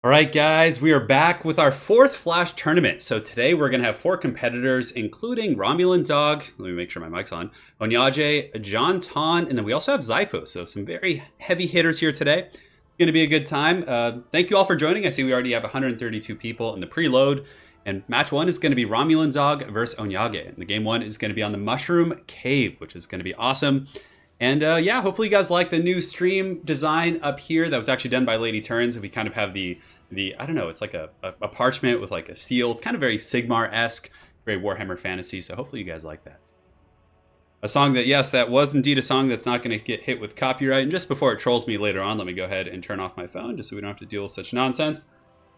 All right, guys, we are back with our fourth Flash tournament. So today we're going to have four competitors, including Romulan Dog. Let me make sure my mic's on. Onyaje, John Ton, and then we also have Zypho. So some very heavy hitters here today. It's going to be a good time. Thank you all for joining. I see we already have 132 people in the preload. And match one is going to be Romulan Dog versus Onyaje. And the game one is going to be on the Mushroom Cave, which is going to be awesome. And yeah, hopefully you guys like the new stream design up here that was actually done by Lady Turns. We kind of have the I don't know, it's like a parchment with like a seal. It's kind of very Sigmar-esque, very Warhammer fantasy. So hopefully you guys like that. A song that, yes, that was indeed a song that's not going to get hit with copyright. And just before it trolls me later on, let me go ahead and turn off my phone just so we don't have to deal with such nonsense.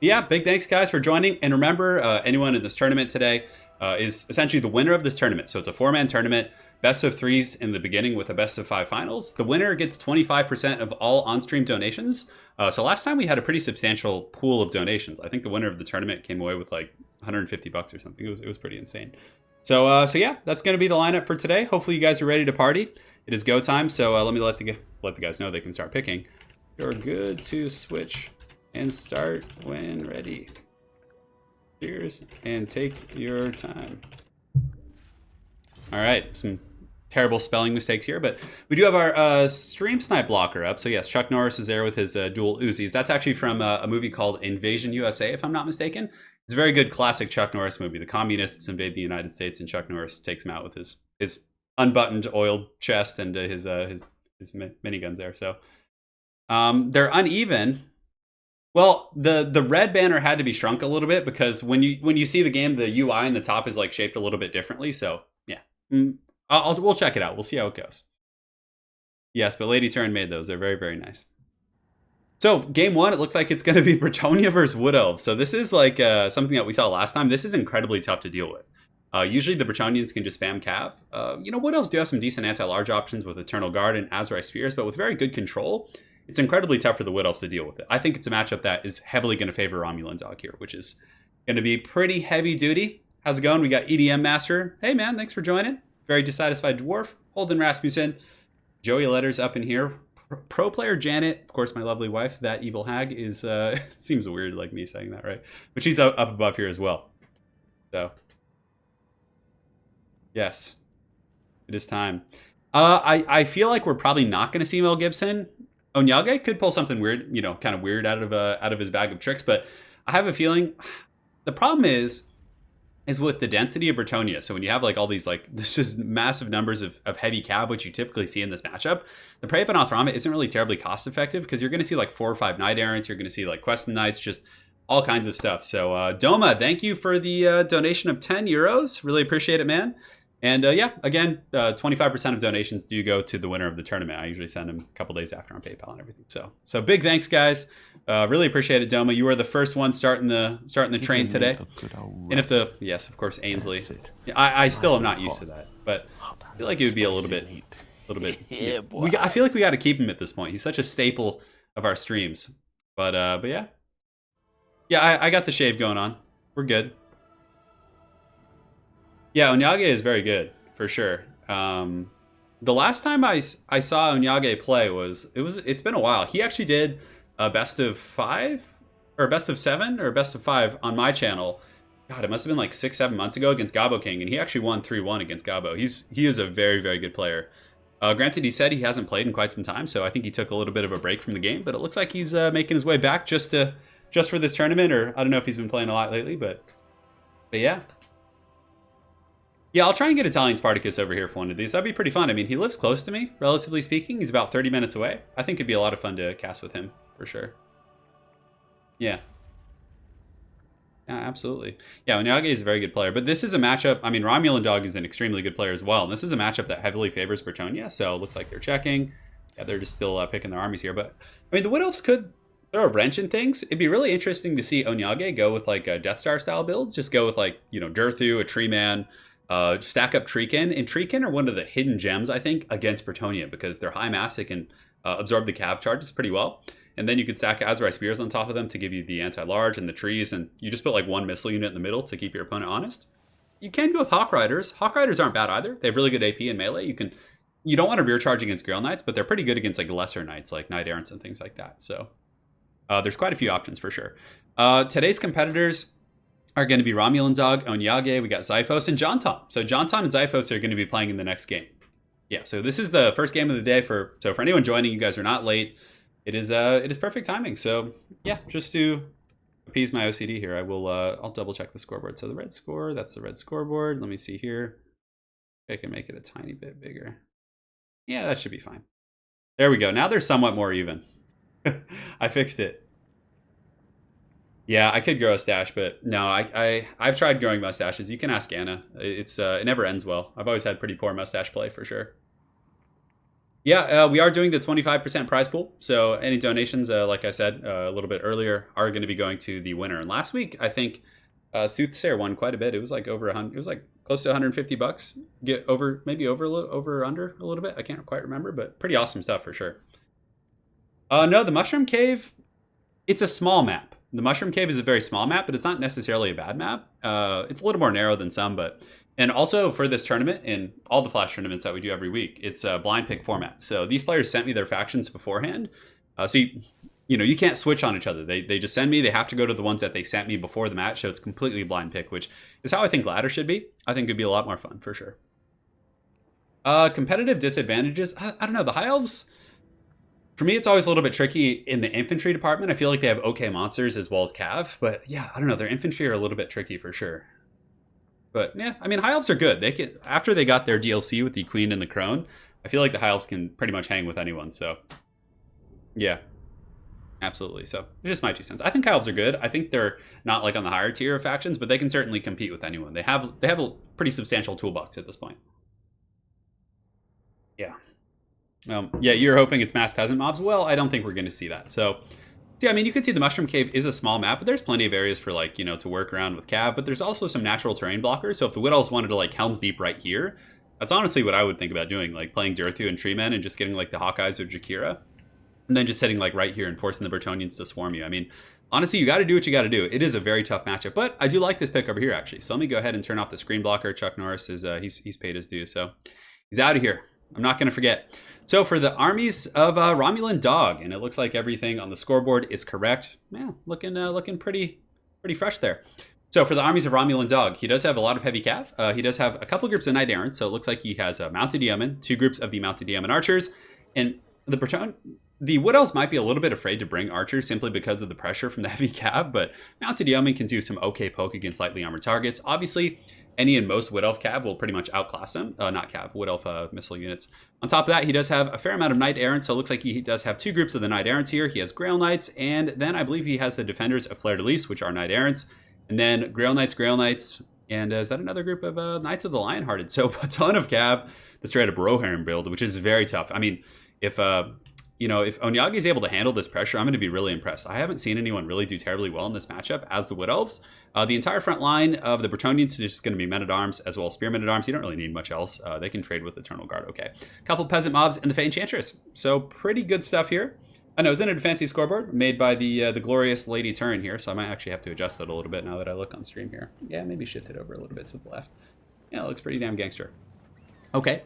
Yeah, big thanks, guys, for joining. And remember, anyone in this tournament today is essentially the winner of this tournament. So it's a 4-man tournament. Best of threes in the beginning with a best of 5 finals. The winner gets 25% of all on-stream donations. So last time we had a pretty substantial pool of donations. I think the winner of the tournament came away with like 150 bucks or something. It was pretty insane. So yeah, that's going to be the lineup for today. Hopefully you guys are ready to party. It is go time. So let me let the guys know they can start picking. You're good to switch and start when ready. Cheers and take your time. All right, some terrible spelling mistakes here, but we do have our stream snipe blocker up. So yes, Chuck Norris is there with his dual Uzis. That's actually from a movie called Invasion USA, if I'm not mistaken. It's a very good classic Chuck Norris movie. The communists invade the United States, and Chuck Norris takes them out with his unbuttoned, oiled chest and his miniguns there. So they're uneven. Well, the red banner had to be shrunk a little bit because when you see the game, the UI in the top is like shaped a little bit differently. So yeah. We'll check it out. We'll see how it goes. Yes, but Lady Turin made those. They're very, very nice. So game one, it looks like it's going to be Bretonnia versus Wood Elves. So this is like something that we saw last time. This is incredibly tough to deal with. Usually the Bretonnians can just spam cav. Wood Elves do have some decent anti-large options with Eternal Guard and Azrai Spears, but with very good control, it's incredibly tough for the Wood Elves to deal with it. I think it's a matchup that is heavily going to favor Romulan Dog here, which is going to be pretty heavy duty. How's it going? We got EDM Master. Hey man, thanks for joining. Very Dissatisfied Dwarf. Holden Rasmussen. Joey Letters up in here. Pro player Janet. Of course, my lovely wife. That evil hag is... it seems weird like me saying that, right? But she's up above here as well. So. Yes. It is time. I feel like we're probably not going to see Mel Gibson. Onyaje could pull something weird, kind of weird out of his bag of tricks. But I have a feeling... The problem is with the density of Bretonnia. So when you have like all these there's just massive numbers of heavy cav, which you typically see in this matchup, the Prey of Anathrama isn't really terribly cost effective because you're going to see like 4 or 5 Knight Errants, you're going to see like Questing Knights, just all kinds of stuff. So Doma, thank you for the donation of 10 euros. Really appreciate it, man. And yeah, again, 25% of donations do go to the winner of the tournament. I usually send them a couple days after on PayPal and everything. So big thanks, guys. Really appreciate it, Doma. You were the first one starting the train today. And yes, of course, Ainsley. I still am not used to that, but I feel like it would be a little bit. Yeah, I feel like we got to keep him at this point. He's such a staple of our streams. But yeah, I got the shave going on. We're good. Yeah, Onyaje is very good for sure. The last time I saw Onyaje play it's been a while. He actually did a best of 5 or best of 7 or best of 5 on my channel. God, it must have been like 6-7 months ago against Gabo King, and he actually won 3-1 against Gabo. He is a very, very good player. Granted, he said he hasn't played in quite some time, so I think he took a little bit of a break from the game. But it looks like he's making his way back just for this tournament, or I don't know if he's been playing a lot lately, but yeah. Yeah, I'll try and get Italian Spartacus over here for one of these. That'd be pretty fun. I mean, he lives close to me, relatively speaking. He's about 30 minutes away. I think it'd be a lot of fun to cast with him, for sure. Yeah. Yeah, absolutely. Yeah, Onyaje is a very good player. But this is a matchup... I mean, Romulan Dog is an extremely good player as well. And this is a matchup that heavily favors Bretonnia. So it looks like they're checking. Yeah, they're just still picking their armies here. But, I mean, the Wood Elves could throw a wrench in things. It'd be really interesting to see Onyaje go with, like, a Death Star style build. Just go with, like, Durthu, a Tree Man... stack up Treekin, and Treekin are one of the hidden gems, I think, against Bretonnia because they're high mass. They can absorb the cav charges pretty well. And then you could stack Azrai Spears on top of them to give you the anti-large and the trees, and you just put like one missile unit in the middle to keep your opponent honest. You can go with Hawk Riders. Hawk Riders aren't bad either. They have really good AP and melee. You don't want to rear charge against Grail Knights, but they're pretty good against like lesser Knights, like Knight Errants and things like that. So There's quite a few options for sure. Today's competitors are going to be Romulan Dog, Onyage, we got Zyphos, and John Tom. So John Tom and Zyphos are going to be playing in the next game. Yeah, so this is the first game of the day for anyone joining. You guys are not late. It is perfect timing. So yeah, just to appease my OCD here, I'll double check the scoreboard. So the red score, that's the red scoreboard. Let me see here. I can make it a tiny bit bigger. Yeah, that should be fine. There we go. Now they're somewhat more even. I fixed it. Yeah, I could grow a stash, but no, I've tried growing mustaches. You can ask Anna. It never ends well. I've always had pretty poor mustache play for sure. Yeah, we are doing the 25% prize pool. So any donations, like I said a little bit earlier, are going to be going to the winner. And last week, I think Soothsayer won quite a bit. It was like over 100. It was like close to $150. Get over, maybe over or under a little bit. I can't quite remember, but pretty awesome stuff for sure. No, the Mushroom Cave. It's a small map. The Mushroom Cave is a very small map, but it's not necessarily a bad map. It's a little more narrow than some, and also for this tournament and all the Flash tournaments that we do every week, it's a blind pick format. So these players sent me their factions beforehand. So you can't switch on each other. They just send me. They have to go to the ones that they sent me before the match. So it's completely blind pick, which is how I think ladder should be. I think it'd be a lot more fun for sure. Competitive disadvantages. I don't know. The High Elves. For me, it's always a little bit tricky in the infantry department. I feel like they have okay monsters as well as cav, but yeah, I don't know. Their infantry are a little bit tricky for sure. But yeah, I mean, High Elves are good. After they got their DLC with the Queen and the Crone, I feel like the High Elves can pretty much hang with anyone. So yeah, absolutely. So it's just my 2 cents. I think High Elves are good. I think they're not like on the higher tier of factions, but they can certainly compete with anyone. They have a pretty substantial toolbox at this point. Yeah. Yeah, you're hoping it's mass peasant mobs. Well, I don't think we're going to see that. So, yeah, I mean, you can see the Mushroom Cave is a small map, but there's plenty of areas for, like, to work around with cav, but there's also some natural terrain blockers. So if the Wood Elves wanted to, like, Helm's Deep right here, that's honestly what I would think about doing, like, playing Durthu and Treemen and just getting, like, the Hawkeyes or Jakira, and then just sitting, like, right here and forcing the Bretonnians to swarm you. I mean, honestly, you got to do what you got to do. It is a very tough matchup, but I do like this pick over here, actually. So let me go ahead and turn off the screen blocker. Chuck Norris is, he's paid his due, so he's out of here. I'm not going to forget. So for the armies of Romulan Dog, and it looks like everything on the scoreboard is correct. Yeah, looking pretty fresh there. So for the armies of Romulan Dog, he does have a lot of heavy cav. He does have a couple groups of Knight Errant, so it looks like he has a Mounted Yeoman, 2 groups of the Mounted Yeoman archers, and the Wood Elves might be a little bit afraid to bring archers simply because of the pressure from the heavy cav, but Mounted Yeoman can do some okay poke against lightly armored targets. Obviously, any and most Wood Elf cav will pretty much outclass him. Not cav, Wood Elf missile units. On top of that, he does have a fair amount of Knight Errant, so it looks like he does have 2 groups of the Knight Errants here. He has Grail Knights, and then I believe he has the Defenders of Fleur de Lis, which are Knight Errants, and then Grail Knights, and is that another group of Knights of the Lionhearted? So a ton of cav, the straight up Rohirrim build, which is very tough. I mean, if Onyage is able to handle this pressure, I'm going to be really impressed. I haven't seen anyone really do terribly well in this matchup as the Wood Elves. The entire front line of the Bretonnians is just going to be Men-at-Arms as well as Spearmen-at-Arms. You don't really need much else. They can trade with Eternal Guard, okay. Couple Peasant Mobs and the Fey Enchantress. So pretty good stuff here. I know, isn't it a fancy scoreboard made by the glorious Lady Turin here, so I might actually have to adjust it a little bit now that I look on stream here. Yeah, maybe shift it over a little bit to the left. Yeah, it looks pretty damn gangster. Okay.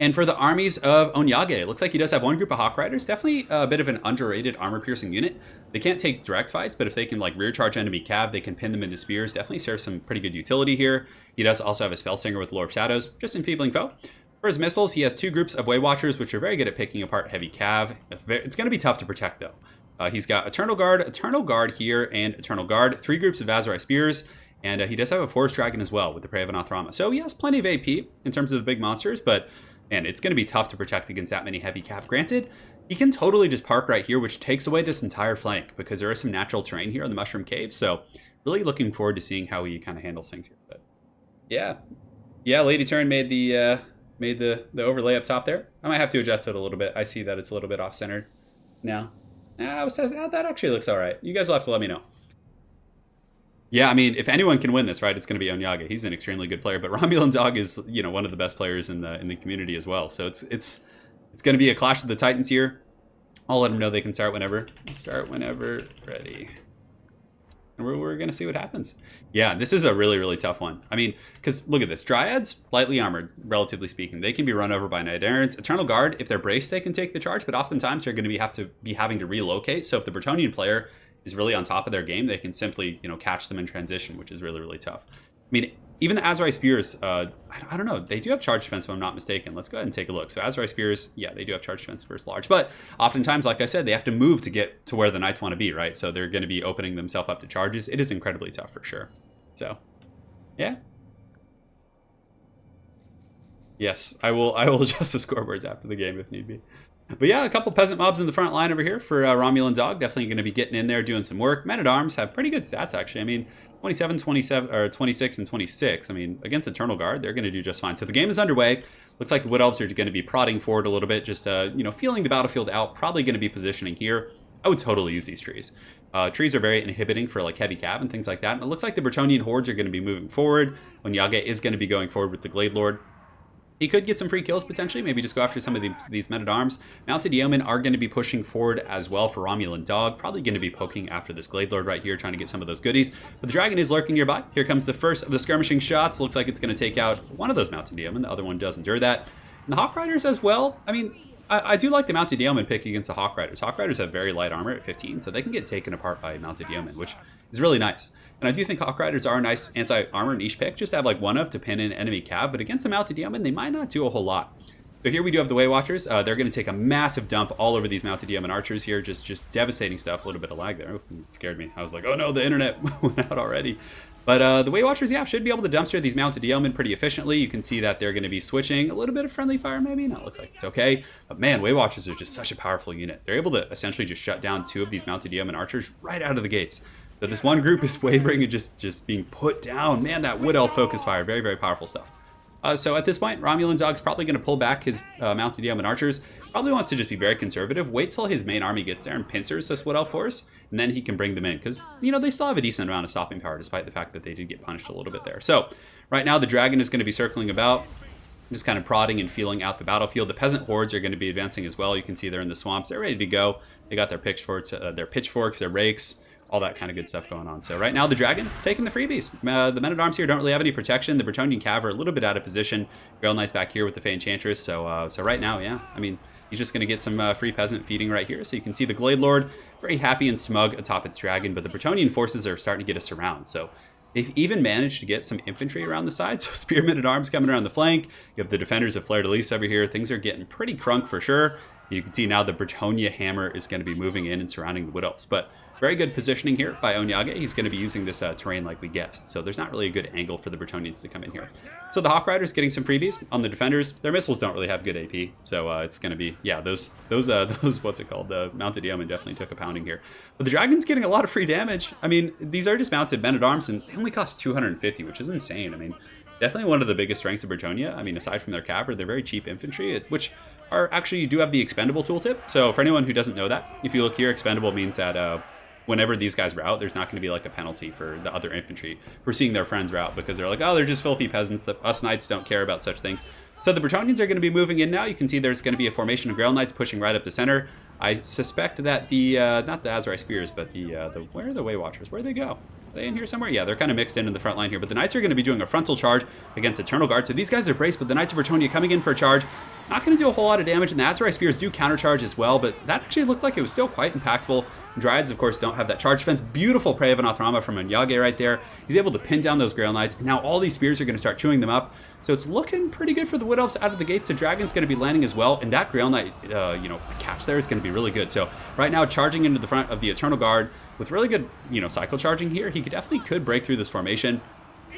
And for the armies of Onyage, it looks like he does have 1 group of Hawk Riders. Definitely a bit of an underrated armor-piercing unit. They can't take direct fights, but if they can like rear charge enemy cav, they can pin them into spears. Definitely serves some pretty good utility here. He does also have a Spellsinger with Lore of Shadows, just enfeebling foe. For his missiles, he has 2 groups of Way Watchers, which are very good at picking apart heavy cav. It's going to be tough to protect, though. He's got Eternal Guard here, and Eternal Guard, 3 groups of Azurai Spears, and he does have a Forest Dragon as well with the Prey of Anathrama. So he has plenty of AP in terms of the big monsters, but and it's going to be tough to protect against that many heavy cav. Granted, he can totally just park right here, which takes away this entire flank because there is some natural terrain here in the Mushroom Cave. So really looking forward to seeing how he kind of handles things here. But yeah, Lady Turin made the overlay up top there. I might have to adjust it a little bit. I see that it's a little bit off-centered now. That actually looks all right. You guys will have to let me know. Yeah, I mean, if anyone can win this, right, it's going to be Onyage. He's an extremely good player, but Romulan Dog is, one of the best players in the community as well. So it's going to be a clash of the Titans here. I'll let them know they can start whenever. Start whenever ready. And we're going to see what happens. Yeah, this is a really, really tough one. I mean, because look at this. Dryads, lightly armored, relatively speaking. They can be run over by Knight Errants. Eternal Guard, if they're braced, they can take the charge, but oftentimes they're going to be having to relocate. So if the Bretonnian player is really on top of their game, they can simply, catch them in transition, which is really, really tough. I mean, even the Azrai Spears, I don't know, they do have charge defense if I'm not mistaken. Let's go ahead and take a look. So Azrai Spears, yeah, they do have charge defense versus large, but oftentimes, like I said, they have to move to get to where the knights want to be, right? So they're going to be opening themselves up to charges. It is incredibly tough for sure. So, yeah. Yes, I will adjust the scoreboards after the game if need be. But yeah, a couple peasant mobs in the front line over here for Romulan Dog. Definitely going to be getting in there, doing some work. Men-at-Arms have pretty good stats, actually. I mean, 27, 27, or 26, and 26. I mean, against Eternal Guard, they're going to do just fine. So the game is underway. Looks like the Wood Elves are going to be prodding forward a little bit, just, feeling the battlefield out. Probably going to be positioning here. I would totally use these trees. Trees are very inhibiting for like heavy cav and things like that. And it looks like the Bretonnian hordes are going to be moving forward. Onyage is going to be going forward with the Glade Lord. He could get some free kills potentially, maybe just go after some of these men-at-arms. Mounted Yeomen are going to be pushing forward as well for Romulan Dog. Probably going to be poking after this Glade Lord right here, trying to get some of those goodies. But the Dragon is lurking nearby. Here comes the first of the skirmishing shots. Looks like it's going to take out one of those Mounted Yeomen. The other one does endure that. And the Hawk Riders as well. I mean, I do like the Mounted Yeoman pick against the Hawk Riders. Hawk Riders have very light armor at 15, so they can get taken apart by Mounted Yeomen, which is really nice. And I do think Hawk Riders are a nice anti-armor niche pick, just to have like one of to pin in enemy cav, but against the Mounted Yeoman, they might not do a whole lot. So here we do have the Way Watchers. They're going to take a massive dump all over these Mounted Yeoman archers here, just devastating stuff. A little bit of lag there. It scared me. I was like, oh no, the internet went out already. But the Way Watchers, yeah, should be able to dumpster these Mounted Yeomen pretty efficiently. You can see that they're going to be switching a little bit of friendly fire, maybe. No, it looks like it's okay. But man, Way Watchers are just such a powerful unit. They're able to essentially just shut down two of these Mounted Yeoman archers right out of the gates. So this one group is wavering and just being put down. Man, that Wood Elf focus fire, very, very powerful stuff. So at this point, Romulan Dog's probably going to pull back his Mounted Yeoman archers. Probably wants to just be very conservative. Wait till his main army gets there and pincers this Wood Elf force, and then he can bring them in. Because, they still have a decent amount of stopping power, despite the fact that they did get punished a little bit there. So right now, the Dragon is going to be circling about, just kind of prodding and feeling out the battlefield. The Peasant hordes are going to be advancing as well. You can see they're in the swamps. They're ready to go. They got their pitchforks, their rakes, all that kind of good stuff going on. So right now, the Dragon taking the freebies. The Men-at-Arms here don't really have any protection. The Bretonnian Cav are a little bit out of position. Grail Knight's back here with the Fey Enchantress. So right now, yeah, I mean, he's just going to get some free peasant feeding right here. So you can see the Glade Lord very happy and smug atop its Dragon, but the Bretonnian forces are starting to get a surround. So they've even managed to get some infantry around the side. So Spearmen at Arms coming around the flank. You have the defenders of Fleur de Lis over here. Things are getting pretty crunk for sure. You can see now the Bretonnia Hammer is going to be moving in and surrounding the Wood Elves. But very good positioning here by Onyage. He's going to be using this terrain like we guessed. So there's not really a good angle for the Bretonnians to come in here. So the Hawk Riders getting some freebies on the defenders. Their missiles don't really have good AP. So it's going to be, yeah, those what's it called? The Mounted Yeomen definitely took a pounding here. But the Dragon's getting a lot of free damage. I mean, these are just mounted Men-at-Arms, and they only cost 250, which is insane. I mean, definitely one of the biggest strengths of Bretonnia. I mean, aside from their cav, they're very cheap infantry, which are actually, you do have the expendable tooltip. So for anyone who doesn't know that, if you look here, expendable means that whenever these guys rout, there's not going to be like a penalty for the other infantry for seeing their friends rout, because they're like, oh, they're just filthy peasants. Us knights don't care about such things. So the Bretonnians are going to be moving in now. You can see there's going to be a formation of Grail Knights pushing right up the center. I suspect that the, not the Azrai Spears, but where are the Way Watchers? Where'd they go? Are they in here somewhere? Yeah, they're kind of mixed in the front line here. But the Knights are going to be doing a frontal charge against Eternal Guard. So these guys are braced, but the Knights of Bretonnia coming in for a charge. Not going to do a whole lot of damage, and the Azrai Spears do countercharge as well, but that actually looked like it was still quite impactful. Dryads, of course, don't have that charge defense. Beautiful Prey of Anathrama from Onyage right there. He's able to pin down those Grail Knights, and now all these spears are going to start chewing them up. So it's looking pretty good for the Wood Elves out of the gates. The Dragon's going to be landing as well, and that Grail Knight, catch there is going to be really good. So right now, charging into the front of the Eternal Guard with really good, cycle charging here, he could break through this formation.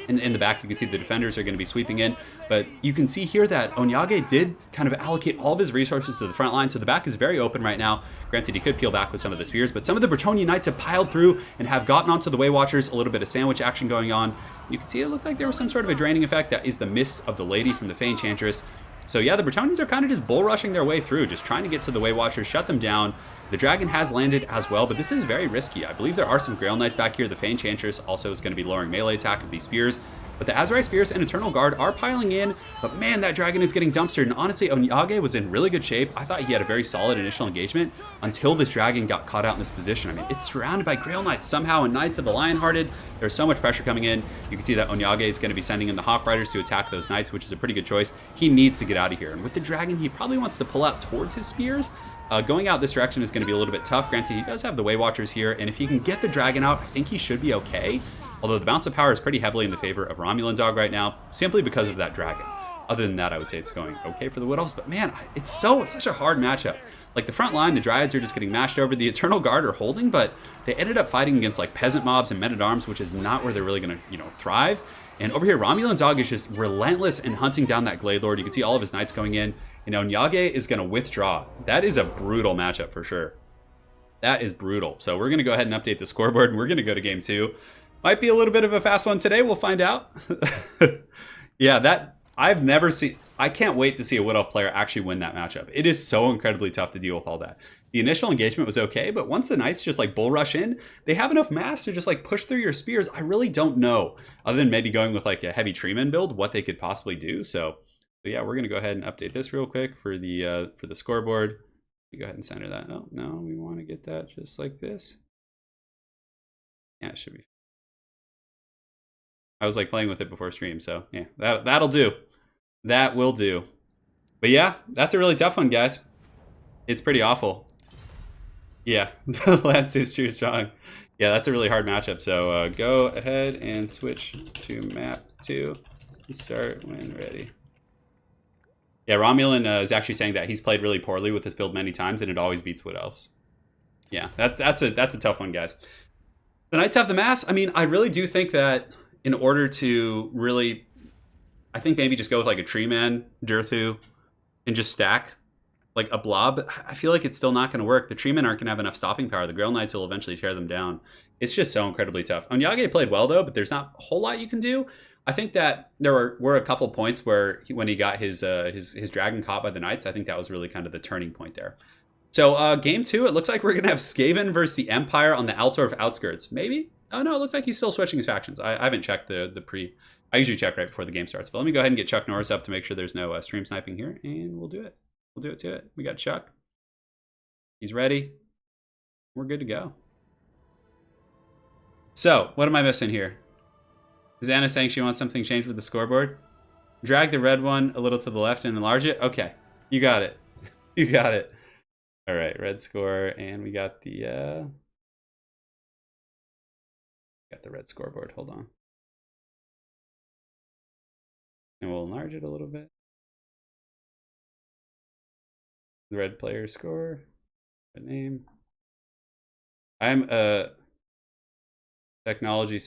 In the back, you can see the defenders are going to be sweeping in, but you can see here that Onyage did kind of allocate all of his resources to the front line, so the back is very open right now. Granted, he could peel back with some of the spears, but some of the Bretonnian Knights have piled through and have gotten onto the Way Watchers. A little bit of sandwich action going on. You can see it looked like there was some sort of a draining effect. That is the mist of the lady from the Fey Enchantress. So yeah, the Bretonnians are kind of just bull rushing their way through, just trying to get to the Way Watchers, shut them down. The Dragon has landed as well, but this is very risky. I believe there are some Grail Knights back here. The Fey Enchantress also is going to be lowering melee attack of these spears. But the Azrai Spears and Eternal Guard are piling in, but man, that Dragon is getting dumpstered. And honestly, Onyage was in really good shape. I thought he had a very solid initial engagement until this Dragon got caught out in this position. I mean, it's surrounded by Grail Knights somehow, and Knights of the Lionhearted. There's so much pressure coming in. You can see that Onyage is going to be sending in the Hawk Riders to attack those Knights, which is a pretty good choice. He needs to get out of here. And with the Dragon, he probably wants to pull out towards his spears. Going out this direction is going to be a little bit tough. Granted, he does have the Way Watchers here, and if he can get the Dragon out, I think he should be okay. Although the bounce of power is pretty heavily in the favor of Romulan Dog right now, simply because of that Dragon. Other than that, I would say it's going okay for the Wood Elves, but man, it's such a hard matchup. Like, the front line, the Dryads are just getting mashed over. The Eternal Guard are holding, but they ended up fighting against, like, peasant mobs and men-at-arms, which is not where they're really going to, thrive. And over here, Romulan Dog is just relentless in hunting down that Glade Lord. You can see all of his knights going in. Nyage is going to withdraw. That is a brutal matchup for sure. That is brutal. So we're going to go ahead and update the scoreboard, and we're going to go to game 2. Might be a little bit of a fast one today. We'll find out. Yeah, that I've never seen. I can't wait to see a Wood Elf player actually win that matchup. It is so incredibly tough to deal with all that. The initial engagement was okay, but once the Knights just like bull rush in, they have enough mass to just like push through your spears. I really don't know, other than maybe going with like a heavy treeman build, what they could possibly do. So yeah, we're gonna go ahead and update this real quick for the scoreboard. We go ahead and center that. Oh no, we want to get that just like this. Yeah, it should be. I was like playing with it before stream, so yeah, that'll do. That will do. But yeah, that's a really tough one, guys. It's pretty awful. Yeah, the Lance is too strong. Yeah, that's a really hard matchup. So go ahead and switch to map 2. Start when ready. Yeah, Romulan is actually saying that he's played really poorly with this build many times, and it always beats Wood Elves. Yeah, that's a tough one, guys. The Knights have the mass. I mean, I really do think that in order to really, I think maybe just go with like a Treeman, Dirthu, and just stack like a blob. I feel like it's still not going to work. The Treemen aren't going to have enough stopping power. The Grail Knights will eventually tear them down. It's just so incredibly tough. Onyage played well though, but there's not a whole lot you can do. I think that there were a couple points where when he got his dragon caught by the Knights, I think that was really kind of the turning point there. So game 2, it looks like we're going to have Skaven versus the Empire on the Altdorf outskirts. Maybe? Oh no, it looks like he's still switching his factions. I haven't checked the pre. I usually check right before the game starts. But let me go ahead and get Chuck Norris up to make sure there's no stream sniping here, and we'll do it. We'll do it to it. We got Chuck. He's ready. We're good to go. So, what am I missing here? Is Anna saying she wants something changed with the scoreboard? Drag the red one a little to the left and enlarge it? Okay, you got it. You got it. All right, red score, and we got the red scoreboard. Hold on. And we'll enlarge it a little bit. The red player score. The name. I'm a technology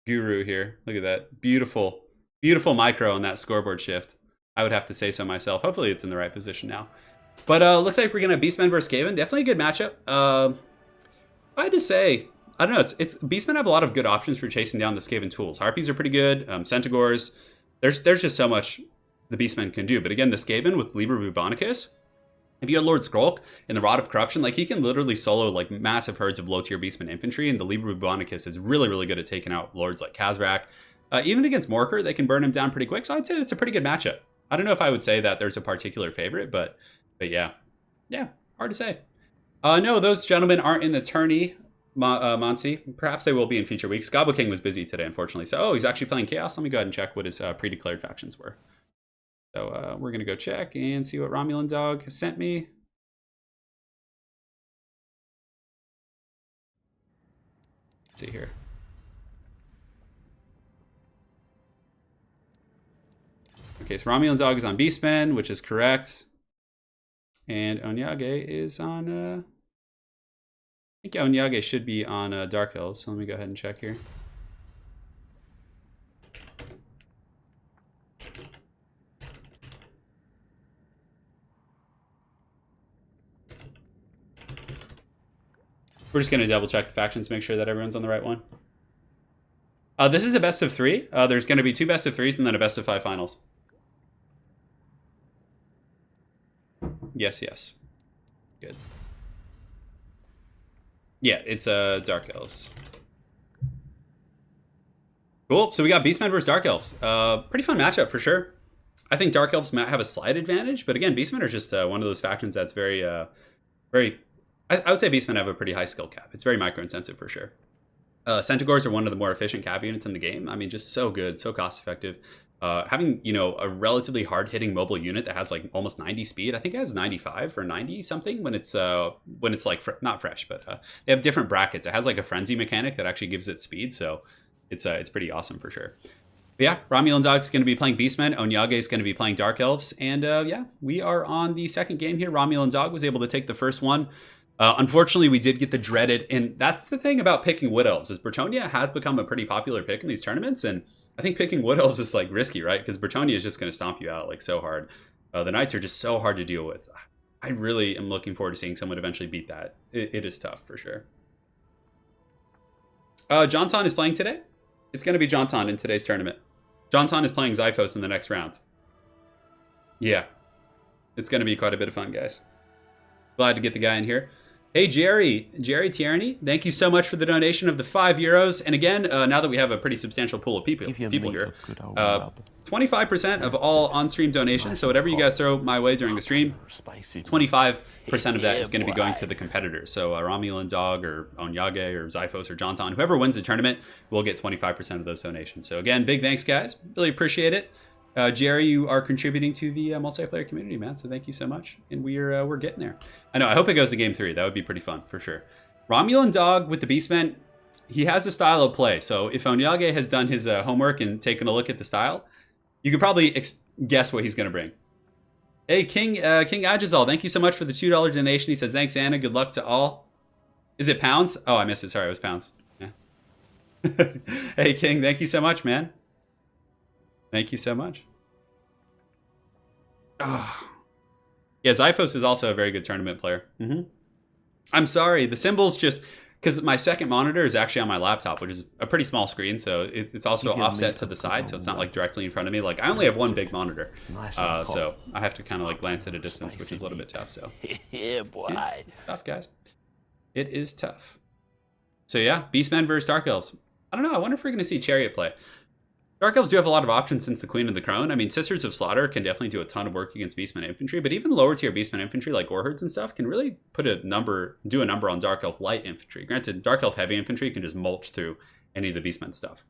guru here. Look at that. Beautiful, beautiful micro on that scoreboard shift. I would have to say so myself. Hopefully it's in the right position now. But looks like we're going to have Beastmen versus Skaven. Definitely a good matchup. I had to say, I don't know. It's Beastmen have a lot of good options for chasing down the Skaven tools. Harpies are pretty good. Centaurs. There's just so much the Beastmen can do. But again, the Skaven with Liber Bubonicus, if you had Lord Skrulk and the Rod of Corruption, like he can literally solo like massive herds of low-tier Beastmen infantry, and the Liber Bubonicus is really, really good at taking out lords like Kazrak. Even against Morker, they can burn him down pretty quick, so I'd say it's a pretty good matchup. I don't know if I would say that there's a particular favorite, but yeah. Yeah, hard to say. No, those gentlemen aren't in the tourney, Monty. Perhaps they will be in future weeks. Goblin King was busy today, unfortunately. So, he's actually playing Chaos. Let me go ahead and check what his pre-declared factions were. So, we're going to go check and see what Romulan Dog has sent me. Let's see here. Okay, so Romulan Dog is on Beastmen, which is correct. And Onyage is on, I think Onyage should be on Dark Elves. So let me go ahead and check here. We're just going to double check the factions, make sure that everyone's on the right one. This is a best of 3. There's going to be 2 best of 3s and then a best of 5 finals. Yes, yes. Good. Yeah, it's Dark Elves. Cool. So we got Beastmen versus Dark Elves. Pretty fun matchup for sure. I think Dark Elves might have a slight advantage, but again, Beastmen are just one of those factions that's very, very. I would say Beastmen have a pretty high skill cap. It's very micro-intensive for sure. Centaurs are one of the more efficient cap units in the game. I mean, just so good, so cost-effective. having, you know, a relatively hard-hitting mobile unit that has like almost 90 speed. I think it has 95 or 90 something when it's like not fresh, but they have different brackets. It has like a frenzy mechanic that actually gives it speed, so it's pretty awesome for sure. But yeah, Romulan Dog's going to be playing Beastmen. Onyage is going to be playing Dark Elves. And yeah, we are on the second game here. Romulan Dog was able to take the first one. Unfortunately, we did get the dreaded, and that's the thing about picking Wood Elves, is Bretonnia has become a pretty popular pick in these tournaments, and I think picking Wood Elves is like risky, right? Because Bretonnia is just going to stomp you out like so hard. The Knights are just so hard to deal with. I really am looking forward to seeing someone eventually beat that. It is tough for sure. Jonton is playing today. It's going to be Jonton in today's tournament. Jonton is playing Zyphos in the next round. Yeah. It's going to be quite a bit of fun, guys. Glad to get the guy in here. Hey, Jerry Tierney, thank you so much for the donation of the €5. And again, now that we have a pretty substantial pool of people here, 25% of all on-stream donations, so whatever you guys throw my way during the stream, 25% of that is going to be going to the competitors. So Romulan Dog or Onyage or Zyphos or Jonton, whoever wins the tournament will get 25% of those donations. So again, big thanks, guys. Really appreciate it. Jerry, you are contributing to the multiplayer community, man. So thank you so much. And we're getting there. I know. I hope it goes to game 3. That would be pretty fun for sure. Romulan Dog with the Beastmen, he has a style of play. So if Onyage has done his homework and taken a look at the style, you could probably guess what he's going to bring. Hey, King Ajazal, thank you so much for the $2 donation. He says, thanks, Anna. Good luck to all. Is it pounds? Oh, I missed it. Sorry, it was pounds. Yeah. Hey, King, thank you so much, man. Thank you so much. Oh. Yeah, Zyphos is also a very good tournament player. I'm sorry, the symbols just... Because my second monitor is actually on my laptop, which is a pretty small screen, so it's also offset to the side, so it's not like directly in front of me. Like, I only have one big monitor, so I have to kind of like glance at a distance, which is a little bit tough. So yeah, boy, yeah, tough, guys. It is tough. So yeah, Beastmen versus Dark Elves. I don't know. I wonder if we're going to see Chariot play. Dark Elves do have a lot of options since the Queen and the Crone. I mean, Sisters of Slaughter can definitely do a ton of work against Beastmen infantry, but even lower tier Beastmen infantry like Warherds and stuff can really do a number on Dark Elf light infantry. Granted, Dark Elf heavy infantry can just mulch through any of the Beastmen stuff.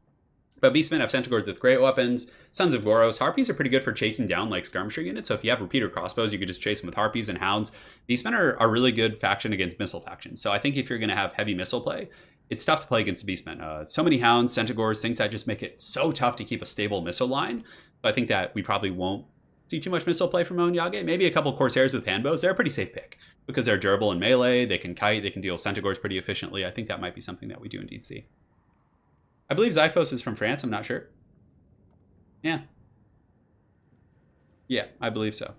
But Beastmen have Centaurs with great weapons. Sons of Goros. Harpies are pretty good for chasing down like skirmisher units. So if you have repeater crossbows, you could just chase them with Harpies and Hounds. Beastmen are really good faction against missile factions. So I think if you're going to have heavy missile play, it's tough to play against the Beastmen. So many Hounds, Centaurs, things that just make it so tough to keep a stable missile line. So I think that we probably won't see too much missile play from Onyage. Maybe a couple Corsairs with handbows. They're a pretty safe pick because they're durable in melee. They can kite. They can deal with Centaurs pretty efficiently. I think that might be something that we do indeed see. I believe Zyphos is from France. I'm not sure. Yeah. Yeah, I believe so.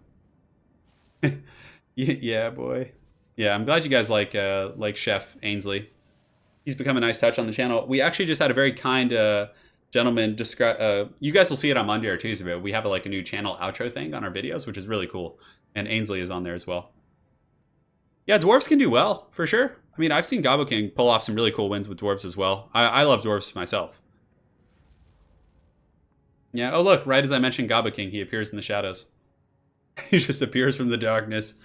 Yeah, boy. Yeah, I'm glad you guys like Chef Ainsley. He's become a nice touch on the channel. We actually just had a very kind gentleman describe. You guys will see it on Monday or Tuesday, but we have a new channel outro thing on our videos, which is really cool. And Ainsley is on there as well. Yeah, dwarves can do well for sure. I mean, I've seen Gobbo King pull off some really cool wins with dwarves as well. I love dwarves myself. Yeah. Oh look, right as I mentioned Gobbo King, he appears in the shadows. He just appears from the darkness.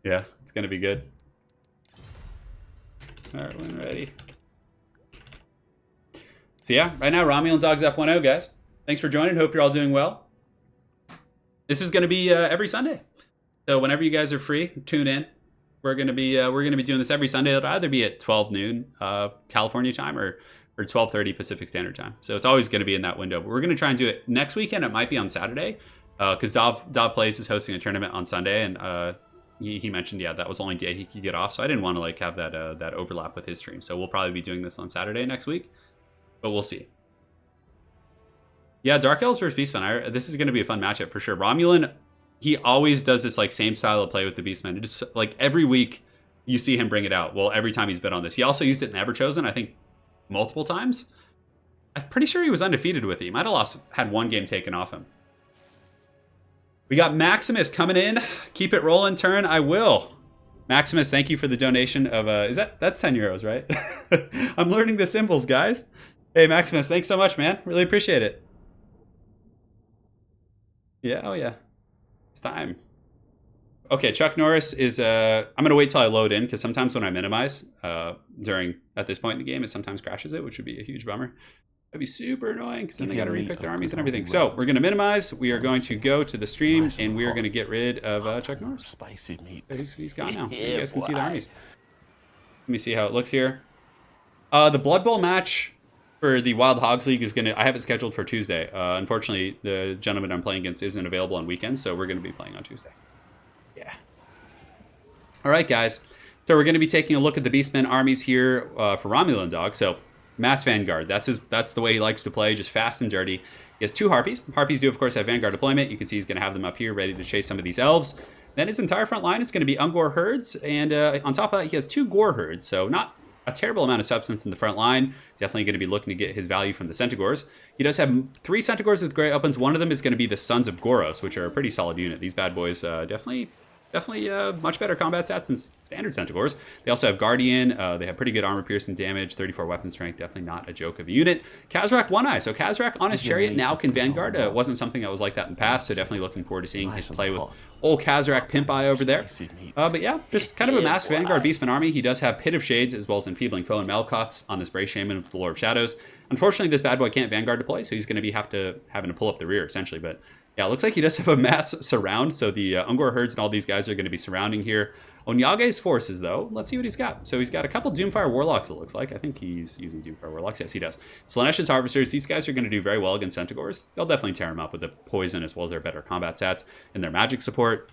Yeah, it's gonna be good. All right, when ready. So yeah, right now Romulan Dog's up 1-0, guys. Thanks for joining. Hope you're all doing well. This is going to be every Sunday. So whenever you guys are free, tune in. We're gonna be doing this every Sunday. It'll either be at 12 noon California time or 12:30 Pacific Standard Time. So it's always going to be in that window. But we're going to try and do it next weekend. It might be on Saturday because Dov Plays is hosting a tournament on Sunday, and he mentioned, yeah, that was the only day he could get off, so I didn't want to have that overlap with his stream. So we'll probably be doing this on Saturday next week, but we'll see. Yeah, Dark Elves versus Beastmen. This is going to be a fun matchup for sure. Romulan, he always does this same style of play with the Beastmen. It just every week you see him bring it out. Well, every time he's been on this, he also used it in Everchosen, I think, multiple times. I'm pretty sure he was undefeated with it. He might have had one game taken off him. We got Maximus coming in. Keep it rolling, turn. I will. Maximus, thank you for the donation of that's 10 euros, right? I'm learning the symbols, guys. Hey Maximus, thanks so much, man. Really appreciate it. Yeah, oh yeah. It's time. Okay, Chuck Norris is I'm gonna wait till I load in because sometimes when I minimize at this point in the game, it sometimes crashes it, which would be a huge bummer. That'd be super annoying because then they got to repick their armies and everything. So we're going to minimize. We are going to go to the stream and we are going to get rid of Chuck Norris. Spicy meat. He's gone now. You guys can see the armies. Let me see how it looks here. The Blood Bowl match for the Wild Hogs League is going to... I have it scheduled for Tuesday. Unfortunately, the gentleman I'm playing against isn't available on weekends, so we're going to be playing on Tuesday. Yeah. All right, guys. So we're going to be taking a look at the Beastmen armies here for Romulan Dog. So... Mass Vanguard. That's the way he likes to play, just fast and dirty. He has 2 Harpies. Harpies do, of course, have Vanguard deployment. You can see he's going to have them up here ready to chase some of these Elves. Then his entire front line is going to be Ungor herds, and on top of that, he has 2 Gore herds. So not a terrible amount of substance in the front line. Definitely going to be looking to get his value from the Centaurs. He does have 3 Centaurs with Great Weapons. One of them is going to be the Sons of Goros, which are a pretty solid unit. These bad boys definitely much better combat stats than standard Centaurs. They also have Guardian. They have pretty good armor piercing damage, 34 weapon strength. Definitely not a joke of a unit. Kazrak One Eye. So Kazrak on his chariot now can Vanguard. It wasn't something that was like that in the past, so definitely looking forward to seeing his play with old Kazrak Pimp Eye over there. But yeah, just kind of a masked Vanguard Beastman army. He does have Pit of Shades as well as Enfeebling Foe and Melkoths on this Bray Shaman with the Lord of Shadows. Unfortunately, this bad boy can't Vanguard deploy, so he's going to be having to pull up the rear essentially, but yeah, it looks like he does have a mass surround, so the Ungor herds and all these guys are going to be surrounding here. Onyage's forces, though, let's see what he's got. So he's got a couple Doomfire Warlocks, it looks like. I think he's using Doomfire Warlocks. Yes, he does. Slaanesh Harvesters, these guys are going to do very well against Centaurs. They'll definitely tear him up with the poison as well as their better combat stats and their magic support.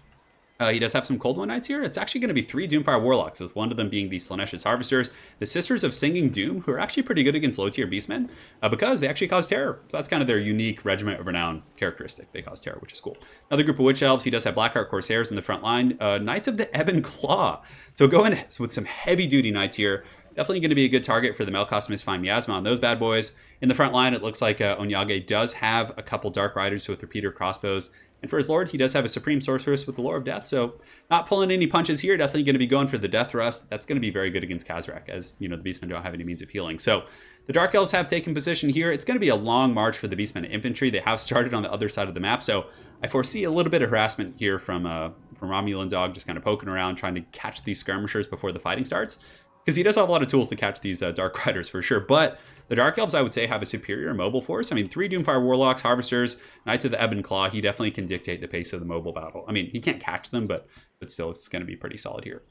He does have some Cold One Knights here. It's actually going to be 3 Doomfire Warlocks, with one of them being the Slaanesh Harvesters, the Sisters of Singing Doom, who are actually pretty good against low-tier Beastmen, because they actually cause terror. So that's kind of their unique Regiment of Renown characteristic. They cause terror, which is cool. Another group of Witch Elves. He does have Blackheart Corsairs in the front line. Knights of the Ebon Claw. So going with some heavy-duty Knights here. Definitely going to be a good target for the Melkoths Misfine Miasma on those bad boys. In the front line, it looks like Onyage does have a couple Dark Riders with repeater crossbows. And for his Lord, he does have a Supreme Sorceress with the Lore of Death. So not pulling any punches here. Definitely going to be going for the Death Thrust. That's going to be very good against Kazrak, as you know, the Beastmen don't have any means of healing. So the Dark Elves have taken position here. It's going to be a long march for the Beastmen infantry. They have started on the other side of the map. So I foresee a little bit of harassment here from Romulan Dog, just kind of poking around, trying to catch these skirmishers before the fighting starts. Because he does have a lot of tools to catch these Dark Riders for sure. But the Dark Elves, I would say, have a superior mobile force. I mean, 3 Doomfire Warlocks, Harvesters, Knights of the Ebon Claw. He definitely can dictate the pace of the mobile battle. I mean, he can't catch them, but still, it's going to be pretty solid here.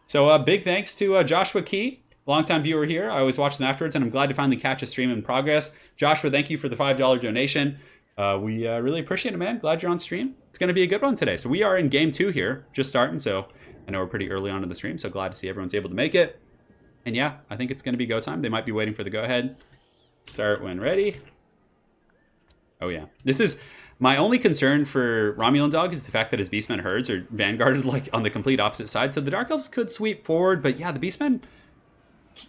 So big thanks to Joshua Key, longtime viewer here. I always watch them afterwards, and I'm glad to finally catch a stream in progress. Joshua, thank you for the $5 donation. We really appreciate it, man. Glad you're on stream. It's going to be a good one today. So we are in Game 2 here, just starting. So I know we're pretty early on in the stream, so glad to see everyone's able to make it. And yeah, I think it's going to be go time. They might be waiting for the go-ahead. Start when ready. Oh yeah. This is my only concern for Romulan Dog is the fact that his Beastmen herds are vanguarded like on the complete opposite side. So the Dark Elves could sweep forward, but yeah, the Beastmen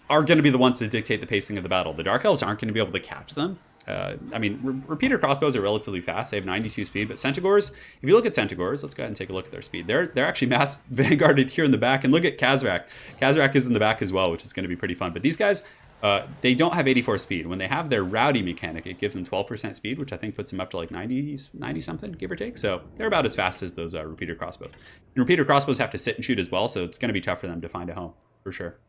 are going to be the ones to dictate the pacing of the battle. The Dark Elves aren't going to be able to catch them. I mean, repeater crossbows are relatively fast. They have 92 speed, but Centaurs, if you look at Centaurs, let's go ahead and take a look at their speed. They're actually mass vanguarded here in the back, and look at Kazrak. Kazrak is in the back as well, which is going to be pretty fun. But these guys, they don't have 84 speed. When they have their Rowdy mechanic, it gives them 12% speed, which I think puts them up to like 90 something, give or take. So they're about as fast as those repeater crossbows. And repeater crossbows have to sit and shoot as well, so it's going to be tough for them to find a home, for sure.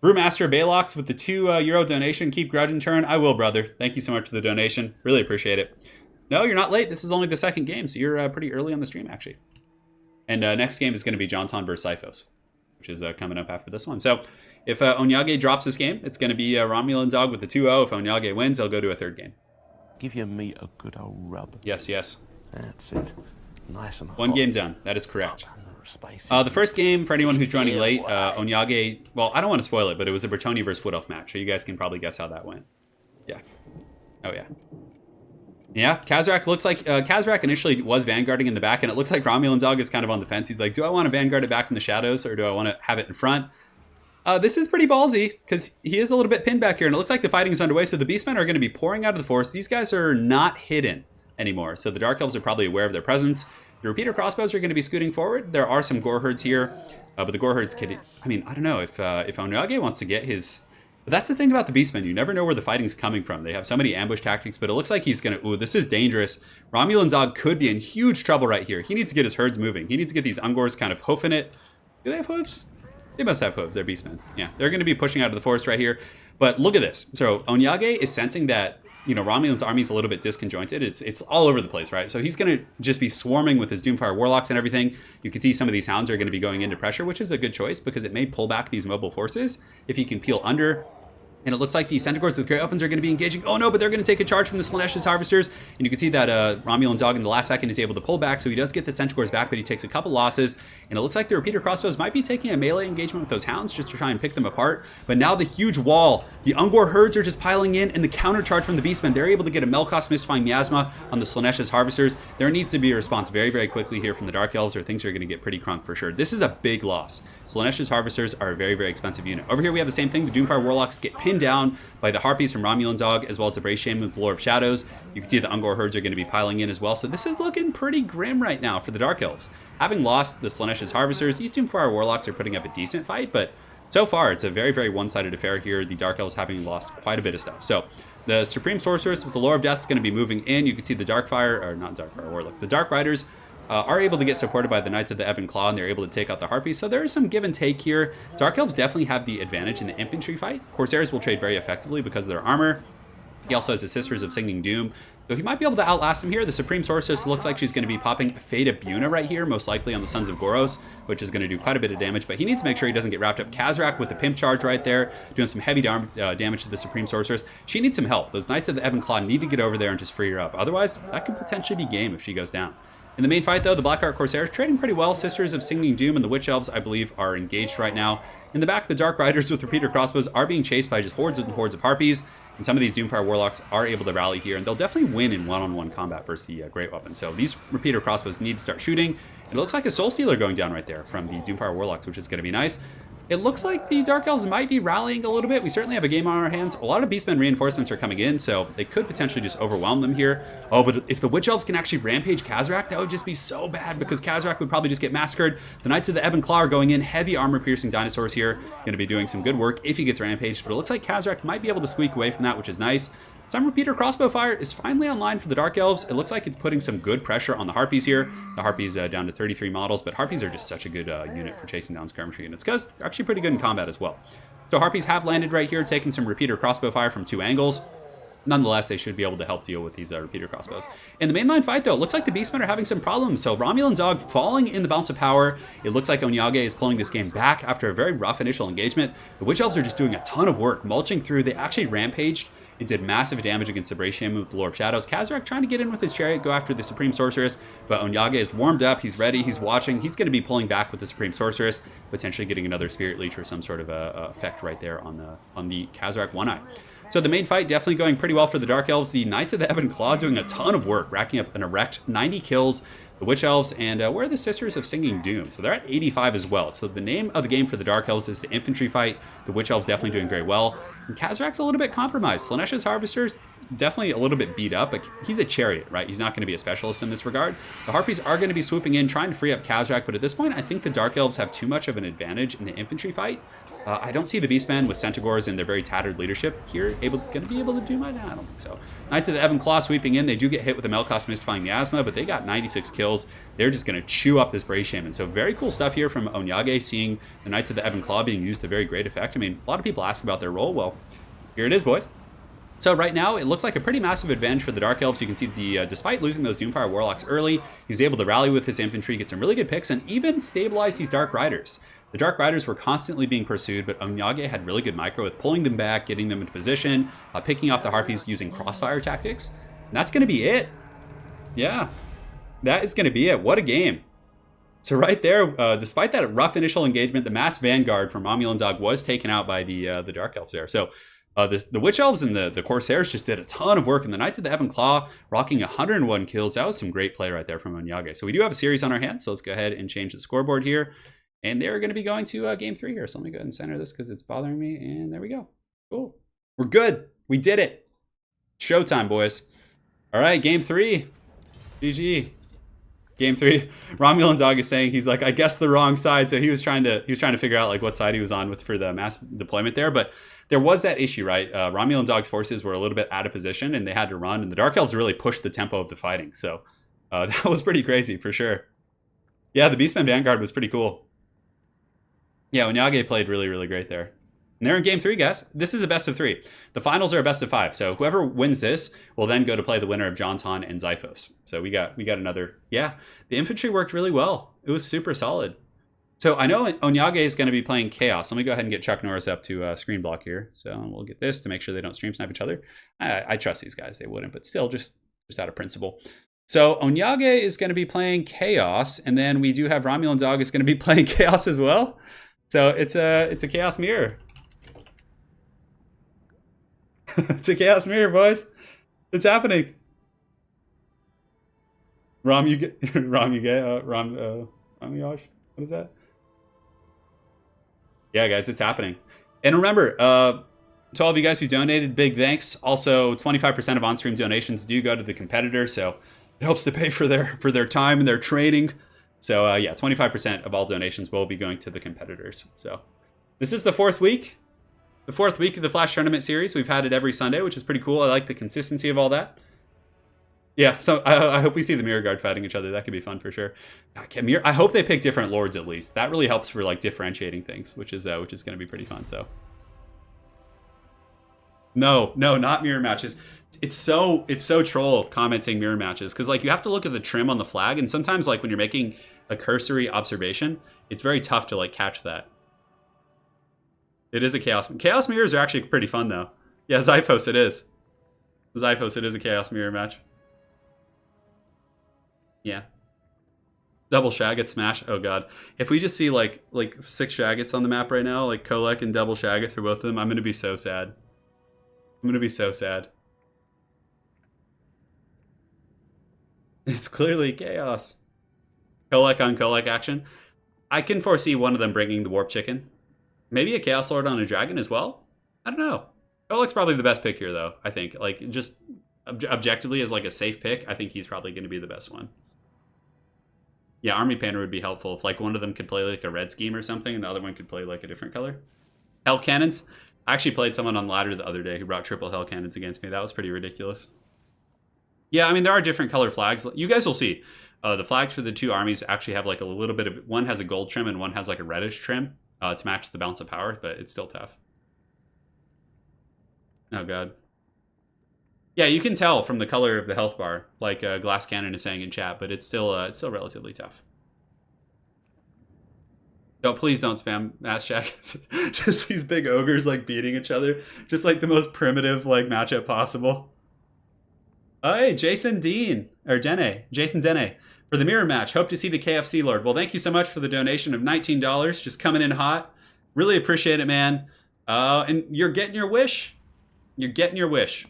Brewmaster Balox with the €2 donation. Keep grudging turn. I will, brother. Thank you so much for the donation. Really appreciate it. No, you're not late. This is only the second game, so you're pretty early on the stream, actually. And next game is going to be Jonton versus Sifos, which is coming up after this one. So if Onyage drops this game, it's going to be Romulan Dog with the 2-0. If Onyage wins, they'll go to a third game. Give your meat a good old rub. Yes, yes. That's it. Nice and hot. One game done. That is correct. The first game, for anyone who's joining late, Onyage, well, I don't want to spoil it, but it was a Bretonnia versus Wood Elf match, so you guys can probably guess how that went. Yeah. Oh, yeah. Yeah, Kazrak looks like, Kazrak initially was vanguarding in the back, and it looks like Romulan Dog is kind of on the fence. He's like, do I want to vanguard it back in the shadows, or do I want to have it in front? This is pretty ballsy, because he is a little bit pinned back here, and it looks like the fighting is underway, so the Beastmen are going to be pouring out of the forest. These guys are not hidden anymore, so the Dark Elves are probably aware of their presence. The repeater crossbows are going to be scooting forward. There are some Gore herds here, but the Gore herds could... I mean, I don't know if Onyage wants to get his... But that's the thing about the Beastmen. You never know where the fighting's coming from. They have so many ambush tactics, but it looks like he's going to... Ooh, this is dangerous. Romulan Dog could be in huge trouble right here. He needs to get his herds moving. He needs to get these Ungors kind of hoofing it. Do they have hooves? They must have hooves. They're Beastmen. Yeah, they're going to be pushing out of the forest right here. But look at this. So Onyage is sensing that you know, Romulan's army's a little bit disconjointed. It's all over the place, right? So he's going to just be swarming with his Doomfire Warlocks and everything. You can see some of these hounds are going to be going into pressure, which is a good choice because it may pull back these mobile forces if you can peel under. And it looks like the Centaurs with Great Weapons are going to be engaging. Oh no, but they're going to take a charge from the Slaanesh Harvesters. And you can see that Romulan Dog in the last second is able to pull back. So he does get the Centaurs back, but he takes a couple losses. And it looks like the Repeater Crossbows might be taking a melee engagement with those hounds just to try and pick them apart. But now the huge wall, the Ungor herds are just piling in, and the counter charge from the Beastmen. They're able to get a Melkoth Mystifying Miasma on the Slaanesh Harvesters. There needs to be a response very, very quickly here from the Dark Elves, or things are going to get pretty crunk for sure. This is a big loss. Slaanesh Harvesters are a very, very expensive unit. Over here we have the same thing. The Doomfire Warlocks get pinned down by the Harpies from Romulan Dog, as well as the Brave Shaman with Lore of Shadows. You can see the Ungor herds are going to be piling in as well. So this is looking pretty grim right now for the Dark Elves. Having lost the Slaanesh Harvesters, these Doomfire Warlocks are putting up a decent fight, but so far it's a very, very one-sided affair here. The Dark Elves having lost quite a bit of stuff. So the Supreme Sorceress with the Lore of Death is going to be moving in. You can see the Darkfire Warlocks. The Dark Riders are able to get supported by the Knights of the Ebon Claw, and they're able to take out the Harpies. So there is some give and take here. Dark Elves definitely have the advantage in the infantry fight. Corsairs will trade very effectively because of their armor. He also has the Sisters of Singing Doom, so he might be able to outlast him here. The Supreme Sorceress looks like she's going to be popping Fate of Buna right here, most likely on the Sons of Goros, which is going to do quite a bit of damage, but he needs to make sure he doesn't get wrapped up. Kazrak with the Pimp Charge right there, doing some heavy damage to the Supreme Sorceress. She needs some help. Those Knights of the Ebon Claw need to get over there and just free her up. Otherwise, that could potentially be game if she goes down. In the main fight, though, the Blackheart Corsairs trading pretty well. Sisters of Singing Doom and the Witch Elves, I believe, are engaged right now. In the back, the Dark Riders with Repeater Crossbows are being chased by just hordes and hordes of Harpies. And some of these Doomfire Warlocks are able to rally here, and they'll definitely win in one-on-one combat versus the Great Weapon. So these Repeater Crossbows need to start shooting. It looks like a Soul Stealer going down right there from the Doomfire Warlocks, which is going to be nice. It looks like the Dark Elves might be rallying a little bit. We certainly have a game on our hands. A lot of Beastmen reinforcements are coming in, so they could potentially just overwhelm them here. Oh, but if the Witch Elves can actually rampage Kazrak, that would just be so bad because Kazrak would probably just get massacred. The Knights of the Ebon Claw are going in. Heavy armor-piercing dinosaurs here. Going to be doing some good work if he gets rampaged, but it looks like Kazrak might be able to squeak away from that, which is nice. Some Repeater Crossbow fire is finally online for the Dark Elves. It looks like it's putting some good pressure on the Harpies here. The Harpies down to 33 models, but Harpies are just such a good unit for chasing down skirmisher units because they're actually pretty good in combat as well. So Harpies have landed right here, taking some Repeater Crossbow fire from two angles. Nonetheless, they should be able to help deal with these Repeater Crossbows. In the mainline fight, though, it looks like the Beastmen are having some problems. So Romulan Dog falling in the Bounce of Power. It looks like Onyage is pulling this game back after a very rough initial engagement. The Witch Elves are just doing a ton of work, mulching through. They actually rampaged. It did massive damage against the Brave Shaman with the Lore of Shadows. Kazrak trying to get in with his chariot, go after the Supreme Sorceress, but Onyage is warmed up, he's ready, he's watching, he's going to be pulling back with the Supreme Sorceress, potentially getting another Spirit Leech or some sort of effect right there on the Kazrak One Eye. So the main fight definitely going pretty well for the Dark Elves. The Knights of the Ebon Claw doing a ton of work, racking up an erect 90 kills. The Witch Elves, and where are the Sisters of Singing Doom? So they're at 85 as well. So the name of the game for the Dark Elves is the Infantry Fight. The Witch Elves definitely doing very well. And Kazrak's a little bit compromised. Slaanesh Harvesters definitely a little bit beat up, but he's a chariot, right? He's not going to be a specialist in this regard. The Harpies are going to be swooping in, trying to free up Kazrak, but at this point, I think the Dark Elves have too much of an advantage in the infantry fight. I don't see the Beastmen with Centaurs and their very tattered leadership here going to be able to do much. I don't think so. Knights of the Ebon Claw sweeping in. They do get hit with the Melkoth Mystifying Miasma, but they got 96 kills. They're just going to chew up this Brave Shaman. So very cool stuff here from Onyage, seeing the Knights of the Ebon Claw being used to very great effect. I mean, a lot of people ask about their role. Well, here it is, boys. So right now, it looks like a pretty massive advantage for the Dark Elves. You can see despite losing those Doomfire Warlocks early, he was able to rally with his infantry, get some really good picks, and even stabilize these Dark Riders. The Dark Riders were constantly being pursued, but Onyage had really good micro with pulling them back, getting them into position, picking off the Harpies using crossfire tactics. And that's going to be it. Yeah, that is going to be it. What a game. So right there, despite that rough initial engagement, the mass vanguard from Romulan Dog was taken out by the Dark Elves there. So the Witch Elves and the Corsairs just did a ton of work, and the Knights of the Ebon Claw rocking 101 kills. That was some great play right there from Onyage. So we do have a series on our hands, so let's go ahead and change the scoreboard here. And they're going to be going to game 3 here. So let me go ahead and center this because it's bothering me. And there we go. Cool. We're good. We did it. Showtime, boys. All right, game 3. GG. Game 3. Romulan Dog is saying he's like, I guessed the wrong side. So he was trying to figure out like what side he was on for the mass deployment there. But there was that issue, right? Romulan Dog's forces were a little bit out of position and they had to run. And the Dark Elves really pushed the tempo of the fighting. So that was pretty crazy for sure. Yeah, the Beastmen Vanguard was pretty cool. Yeah, Onyage played really, really great there. And they're in game 3, guys. This is a best of 3. The finals are a best of 5. So whoever wins this will then go to play the winner of Jonton and Xiphos. So we got another. Yeah, the infantry worked really well. It was super solid. So I know Onyage is going to be playing Chaos. Let me go ahead and get Chuck Norris up to screen block here. So we'll get this to make sure they don't stream snipe each other. I trust these guys. They wouldn't, but still just out of principle. So Onyage is going to be playing Chaos. And then we do have Romulan Dog is going to be playing Chaos as well. So it's a Chaos mirror. It's a Chaos mirror, boys. It's happening. Romuage. What is that? Yeah, guys, it's happening. And remember, to all of you guys who donated, big thanks. Also, 25% of on-stream donations do go to the competitor, so it helps to pay for their time and their training. So yeah, 25% of all donations will be going to the competitors. So this is the 4th week. The 4th week of the Flash Tournament series. We've had it every Sunday, which is pretty cool. I like the consistency of all that. Yeah, so I hope we see the Mirror Guard fighting each other. That could be fun for sure. I hope they pick different lords at least. That really helps for like differentiating things, which is going to be pretty fun. So no, not mirror matches. It's so troll commenting mirror matches because like you have to look at the trim on the flag, and sometimes like when you're making a cursory observation, it's very tough to like catch that. It is a chaos mirrors are actually pretty fun though. Yeah, Xiphos it is. Xiphos it is a chaos mirror match. Yeah. Double Shaggot smash. Oh god. If we just see like 6 Shaggots on the map right now, like Kolek and double Shaggot for both of them, I'm gonna be so sad. I'm gonna be so sad. It's clearly chaos. Kolek on Kolek action. I can foresee one of them bringing the Warp Chicken. Maybe a Chaos Lord on a Dragon as well? I don't know. Kolek's probably the best pick here though, I think. Like just objectively as like a safe pick, I think he's probably gonna be the best one. Yeah, Army Painter would be helpful if like one of them could play like a red scheme or something and the other one could play like a different color. Hell Cannons. I actually played someone on ladder the other day who brought triple Hell Cannons against me. That was pretty ridiculous. Yeah, I mean, there are different color flags. You guys will see. The flags for the 2 armies actually have like a little bit of... One has a gold trim and one has like a reddish trim to match the balance of power, but it's still tough. Oh, God. Yeah, you can tell from the color of the health bar, like Glass Cannon is saying in chat, but it's still relatively tough. No, please don't spam Mass Shack. Just these big ogres like beating each other. Just like the most primitive like matchup possible. Oh, hey, Jason Dene. Jason Dene. For the mirror match. Hope to see the KFC Lord. Well, thank you so much for the donation of $19. Just coming in hot. Really appreciate it, man. And you're getting your wish. You're getting your wish.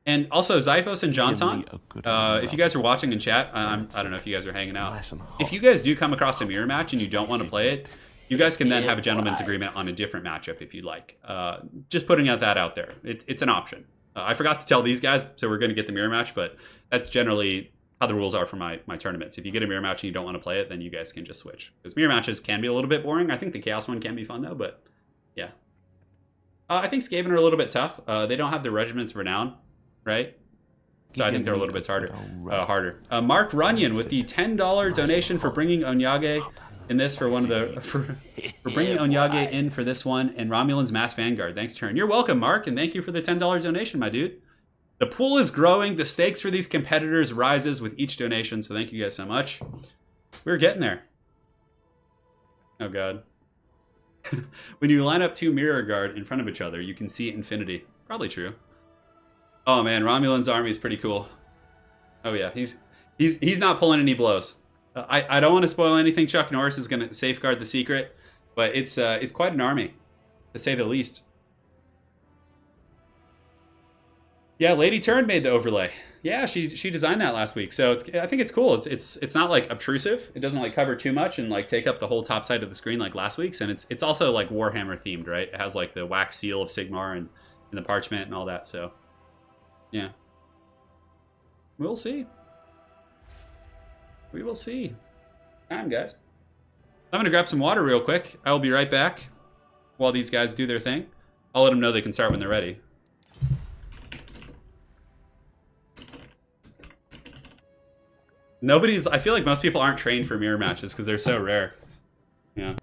And also, Xiphos and Jonton, if you guys are watching in chat, I don't know if you guys are hanging out. If you guys do come across a mirror match and you don't want to play it, you guys can then have a gentleman's agreement on a different matchup if you'd like. Just putting that out there. It's an option. I forgot to tell these guys, so we're going to get the mirror match, but that's generally how the rules are for my tournaments. If you get a mirror match and you don't want to play it, then you guys can just switch. Because mirror matches can be a little bit boring. I think the Chaos one can be fun, though, but yeah. I think Skaven are a little bit tough. They don't have the Regiment's Renown. Right? So I think they're a little bit harder. Mark Runyon with the $10 donation for bringing Onyage in this for one of the for bringing Onyage in for this one and Romulan's Mass Vanguard. Thanks, Turin. You're welcome, Mark, and thank you for the $10 donation, my dude. The pool is growing. The stakes for these competitors rises with each donation. So thank you guys so much. We're getting there. Oh god. When you line up 2 Mirror Guard in front of each other, you can see infinity. Probably true. Oh man, Romulan's army is pretty cool. Oh yeah, he's not pulling any blows. I don't want to spoil anything. Chuck Norris is going to safeguard the secret, but it's quite an army, to say the least. Yeah, Lady Turin made the overlay. Yeah, she designed that last week, so I think it's cool. It's not like obtrusive. It doesn't like cover too much and like take up the whole top side of the screen like last week's, and it's also like Warhammer themed, right? It has like the wax seal of Sigmar and the parchment and all that. So. Yeah. We'll see. We will see. Time, guys. I'm going to grab some water real quick. I will be right back while these guys do their thing. I'll let them know they can start when they're ready. I feel like most people aren't trained for mirror matches because they're so rare. Yeah.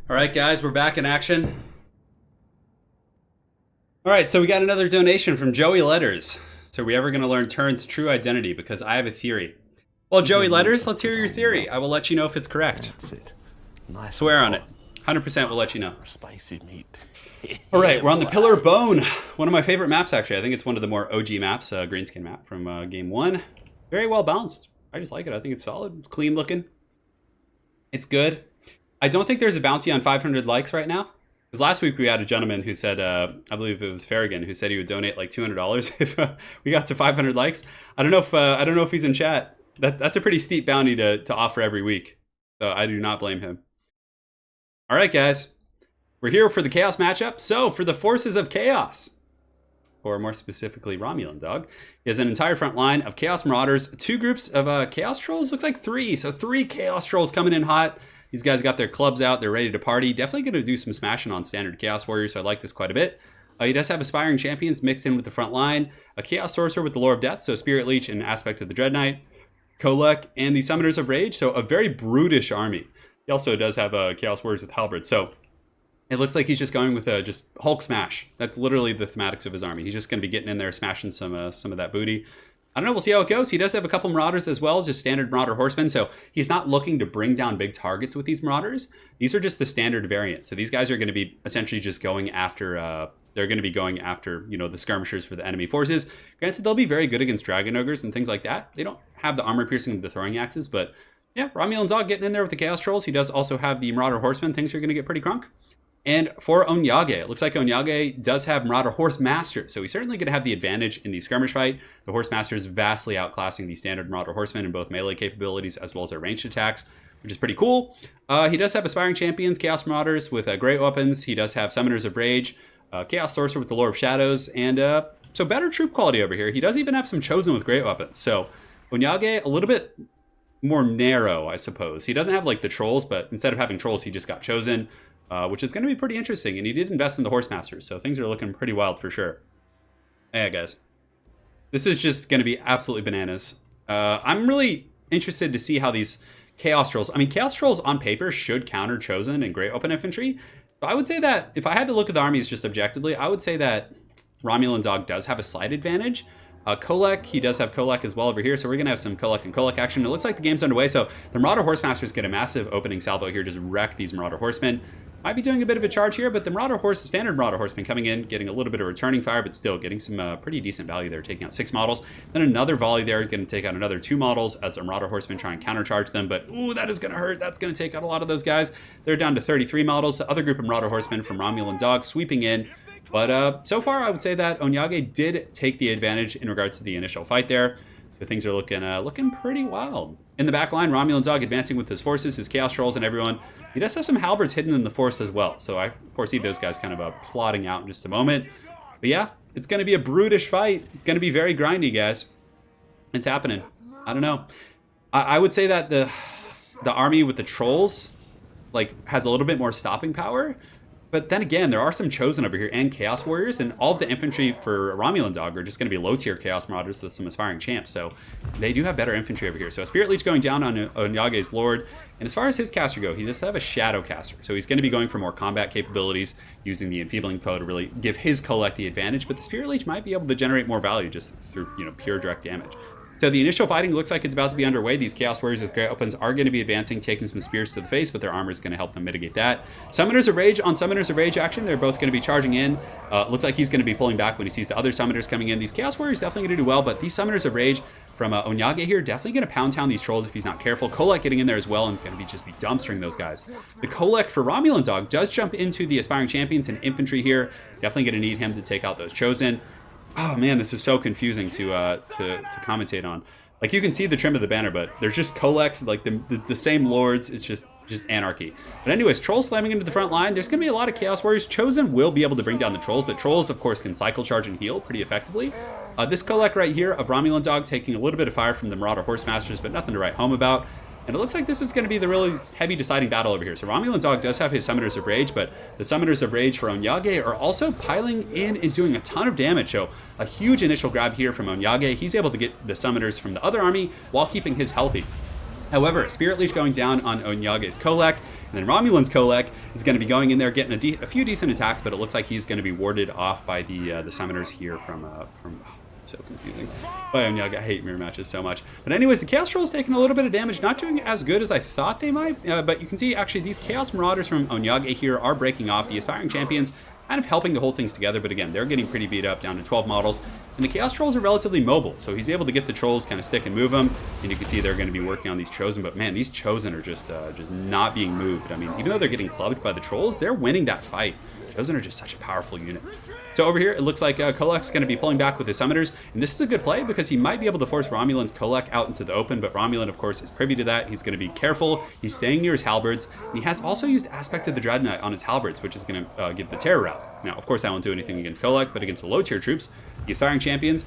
All right, guys, we're back in action. All right, so we got another donation from Joey Letters. So are we ever going to learn Turin's true identity? Because I have a theory. Well, Joey Letters, let's hear your theory. I will let you know if it's correct. That's it. Nice. Swear on it. 100% will let you know. Spicy meat. All right, we're on the Pillar of Bone. One of my favorite maps, actually. I think it's one of the more OG maps, greenskin map from Game 1. Very well balanced. I just like it. I think it's solid. It's clean looking. It's good. I don't think there's a bounty on 500 likes right now. Because last week we had a gentleman who said, I believe it was Farragon, who said he would donate like $200 if we got to 500 likes. I don't know if he's in chat. That's a pretty steep bounty to offer every week. So I do not blame him. All right, guys. We're here for the Chaos matchup. So for the Forces of Chaos, or more specifically Romulan Dog, he has an entire front line of Chaos Marauders, 2 groups of Chaos Trolls, looks like 3. So 3 Chaos Trolls coming in hot. These guys got their clubs out. They're ready to party. Definitely going to do some smashing on standard Chaos Warriors, so I like this quite a bit. He does have Aspiring Champions mixed in with the front line, a Chaos Sorcerer with the Lore of Death, so Spirit Leech and aspect of the Dread Knight, Kolek, and the Summoners of Rage, so a very brutish army. He also does have Chaos Warriors with Halberd, so it looks like he's just going with just Hulk Smash. That's literally the thematics of his army. He's just going to be getting in there, smashing some of that booty. I don't know, we'll see how it goes. He does have a couple Marauders as well, just standard Marauder Horsemen, so he's not looking to bring down big targets with these Marauders. These are just the standard variant, so these guys are going to be essentially just going after, they're going to be going after, you know, the skirmishers for the enemy forces. Granted, they'll be very good against Dragon Ogres and things like that. They don't have the armor piercing with the throwing axes, but yeah, Romulan Dog getting in there with the Chaos Trolls. He does also have the Marauder Horsemen. Things are going to get pretty crunk. And for Onyage, it looks like Onyage does have Marauder Horse Master, so he's certainly going to have the advantage in the skirmish fight. The Horse Master is vastly outclassing the standard Marauder Horsemen in both melee capabilities as well as their ranged attacks, which is pretty cool. He does have Aspiring Champions, Chaos Marauders with great weapons. He does have Summoners of Rage, Chaos Sorcerer with the Lore of Shadows, and so better troop quality over here. He does even have some Chosen with great weapons. So Onyage, a little bit more narrow, I suppose. He doesn't have like the Trolls, but instead of having Trolls, he just got Chosen. Which is going to be pretty interesting. And he did invest in the Horse Masters, so things are looking pretty wild for sure. Yeah, guys. This is just going to be absolutely bananas. I'm really interested to see how these Chaos Trolls... I mean, Chaos Trolls on paper should counter Chosen and Great Open Infantry. But I would say that if I had to look at the armies just objectively, I would say that Romulan Dog does have a slight advantage. Kolek, he does have Kolek as well over here, so we're going to have some Kolek and Kolek action. It looks like the game's underway, so the Marauder Horsemasters get a massive opening salvo here, just wreck these Marauder Horsemen. Might be doing a bit of a charge here, but the standard Marauder Horsemen coming in, getting a little bit of returning fire, but still getting some pretty decent value there, taking out 6 models. Then another volley there, going to take out another 2 models as the Marauder Horsemen try and countercharge them, but ooh, that is going to hurt. That's going to take out a lot of those guys. They're down to 33 models. The other group of Marauder Horsemen from Romulan Dog sweeping in. But so far, I would say that Onyage did take the advantage in regards to the initial fight there. So things are looking pretty wild. In the back line, Romulan Dog advancing with his forces, his Chaos Trolls, and everyone. He does have some Halberds hidden in the forest as well. So I foresee those guys kind of plotting out in just a moment. But yeah, it's going to be a brutish fight. It's going to be very grindy, guys. It's happening. I don't know. I would say that the army with the Trolls has a little bit more stopping power. But then again, there are some Chosen over here and Chaos Warriors, and all of the infantry for Romulan Dog are just going to be low-tier Chaos Marauders with some Aspiring Champs, so they do have better infantry over here. So a Spirit Leech going down on Onyage's Lord, and as far as his caster go, he does have a Shadow Caster, so he's going to be going for more combat capabilities, using the Enfeebling Foe to really give his Kolek the advantage, but the Spirit Leech might be able to generate more value just through, pure direct damage. So the initial fighting looks like it's about to be underway. These Chaos Warriors with Great Opens are going to be advancing, taking some spears to the face, but their armor is going to help them mitigate that. Summoners of Rage on Summoners of Rage action. They're both going to be charging in. Looks like he's going to be pulling back when he sees the other Summoners coming in. These Chaos Warriors definitely going to do well, but these Summoners of Rage from Onyage here definitely going to pound town these Trolls if he's not careful. Kolek getting in there as well and going to be just dumpstering those guys. The Kolek for Romulan Dog does jump into the Aspiring Champions and Infantry here. Definitely going to need him to take out those Chosen. Oh man, this is so confusing to commentate on. Like, you can see the trim of the banner, but there's just Koleks, like the same lords. It's just anarchy. But anyways, Trolls slamming into the front line. There's going to be a lot of Chaos Warriors. Chosen will be able to bring down the Trolls, but Trolls, of course, can cycle charge and heal pretty effectively. This Kolek right here of Romulan Dog taking a little bit of fire from the Marauder Horsemasters, but nothing to write home about. And it looks like this is going to be the really heavy deciding battle over here. So Romulan Dog does have his Summoners of Rage, but the Summoners of Rage for Onyage are also piling in and doing a ton of damage. So a huge initial grab here from Onyage. He's able to get the Summoners from the other army while keeping his healthy. However, Spirit Leech going down on Onyage's Kolek, and then Romulan's Kolek is going to be going in there, getting a few decent attacks, but it looks like he's going to be warded off by the summoners here from so confusing. By Onyage, I hate mirror matches so much. But anyways, the Chaos Troll's taking a little bit of damage, not doing as good as I thought they might, but you can see actually these Chaos Marauders from Onyage here are breaking off. The Aspiring Champions kind of helping to hold things together, but again, they're getting pretty beat up down to 12 models. And the Chaos Trolls are relatively mobile, so he's able to get the Trolls kind of stick and move them. And you can see they're going to be working on these Chosen, but man, these Chosen are just not being moved. I mean, even though they're getting clubbed by the Trolls, they're winning that fight. Chosen are just such a powerful unit. So over here, it looks like Kolek's going to be pulling back with his Summoners, and this is a good play because he might be able to force Romulan's Kolek out into the open, but Romulan, of course, is privy to that. He's going to be careful. He's staying near his Halberds, and he has also used Aspect of the Dreadnought on his Halberds, which is going to give the Terror Route. Now, of course, that won't do anything against Kolek, but against the low-tier troops, the Aspiring Champions,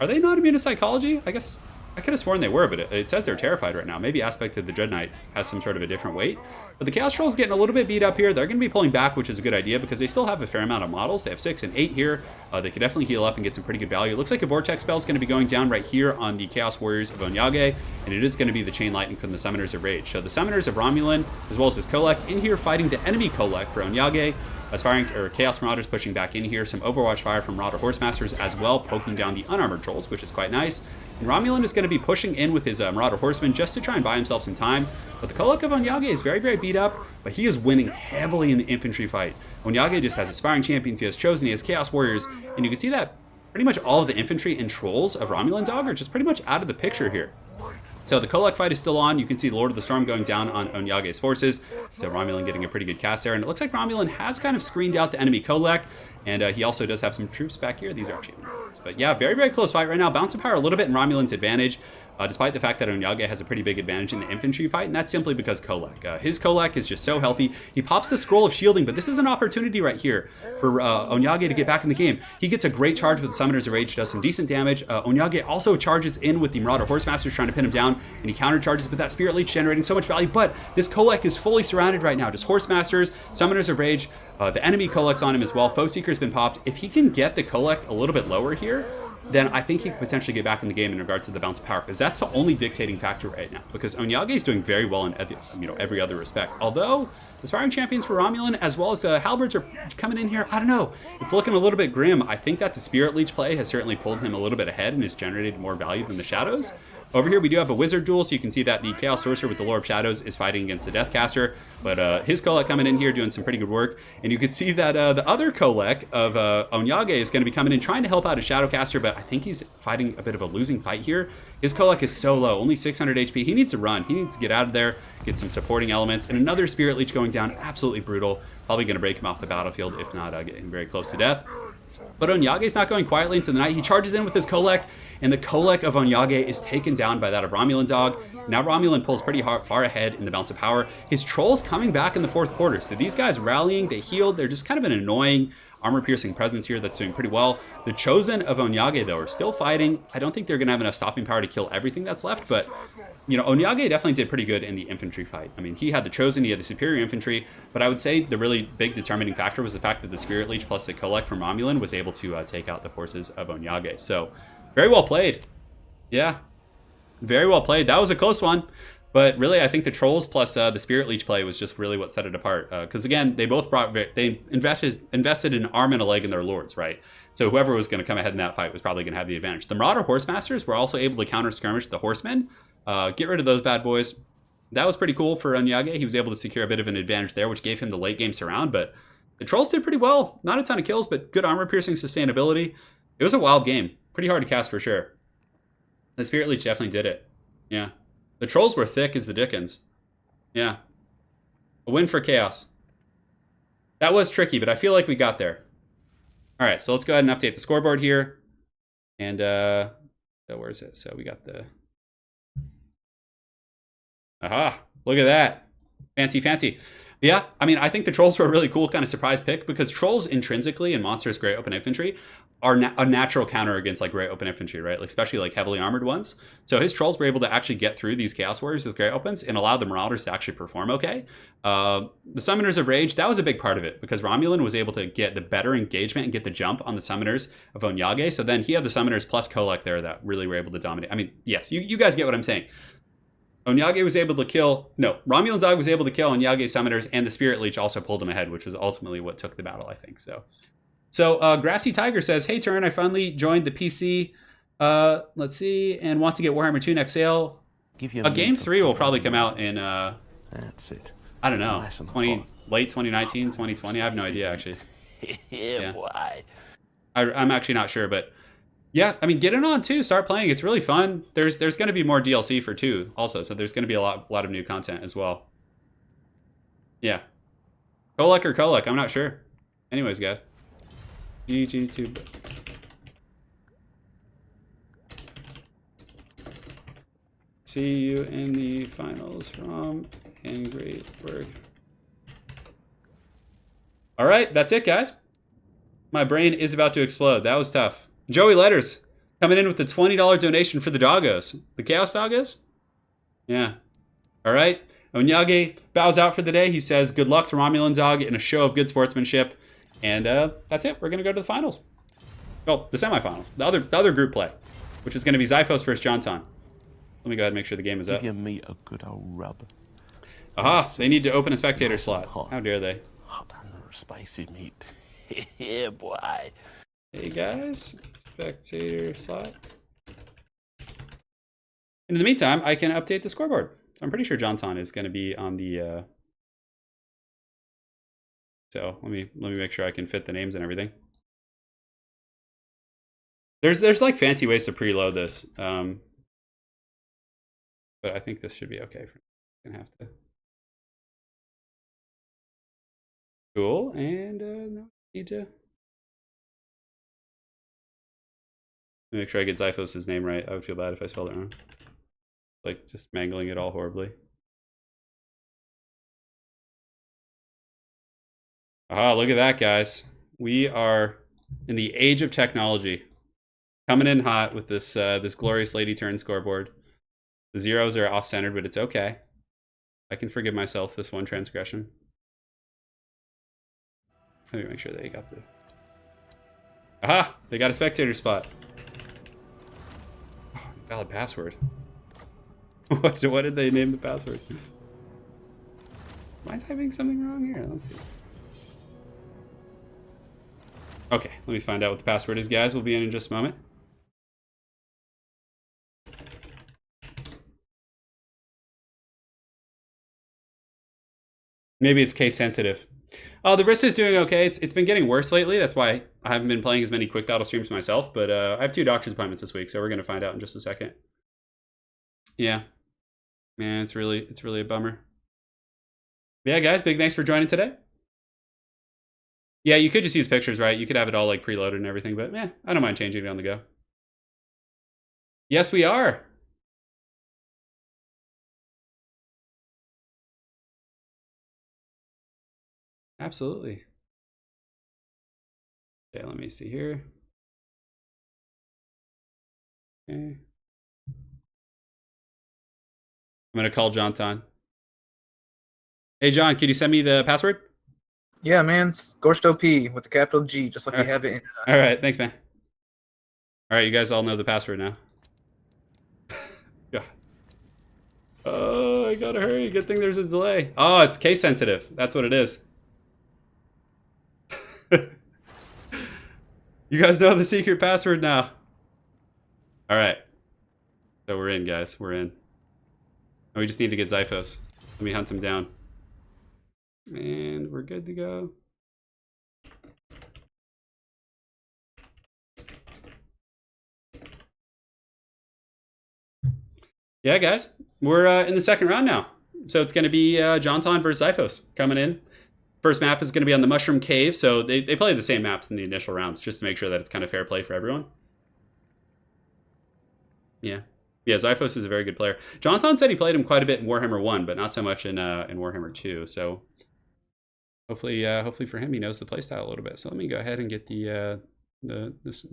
are they not immune to Psychology? I guess I could have sworn they were, but it says they're terrified right now. Maybe Aspect of the Dreadnought has some sort of a different weight. But the Chaos Troll's getting a little bit beat up here. They're going to be pulling back, which is a good idea because they still have a fair amount of models. They have 6 and 8 here. They could definitely heal up and get some pretty good value. It looks like a Vortex spell is going to be going down right here on the Chaos Warriors of Onyage, and it is going to be the Chain Lightning from the Summoners of Rage. So the Summoners of Romulan, as well as his Kolek, in here fighting the enemy Kolek for Onyage. Aspiring or Chaos Marauders pushing back in here. Some Overwatch fire from Marauder Horsemasters as well, poking down the unarmored trolls, which is quite nice. And Romulan is going to be pushing in with his Marauder Horsemen just to try and buy himself some time. But the Kolek of Onyage is very, very beat up, but he is winning heavily in the infantry fight. Onyage just has Aspiring Champions, he has Chosen, he has Chaos Warriors, and you can see that pretty much all of the infantry and trolls of Romulan Dog are just pretty much out of the picture here. So the Kolek fight is still on. You can see the Lord of the Storm going down on Onyage's forces. So Romulan getting a pretty good cast there. And it looks like Romulan has kind of screened out the enemy Kolek. And he also does have some troops back here. These are actually... But yeah, very, very close fight right now. Bounce of power a little bit in Romulan's advantage. Despite the fact that Onyage has a pretty big advantage in the infantry fight, and that's simply because Kolek. His Kolek is just so healthy. He pops the Scroll of Shielding, but this is an opportunity right here for Onyage to get back in the game. He gets a great charge with the Summoners of Rage, does some decent damage. Onyage also charges in with the Marauder Horsemasters trying to pin him down, and he countercharges with that Spirit Leech generating so much value, but this Kolek is fully surrounded right now. Just Horsemasters, Summoners of Rage, the enemy Kolek's on him as well. Foe Seeker's been popped. If he can get the Kolek a little bit lower here, then I think he could potentially get back in the game in regards to the bounce of power, because that's the only dictating factor right now. Because Onyage is doing very well in every other respect. Although the Aspiring Champions for Romulan as well as Halberds are coming in here, I don't know. It's looking a little bit grim. I think that the Spirit Leech play has certainly pulled him a little bit ahead and has generated more value than the Shadows. Over here we do have a Wizard duel, so you can see that the Chaos Sorcerer with the Lore of Shadows is fighting against the Deathcaster, but his Kolek coming in here doing some pretty good work, and you can see that the other Kolek of Onyage is going to be coming in trying to help out a Shadowcaster, but I think he's fighting a bit of a losing fight here. His Kolek is so low, only 600 HP. He needs to run. He needs to get out of there, get some supporting elements, and another Spirit Leech going down, absolutely brutal. Probably going to break him off the battlefield, if not get him very close to death. But Onyage's not going quietly into the night. He charges in with his Kolek, and the Kolek of Onyage is taken down by that of Romulan Dog. Now Romulan pulls pretty far ahead in the bounce of power. His Trolls coming back in the fourth quarter. So these guys rallying, they healed. They're just kind of an annoying armor-piercing presence here that's doing pretty well. The Chosen of Onyage, though, are still fighting. I don't think they're going to have enough stopping power to kill everything that's left, but Onyage definitely did pretty good in the infantry fight. I mean, he had the Chosen, he had the superior infantry, but I would say the really big determining factor was the fact that the Spirit Leech plus the Kolek from Romulan was able to take out the forces of Onyage. So, very well played. Yeah, very well played. That was a close one. But really, I think the Trolls plus the Spirit Leech play was just really what set it apart. Because again, they both invested an arm and a leg in their lords, right? So whoever was going to come ahead in that fight was probably going to have the advantage. The Marauder Horsemasters were also able to counter skirmish the Horsemen. Get rid of those bad boys. That was pretty cool for Onyage. He was able to secure a bit of an advantage there, which gave him the late game surround. But the Trolls did pretty well. Not a ton of kills, but good armor piercing sustainability. It was a wild game. Pretty hard to cast for sure. The Spirit Leech definitely did it. Yeah. The Trolls were thick as the Dickens. Yeah. A win for Chaos. That was tricky, but I feel like we got there. All right, so let's go ahead and update the scoreboard here. And, where is it? So we got the... Aha, look at that. Fancy, fancy. Yeah, I mean, I think the Trolls were a really cool kind of surprise pick because Trolls intrinsically in Monsters Great Open Infantry are a natural counter against like Great Open Infantry, right? Like especially like heavily armored ones. So his Trolls were able to actually get through these Chaos Warriors with Great Opens and allow the Marauders to actually perform okay. The Summoners of Rage, that was a big part of it because Romulan was able to get the better engagement and get the jump on the Summoners of Onyage. So then he had the Summoners plus Kolek there that really were able to dominate. I mean, yes, you guys get what I'm saying. Onyage was able to kill... No, Romulan Dog was able to kill Onyage's summoners, and the Spirit Leech also pulled him ahead, which was ultimately what took the battle, I think. So Grassy Tiger says, hey, Turin, I finally joined the PC. Let's see, and want to get Warhammer 2 next sale. Give you Game 3 will probably come out in... That's it. I don't know, Nice and late 2019, 2020. I have no idea, actually. Yeah, boy. I'm actually not sure, but yeah, I mean, get it on 2. Start playing. It's really fun. There's going to be more DLC for 2 also, so there's going to be a lot of new content as well. Yeah. Kolek or Kolek, I'm not sure. Anyways, guys. GG2. See you in the finals from and great work. All right, that's it, guys. My brain is about to explode. That was tough. Joey Letters coming in with the $20 donation for the doggos. The Chaos Doggos? Yeah. All right. Onyage bows out for the day. He says, good luck to Romulan Dog in a show of good sportsmanship. And that's it. We're going to go to the finals. Well, the semifinals. The other group play, which is going to be Zyphos versus Jonton. Let me go ahead and make sure the game is up. Give your meat a good old rub. Aha, they need to open a spectator slot. How dare they? Hot and spicy meat. Yeah, boy. Hey, guys. Spectator slot. And in the meantime, I can update the scoreboard. So I'm pretty sure Jonton is going to be on the... So let me make sure I can fit the names and everything. There's like fancy ways to preload this. But I think this should be okay. I'm gonna have to. Cool, and no need to. Make sure I get Zyphos' name right. I would feel bad if I spelled it wrong. Like just mangling it all horribly. Ah, look at that, guys. We are in the age of technology. Coming in hot with this this glorious Lady Turn scoreboard. The zeros are off-centered, but it's okay. I can forgive myself this one transgression. Let me make sure they got the... Aha! They got a spectator spot. Oh, valid password. What did they name the password? Am I typing something wrong here? Let's see. Okay, let me find out what the password is, guys. We'll be in just a moment. Maybe it's case sensitive. Oh, the wrist is doing okay. It's been getting worse lately. That's why I haven't been playing as many quick battle streams myself. But I have 2 doctor's appointments this week, so we're gonna find out in just a second. Yeah, man, it's really a bummer. Yeah, guys, big thanks for joining today. Yeah, you could just use pictures, right? You could have it all like preloaded and everything, but yeah, I don't mind changing it on the go. Yes, we are. Absolutely. Okay, let me see here. Okay. I'm gonna call Jonton. Hey, John, can you send me the password? Yeah, man. Scorched OP with the capital G, just like you have it in. All right, thanks, man. All right, you guys all know the password now. God. Oh, I gotta hurry. Good thing there's a delay. Oh, it's case sensitive. That's what it is. You guys know the secret password now. All right. So we're in, guys. We're in. And we just need to get Zyphos. Let me hunt him down. And we're good to go. Yeah, guys. We're in the second round now. So it's going to be Jonton versus Zyphos coming in. First map is going to be on the Mushroom Cave, so they play the same maps in the initial rounds just to make sure that it's kind of fair play for everyone. Yeah. Yeah, Zyphos is a very good player. Jonton said he played him quite a bit in Warhammer 1, but not so much in Warhammer 2, so hopefully for him he knows the playstyle a little bit. So let me go ahead and get the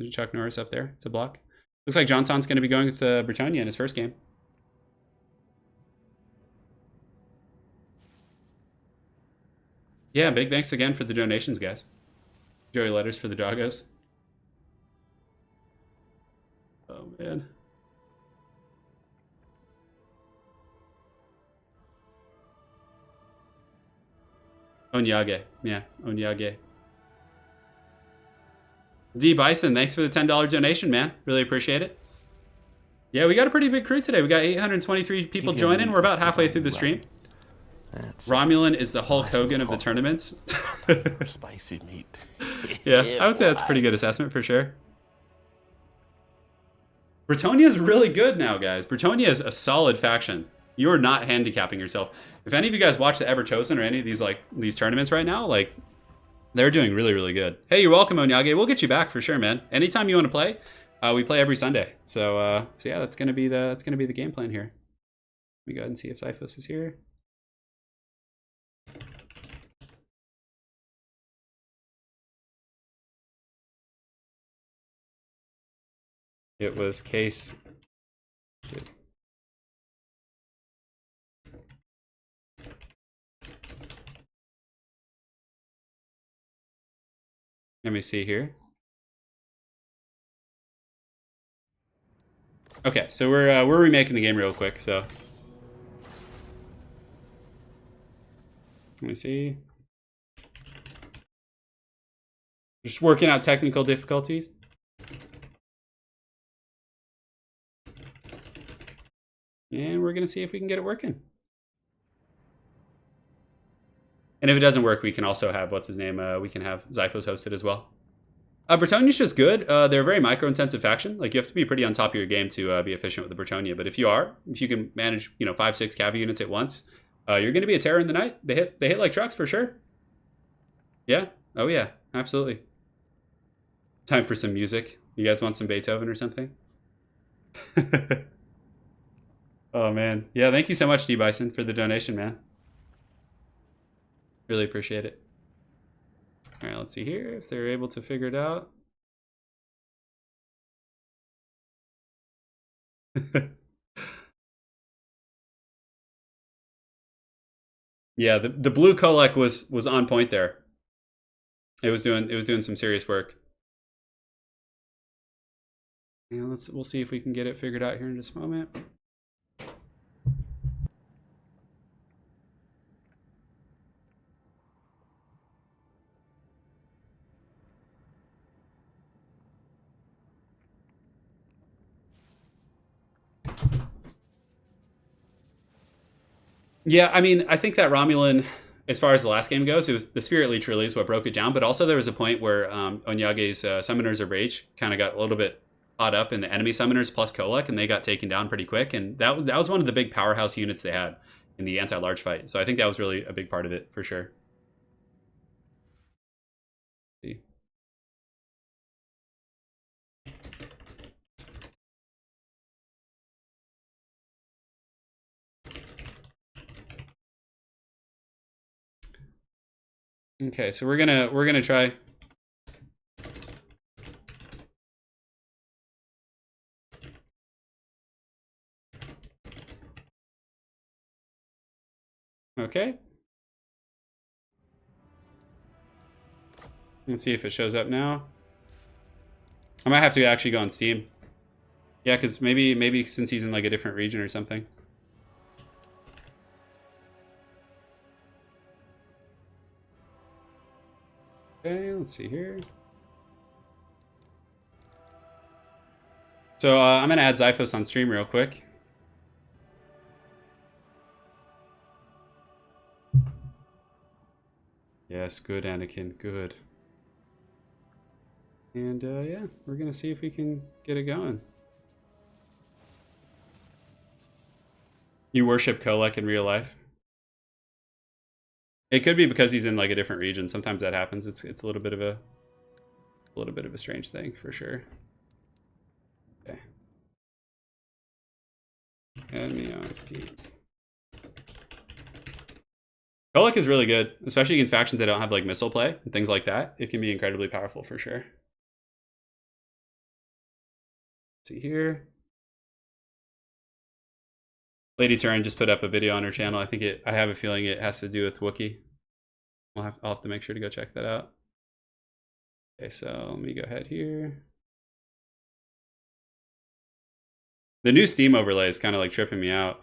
Chuck Norris up there to block. Looks like Jonton's going to be going with the Bretonnia in his first game. Yeah, big thanks again for the donations, guys. Joey Letters for the doggos. Oh, man. Onyage. Yeah, Onyage. D Bison, thanks for the $10 donation, man. Really appreciate it. Yeah, we got a pretty big crew today. We got 823 people joining. We're about halfway through the stream. Romulan is the Hulk Hogan of the tournaments. Spicy meat. Yeah, I would say that's a pretty good assessment for sure. Bretonnia is really good now, guys. Bretonnia is a solid faction. You're not handicapping yourself. If any of you guys watch the Ever Chosen or any of these tournaments right now, like, they're doing really, really good. Hey, you're welcome, Onyage. We'll get you back for sure, man. Anytime you want to play, we play every Sunday. So yeah, that's gonna be the game plan here. Let me go ahead and see if Zyphos is here. It was case 2. Let me see here. Okay, so we're remaking the game real quick. So let me see. Just working out technical difficulties. And we're gonna see if we can get it working. And if it doesn't work, we can also have, what's his name? We can have Zyphos hosted as well. Bretonnia's just good. They're a very micro-intensive faction. Like, you have to be pretty on top of your game to be efficient with the Bretonnia. But if you can manage, 5-6 cav units at once, you're going to be a terror in the night. They hit like trucks for sure. Yeah. Oh yeah. Absolutely. Time for some music. You guys want some Beethoven or something? Oh man. Yeah. Thank you so much, D Bison, for the donation, man. Really appreciate it. All right, let's see here if they're able to figure it out. Yeah, the blue Kolek was on point there. It was doing some serious work. Yeah, we'll see if we can get it figured out here in just a moment. Yeah, I mean, I think that Romulan, as far as the last game goes, it was the Spirit Leech really is what broke it down. But also there was a point where Onyage's Summoners of Rage kind of got a little bit caught up in the enemy summoners plus Kolek, and they got taken down pretty quick. And that was one of the big powerhouse units they had in the anti-large fight. So I think that was really a big part of it for sure. Let's see. Okay, so we're gonna try. Okay. Let's see if it shows up now. I might have to actually go on Steam. Yeah, because maybe since he's in like a different region or something. Okay, let's see here. So I'm gonna add Zyphos on stream real quick. Yes, good, Anakin, good. And yeah, we're gonna see if we can get it going. You worship Kolek in real life? It could be because he's in like a different region. Sometimes that happens. It's a little bit of a strange thing for sure. Okay. Add me on Steam. Kolek is really good, especially against factions that don't have like missile play and things like that. It can be incredibly powerful for sure. Let's see here. Lady Turin just put up a video on her channel. I have a feeling it has to do with Wookiee. I'll have to make sure to go check that out. Okay, so let me go ahead here. The new Steam overlay is kind of like tripping me out.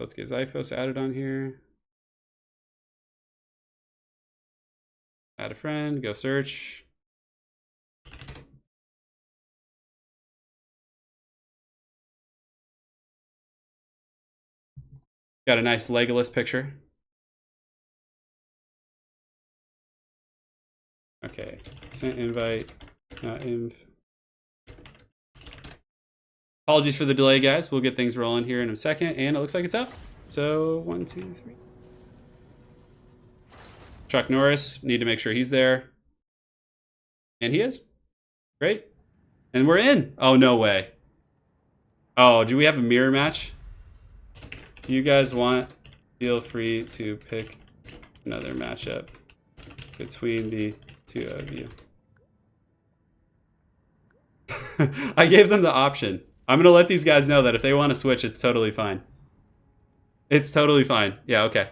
Let's get Zyphos added on here. Add a friend, go search. Got a nice Legolas picture. Okay, sent invite, not inv. Apologies for the delay, guys. We'll get things rolling here in a second, and it looks like it's up. So 1, 2, 3. Chuck Norris, need to make sure he's there. And he is. Great. And we're in. Oh, no way. Oh, do we have a mirror match? If you guys want, feel free to pick another matchup between the two of you. I gave them the option. I'm going to let these guys know that if they want to switch, it's totally fine. It's totally fine. Yeah, okay.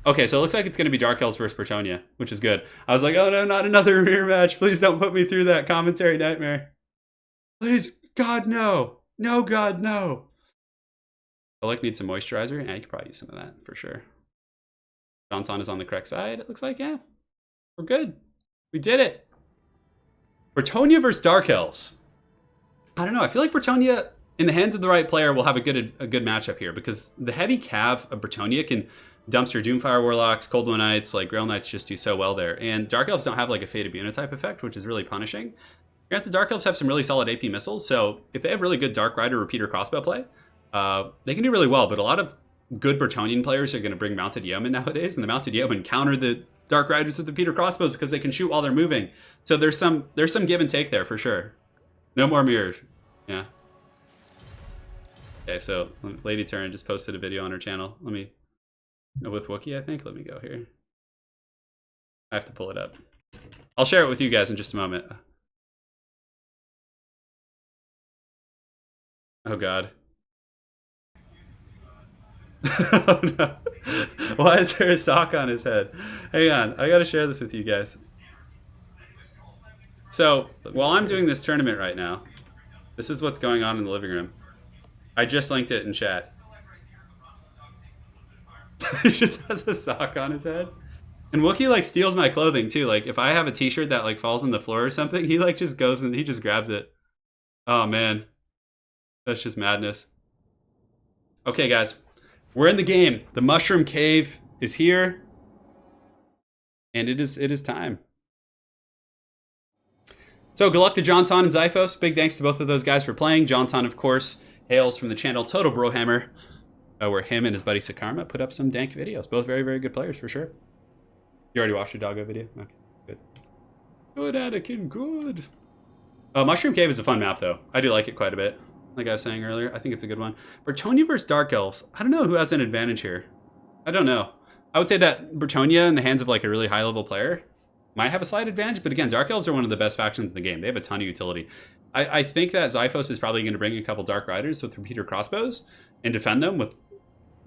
Okay, so it looks like it's going to be Dark Elves versus Bretonnia, which is good. I was like, oh no, not another mirror match. Please don't put me through that commentary nightmare. Please, God, no. No, God, no. I like need some moisturizer. Yeah, you could probably use some of that for sure. Johnson is on the correct side. It looks like, yeah, we're good. We did it. Bretonnia versus Dark Elves. I don't know. I feel like Bretonnia, in the hands of the right player, will have a good matchup here because the heavy cav of Bretonnia can dumpster Doomfire Warlocks, Cold One Knights, like Grail Knights just do so well there. And Dark Elves don't have like a Fate of Una type effect, which is really punishing. Granted, Dark Elves have some really solid AP missiles, so if they have really good Dark Rider repeater crossbow play, they can do really well. But a lot of good Bretonian players are going to bring Mounted Yeomen nowadays, and the Mounted Yeomen counter the Dark Riders with repeater crossbows because they can shoot while they're moving. So there's some give and take there for sure. No more mirrors. Yeah. Okay, so Lady Turin just posted a video on her channel. Let me, with Wookiee, I think. Let me go here. I have to pull it up. I'll share it with you guys in just a moment. Oh God. Oh no. Why is there a sock on his head? Hang on, I gotta share this with you guys. So, while I'm doing this tournament right now, this is what's going on in the living room. I just linked it in chat. He just has a sock on his head. And Wookiee like steals my clothing too. Like if I have a t-shirt that like falls on the floor or something, he like just goes and he just grabs it. Oh man. That's just madness. Okay guys, we're in the game. The Mushroom Cave is here. And it is time. So good luck to Johnton and Zyphos. Big thanks to both of those guys for playing. Johnton, of course, hails from the channel Total Brohammer, where him and his buddy Sakarma put up some dank videos. Both very, very good players for sure. You already watched the doggo video? Okay, good. Good, Anakin, good. Mushroom Cave is a fun map, though. I do like it quite a bit. Like I was saying earlier, I think it's a good one. Bretonnia versus Dark Elves. I don't know who has an advantage here. I don't know. I would say that Bretonnia, in the hands of like a really high-level player, might have a slight advantage. But again, Dark Elves are one of the best factions in the game. They have a ton of utility. I think that Zyphos is probably going to bring a couple Dark Riders with repeater crossbows and defend them with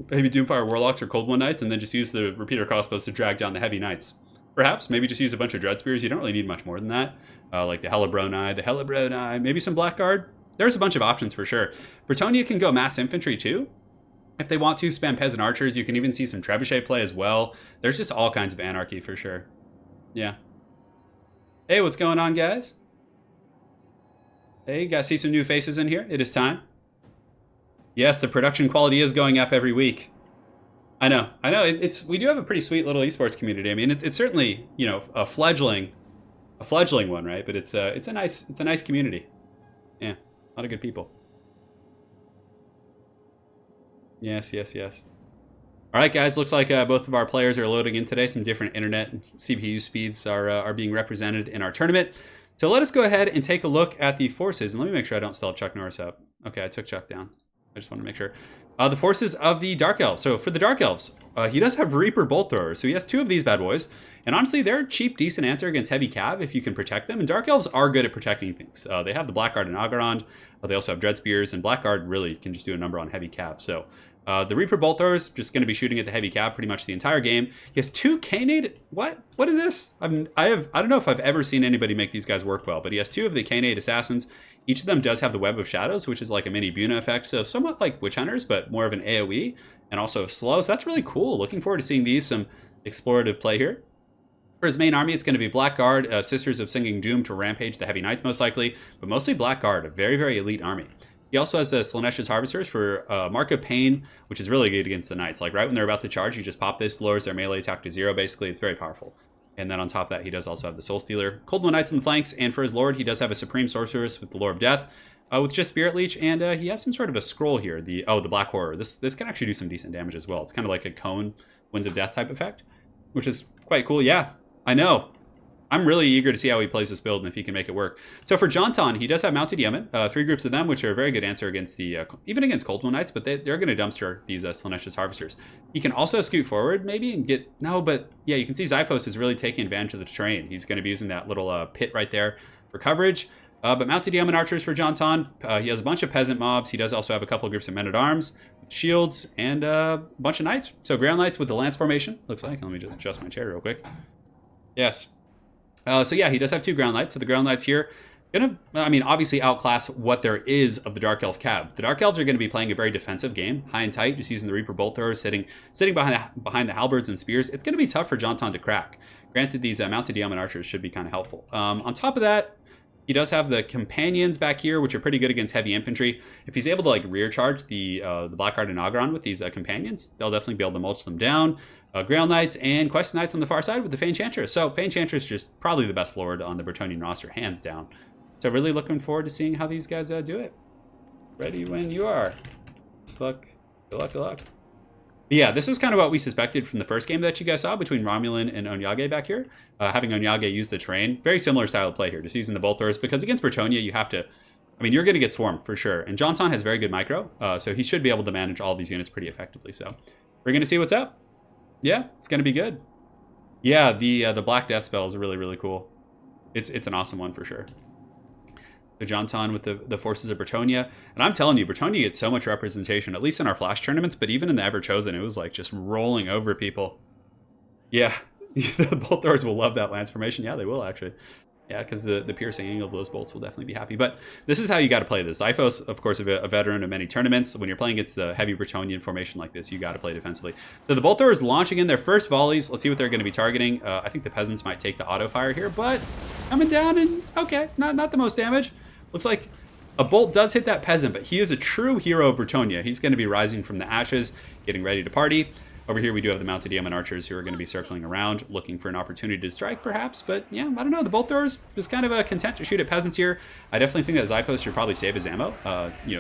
maybe Doomfire Warlocks or Cold One Knights, and then just use the repeater crossbows to drag down the heavy knights. Perhaps, maybe just use a bunch of Dread Spears. You don't really need much more than that. Like the Hellebroni, maybe some Blackguard. There's a bunch of options for sure. Bretonnia can go mass infantry too. If they want to, spam peasant archers. You can even see some trebuchet play as well. There's just all kinds of anarchy for sure. Yeah. Hey, what's going on, guys? Hey, guys, see some new faces in here? It is time. Yes, the production quality is going up every week. I know. We do have a pretty sweet little esports community. I mean, it's certainly, you know, a fledgling one, right? But it's a nice community. Yeah, a lot of good people. Yes. All right, guys. Looks like both of our players are loading in today. Some different internet and CPU speeds are being represented in our tournament. So let us go ahead and take a look at the forces. And let me make sure I don't still have Chuck Norris up. Okay, I took Chuck down. I just want to make sure. The forces of the Dark Elves. So for the Dark Elves, he does have Reaper Bolt Throwers. So he has two of these bad boys. And honestly, they're a cheap, decent answer against heavy cav if you can protect them. And Dark Elves are good at protecting things. They have the Blackguard and Agarond. They also have Dread Spears. And Blackguard really can just do a number on heavy cav. So The Reaper Bolt Thrower is just going to be shooting at the heavy cab pretty much the entire game. He has 2 Canade. What is this? I don't know if I've ever seen anybody make these guys work well, but he has 2 of the Canade Assassins. Each of them does have the Web of Shadows, which is like a mini Buna effect, so somewhat like Witch Hunters, but more of an AoE, and also slow, so that's really cool. Looking forward to seeing these, some explorative play here. For his main army, it's going to be Blackguard, Sisters of Singing Doom to rampage the Heavy Knights most likely, but mostly Blackguard, a very, very elite army. He also has the Slaanesha's Harvesters for Mark of Pain, which is really good against the Knights. Like right when they're about to charge, you just pop this, lowers their melee attack to 0 basically. It's very powerful. And then on top of that, he does also have the Soul Stealer. Cold Moon Knights on the flanks, and for his Lord, he does have a Supreme Sorceress with the Lore of Death, with just Spirit Leech, and he has some sort of a scroll here, the Black Horror. This can actually do some decent damage as well. It's kind of like a cone, Winds of Death type effect, which is quite cool. Yeah, I know. I'm really eager to see how he plays this build and if he can make it work. So for Jonton, he does have Mounted Yeoman, 3 groups of them, which are a very good answer against the, even against Cold Moon Knights, but they're going to dumpster these Slaanesha's Harvesters. He can also scoot forward maybe and get, no, but yeah, you can see Xiphos is really taking advantage of the terrain. He's going to be using that little pit right there for coverage. But Mounted Yeoman Archers for Jonton, he has a bunch of Peasant mobs. He does also have a couple of groups of Men-at-Arms, shields, and a bunch of Knights. So Ground Knights with the Lance formation, looks like. Let me just adjust my chair real quick. Yes. So yeah, he does have 2 Ground Knights. So the Ground Knights here, obviously outclass what there is of the Dark Elf cab. The Dark Elves are going to be playing a very defensive game, high and tight, just using the Reaper Bolt Throwers, sitting behind the halberds and spears. It's going to be tough for Jonton to crack. Granted, these Mounted Yeoman Archers should be kind of helpful. On top of that, he does have the Companions back here, which are pretty good against heavy infantry. If he's able to like rear charge the Blackguard and Ogron with these Companions, they'll definitely be able to mulch them down. Ground Knights and Quest Knights on the far side with the Fey-Enchantress. So Fey-Enchantress just probably the best lord on the Bretonnian roster, hands down. So really looking forward to seeing how these guys do it. Ready when you are. Good luck. Good luck. Good luck. Yeah, this is kind of what we suspected from the first game that you guys saw between Romulan and Onyage back here. Having Onyage use the terrain. Very similar style of play here, just using the Bolt Throwers, because against Bretonnia, you have to... you're going to get swarmed for sure. And Jonton has very good micro, so he should be able to manage all these units pretty effectively. So we're going to see what's up. Yeah, it's going to be good. Yeah, the Black Death spell is really, really cool. It's an awesome one for sure. So Jonton with the forces of Bretonnia. And I'm telling you, Bretonnia gets so much representation, at least in our Flash tournaments, but even in the Ever Chosen, it was like just rolling over people. Yeah, the Bolt Throwers will love that Lance formation. Yeah, they will actually. Yeah, because the piercing angle of those bolts will definitely be happy. But this is how you got to play this. Xiphos, of course, a veteran of many tournaments. When you're playing against the heavy Bretonnian formation like this, you got to play defensively. So the Bolt Throwers launching in their first volleys. Let's see what they're going to be targeting. I think the Peasants might take the auto fire here, but coming down and okay, not the most damage. Looks like a bolt does hit that Peasant, but he is a true hero of Bretonnia. He's going to be rising from the ashes, getting ready to party. Over here, we do have the Mounted Yeoman Archers who are going to be circling around, looking for an opportunity to strike, perhaps. But yeah, I don't know. The Bolt Throwers is kind of content to shoot at Peasants here. I definitely think that Xiphos should probably save his ammo.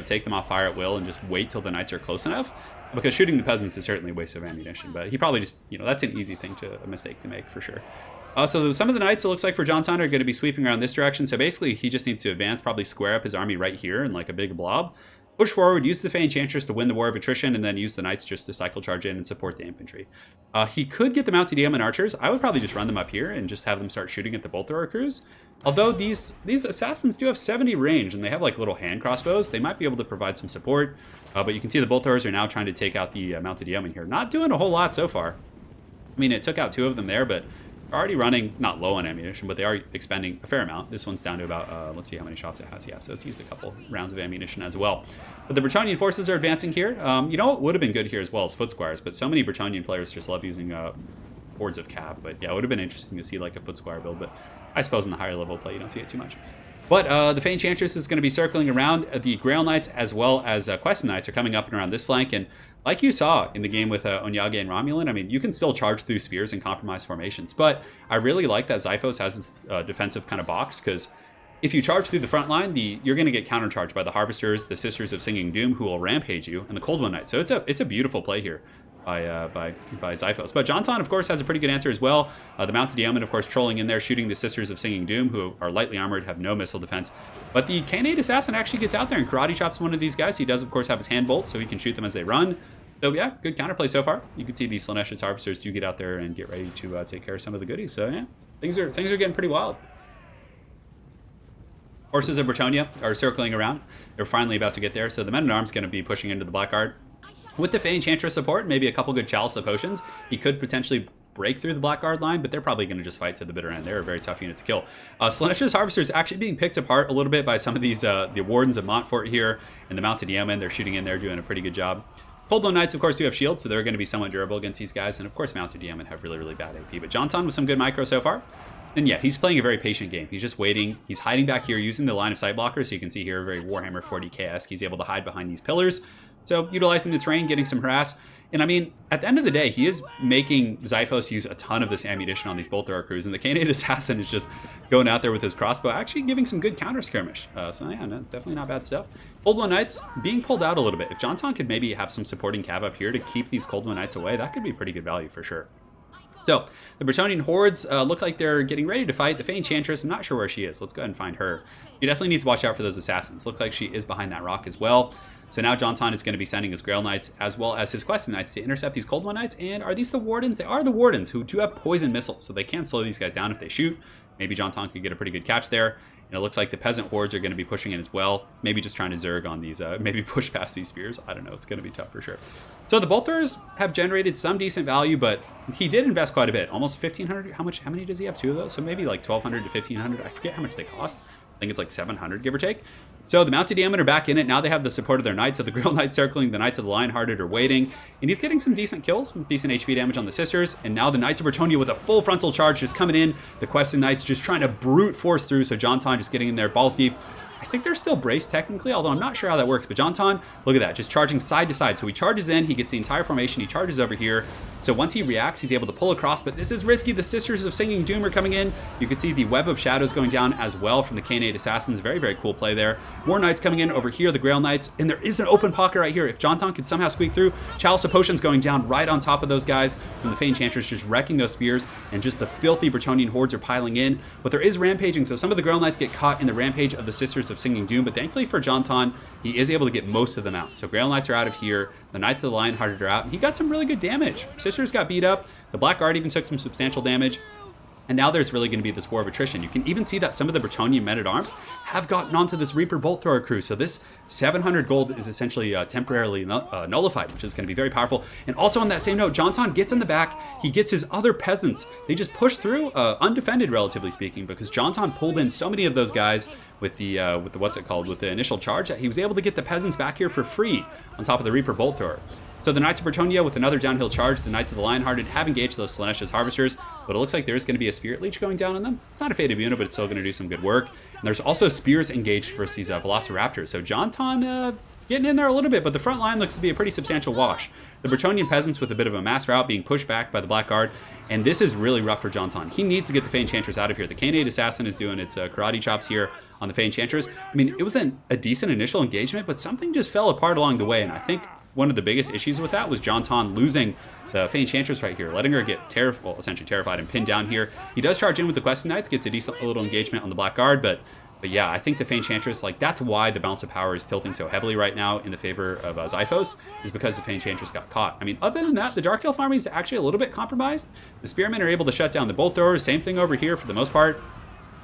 Take them off fire at will and just wait till the Knights are close enough. Because shooting the Peasants is certainly a waste of ammunition. But he probably just, that's an easy a mistake to make for sure. So some of the Knights, it looks like for Jonton, are going to be sweeping around this direction. So basically, he just needs to advance, probably square up his army right here in like a big blob. Push forward, use the Fey-Enchantress to win the War of Attrition, and then use the Knights just to cycle charge in and support the infantry. He could get the Mounted Yeoman Archers. I would probably just run them up here and just have them start shooting at the Bolt Thrower crews. Although these Assassins do have 70 range, and they have like little hand crossbows, they might be able to provide some support. But you can see the Bolt Throwers are now trying to take out the Mounted Yeoman here. Not doing a whole lot so far. It took out 2 of them there, but already running, not low on ammunition, but they are expending a fair amount. This one's down to about, let's see how many shots it has. Yeah, so it's used a couple rounds of ammunition as well. But the Bretonnian forces are advancing here. You know what would have been good here as well as Foot Squires, but so many Bretonnian players just love using hordes of cab. But yeah, it would have been interesting to see like a Foot Squire build, but I suppose in the higher level play you don't see it too much. But the Fey-Enchantress is going to be circling around. The Grail Knights as well as Quest Knights are coming up and around this flank. And like you saw in the game with Onyage and Romulan, you can still charge through spears and compromise formations. But I really like that Xiphos has this defensive kind of box, because if you charge through the front line, you're going to get countercharged by the Harvesters, the Sisters of Singing Doom, who will rampage you, and the Cold One Knight. So it's a beautiful play here by Xiphos. But Jonton, of course, has a pretty good answer as well. The Mounted Yeoman, of course, trolling in there, shooting the Sisters of Singing Doom, who are lightly armored, have no missile defense. But the Canade Assassin actually gets out there and karate chops one of these guys. He does, of course, have his hand bolt, so he can shoot them as they run. So yeah, good counterplay so far. You can see these Slaanesha's Harvesters do get out there and get ready to take care of some of the goodies. So yeah, things are getting pretty wild. Forces of Bretonnia are circling around. They're finally about to get there. So the Men-at-Arms going to be pushing into the Blackguard. With the Fey Enchantress support, maybe a couple good Chalice of Potions, he could potentially break through the Blackguard line, but they're probably going to just fight to the bitter end. They're a very tough unit to kill. Slaanesha's Harvester is actually being picked apart a little bit by some of these, the Wardens of Montfort here and the Mounted Yeomen. They're shooting in there, doing a pretty good job. Coldlow Knights, of course, do have shields, so they're going to be somewhat durable against these guys. And of course, Mounted Yeomen have really, really bad AP. But Jonton with some good micro so far. And yeah, he's playing a very patient game. He's just waiting. He's hiding back here using the line of sight blocker. So you can see here, very Warhammer 40k-esque. He's able to hide behind these pillars. So utilizing the terrain, getting some harass. And I mean, at the end of the day, he is making Xiphos use a ton of this ammunition on these bolt thrower crews. And the Khanate Assassin is just going out there with his crossbow, actually giving some good counter skirmish. So yeah, no, definitely not bad stuff. Coldlow Knights being pulled out a little bit. If Jonton could maybe have some supporting cav up here to keep these Coldlow Knights away, that could be pretty good value for sure. So, the Bretonnian hordes look like they're getting ready to fight. The Fey Enchantress, I'm not sure where she is. Let's go ahead and find her. She definitely needs to watch out for those assassins. Looks like she is behind that rock as well. So now Jonton is going to be sending his Grail Knights as well as his Questing Knights to intercept these Coldlow Knights. And are these the Wardens? They are the Wardens, who do have poison missiles, so they can slow these guys down if they shoot. Maybe Jonton could get a pretty good catch there. And it looks like the Peasant hordes are going to be pushing in as well. Maybe just trying to zerg on these, maybe push past these spears. I don't know. It's going to be tough for sure. So the bolt throwers have generated some decent value, but he did invest quite a bit. Almost 1,500. How many does he have? 2 of those? So maybe like 1,200 to 1,500. I forget how much they cost. I think it's like 700, give or take. So the Mounted Yeomen are back in it. Now they have the support of their Knights. So the Grail Knights circling, the Knights of the Lionhearted are waiting. And he's getting some decent kills, decent HP damage on the Sisters. And now the Knights of Bretonnia with a full frontal charge just coming in. The Questing Knights just trying to brute force through. So Jonton just getting in there balls deep. I think they're still braced technically, although I'm not sure how that works. But Jonton, look at that, just charging side to side. So he charges in, he gets the entire formation, he charges over here. So once he reacts, he's able to pull across, but this is risky. The Sisters of Singing Doom are coming in. You can see the Web of Shadows going down as well from the Khanate Assassins. Very, very cool play there. More Knights coming in over here, the Grail Knights, and there is an open pocket right here. If Jonton could somehow squeak through, Chalice of Potions going down right on top of those guys from the Fey Enchantress, just wrecking those spears, and just the filthy Bretonnian hordes are piling in. But there is rampaging, so some of the Grail Knights get caught in the rampage of the Sisters of Singing Doom, but thankfully for Jonton, he is able to get most of them out. So Grail Knights are out of here, the Knights of the Lionhearted are out, and he got some really good damage. Sisters got beat up, the Blackguard even took some substantial damage, and now there's really going to be this war of attrition. You can even see that some of the Bretonnian men-at-arms have gotten onto this Reaper Bolt Thrower crew, so this 700 gold is essentially temporarily nullified, which is going to be very powerful. And also on that same note, Jonton gets in the back, he gets his other peasants, they just push through, undefended relatively speaking, because Jonton pulled in so many of those guys with the what's it called, with the initial charge, that he was able to get the peasants back here for free on top of the Reaper Bolt Thrower. So the Knights of Bretonnia with another downhill charge, the Knights of the Lionhearted have engaged those Slaanesha's Harvesters, but it looks like there's going to be a Spirit Leech going down on them. It's not a Fate of unit, but it's still going to do some good work. And there's also Spears engaged versus these Velociraptors. So Jonton getting in there a little bit, but the front line looks to be a pretty substantial wash. The Bretonnian peasants with a bit of a mass rout being pushed back by the Blackguard, and this is really rough for Jonton. He needs to get the Fey Enchantress out of here. The Khanate Assassin is doing its karate chops here on the Fey Enchantress. I mean, it was a decent initial engagement, but something just fell apart along the way, and I think one of the biggest issues with that was Jonton losing the Fey Enchantress right here, letting her get essentially terrified and pinned down here. He does charge in with the Questing Knights, gets a decent little engagement on the Blackguard, but yeah, I think the Fey Enchantress, like, that's why the balance of power is tilting so heavily right now in the favor of Xiphos, is because the Fey Enchantress got caught. I mean, other than that, the Dark Elf army is actually a little bit compromised. The Spearmen are able to shut down the Bolt Throwers, same thing over here for the most part.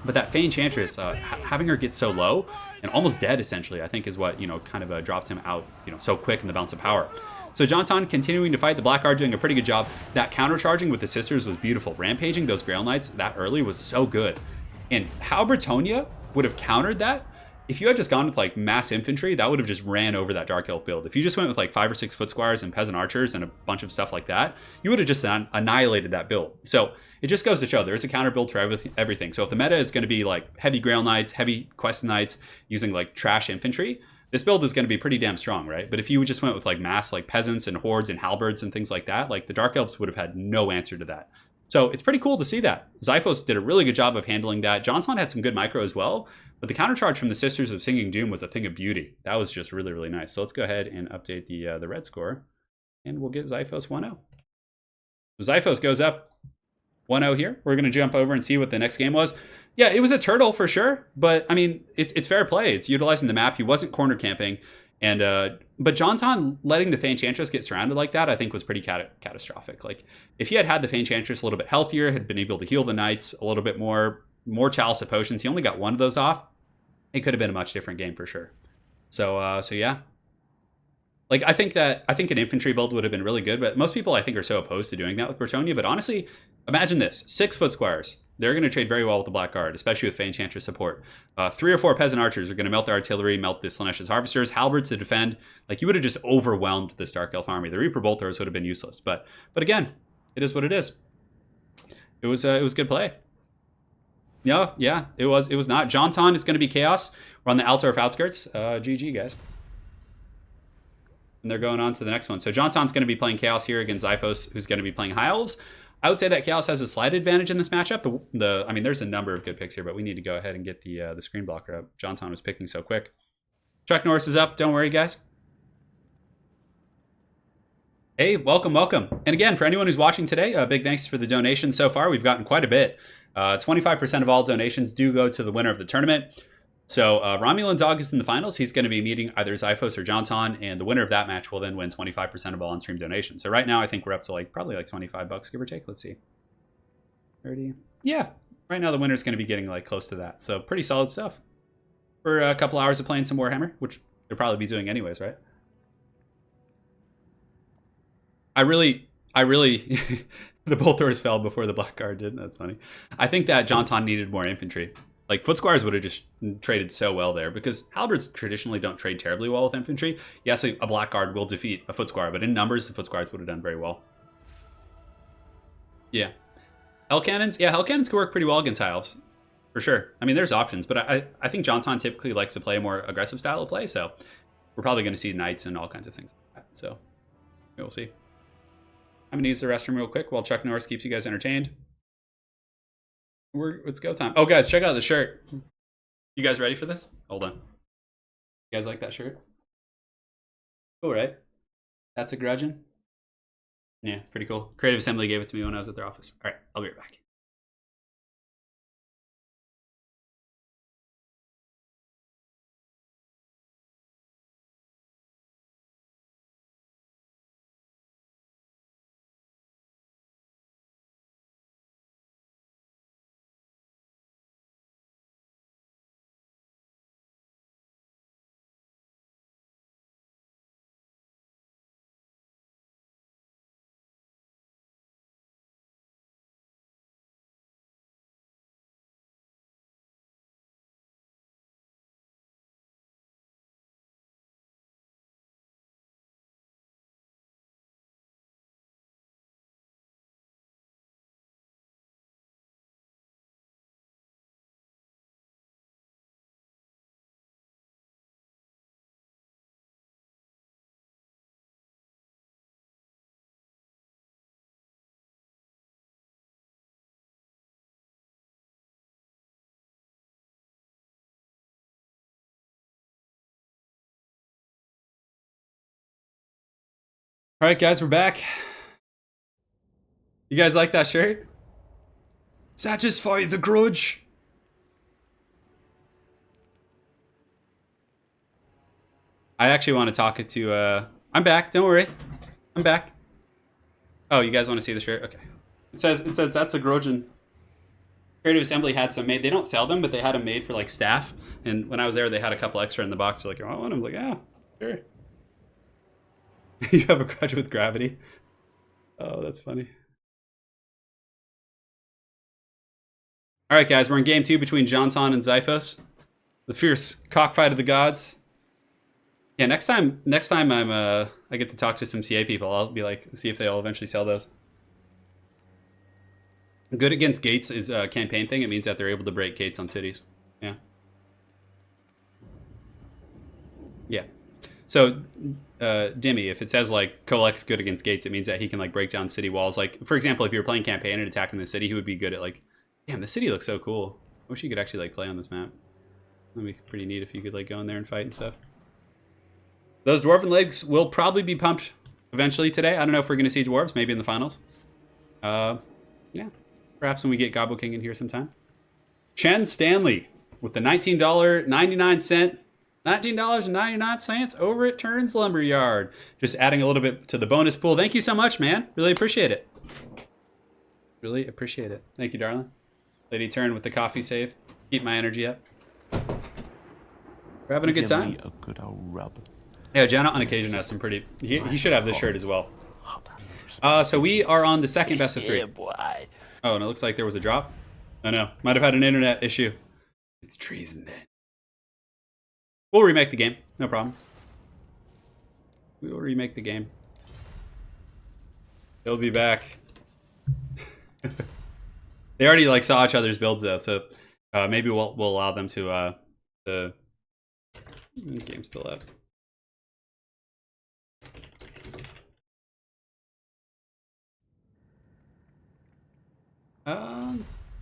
But that Fey Enchantress, having her get so low and almost dead, essentially, I think is what, kind of dropped him out, so quick in the balance of power. So Jonton continuing to fight, the Blackguard doing a pretty good job. That countercharging with the Sisters was beautiful. Rampaging those Grail Knights that early was so good. And how Bretonnia would have countered that, if you had just gone with like mass infantry, that would have just ran over that Dark Elf build. If you just went with like 5 or 6 foot squires and peasant archers and a bunch of stuff like that, you would have just annihilated that build. So it just goes to show there is a counter build for everything. So if the meta is going to be like heavy Grail Knights, heavy Questing Knights using like trash infantry, this build is going to be pretty damn strong, right? But if you just went with like mass like peasants and hordes and halberds and things like that, like the Dark Elves would have had no answer to that. So it's pretty cool to see that. Xiphos did a really good job of handling that. Jonton had some good micro as well, but the countercharge from the Sisters of Singing Doom was a thing of beauty. That was just really, really nice. So let's go ahead and update the red score, and we'll get Xiphos 1-0. So Xiphos goes up 1-0 here. We're going to jump over and see what the next game was. Yeah, it was a turtle for sure, but I mean, it's fair play. It's utilizing the map. He wasn't corner camping. And but Jonton letting the Fey Enchantress get surrounded like that, I think, was pretty catastrophic. Like, if he had the Fey Enchantress a little bit healthier, had been able to heal the Knights a little bit more Chalice of Potions, he only got one of those off, it could have been a much different game for sure. So yeah. Like, I think an infantry build would have been really good, but most people I think are so opposed to doing that with Bretonnia. But honestly, imagine this: 6 foot squires. They're going to trade very well with the Black Guard, especially with Fey Enchantress support. 3 or 4 peasant archers are going to melt their artillery, melt the Slaanesha's harvesters, halberds to defend. Like, you would have just overwhelmed this Dark Elf army. The Reaper Bolters would have been useless. But again, it is what it is. It was good play. Yeah, it was not. Jonton is going to be chaos. We're on the Altorf outskirts. GG, guys. And they're going on to the next one. So Jonton's going to be playing Chaos here against Zyphos, who's going to be playing High Elves. I would say that Chaos has a slight advantage in this matchup. I mean, there's a number of good picks here, but we need to go ahead and get the screen blocker up. Jonton was picking so quick. Chuck Norris is up. Don't worry, guys. Hey, welcome. And again, for anyone who's watching today, big thanks for the donations so far. We've gotten quite a bit. 25% of all donations do go to the winner of the tournament. So Romulan Dog is in the finals. He's going to be meeting either Zyphos or Jonton, and the winner of that match will then win 25% of all on-stream donations. So right now, I think we're up to probably $25, give or take. Let's see. 30. Yeah. Right now, the winner's going to be getting close to that. So pretty solid stuff for a couple hours of playing some Warhammer, which they'll probably be doing anyways, right? I really, the Bolters fell before the Black Guard did. That's funny. I think that Jonton needed more infantry. Foot squires would have just traded so well there because halberds traditionally don't trade terribly well with infantry. Yes, a Black Guard will defeat a foot squire, but in numbers, the foot squires would have done very well. Yeah. Hell cannons? Yeah, hell cannons can work pretty well against high elves. For sure. I mean, there's options, but I think Jonton typically likes to play a more aggressive style of play, so we're probably going to see knights and all kinds of things like that. So we'll see. I'm going to use the restroom real quick while Chuck Norris keeps you guys entertained. It's go time. Oh, guys, check out the shirt. You guys ready for this? Hold on. You guys like that shirt? Cool, right? That's a grudging. Yeah, it's pretty cool. Creative Assembly gave it to me when I was at their office. All right, I'll be right back. All right, guys, we're back. You guys like that shirt? Satisfy the grudge. I actually want to talk to, I'm back, don't worry. I'm back. Oh, you guys want to see the shirt? Okay. It says that's a grudge. And Creative Assembly had some made. They don't sell them, but they had them made for staff. And when I was there, they had a couple extra in the box. They're like, oh, and I was like, yeah, sure. You have a grudge with gravity. Oh, that's funny. All right, guys, we're in game 2 between Jonton and Zyphos. The fierce cockfight of the gods. Yeah, next time I get to talk to some CA people, I'll be see if they'll eventually sell those. Good against gates is a campaign thing. It means that they're able to break gates on cities. Yeah. Yeah. So, Dimmy, if it says Kolek's good against gates, it means that he can break down city walls. For example, if you're playing campaign and attacking the city, he would be good at damn, the city looks so cool. I wish you could actually play on this map. That'd be pretty neat if you could go in there and fight and stuff. Those dwarven legs will probably be pumped eventually today. I don't know if we're going to see dwarves, maybe in the finals. Yeah, perhaps when we get Gobble King in here sometime. Chen Stanley with the $19.99 over at Turns Lumberyard. Just adding a little bit to the bonus pool. Thank you so much, man. Really appreciate it. Really appreciate it. Thank you, darling. Lady Turn with the coffee save. Keep my energy up. We're having a good time. A good old rub. Yeah, Janet on occasion has some pretty... He should have this shirt as well. So we are on the second best of 3. Yeah, boy. Oh, and it looks like there was a drop. Oh no, might have had an internet issue. It's treason then. We'll remake the game, no problem. We will remake the game. They'll be back. They already like saw each other's builds though, so maybe we'll allow them to the game's still up.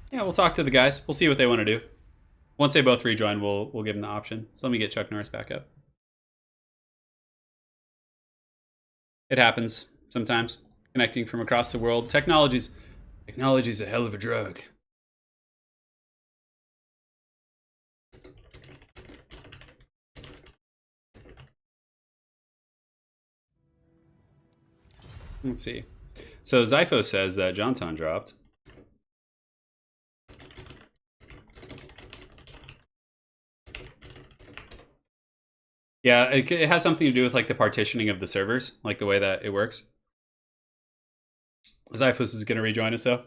Yeah, we'll talk to the guys. We'll see what they want to do. Once they both rejoin, we'll give them the option. So let me get Chuck Norris back up. It happens sometimes. Connecting from across the world. Technology's a hell of a drug. Let's see. So Zypho says that Jonton dropped. Yeah, it has something to do with like the partitioning of the servers, like the way that it works. Zyphos is going to rejoin us though.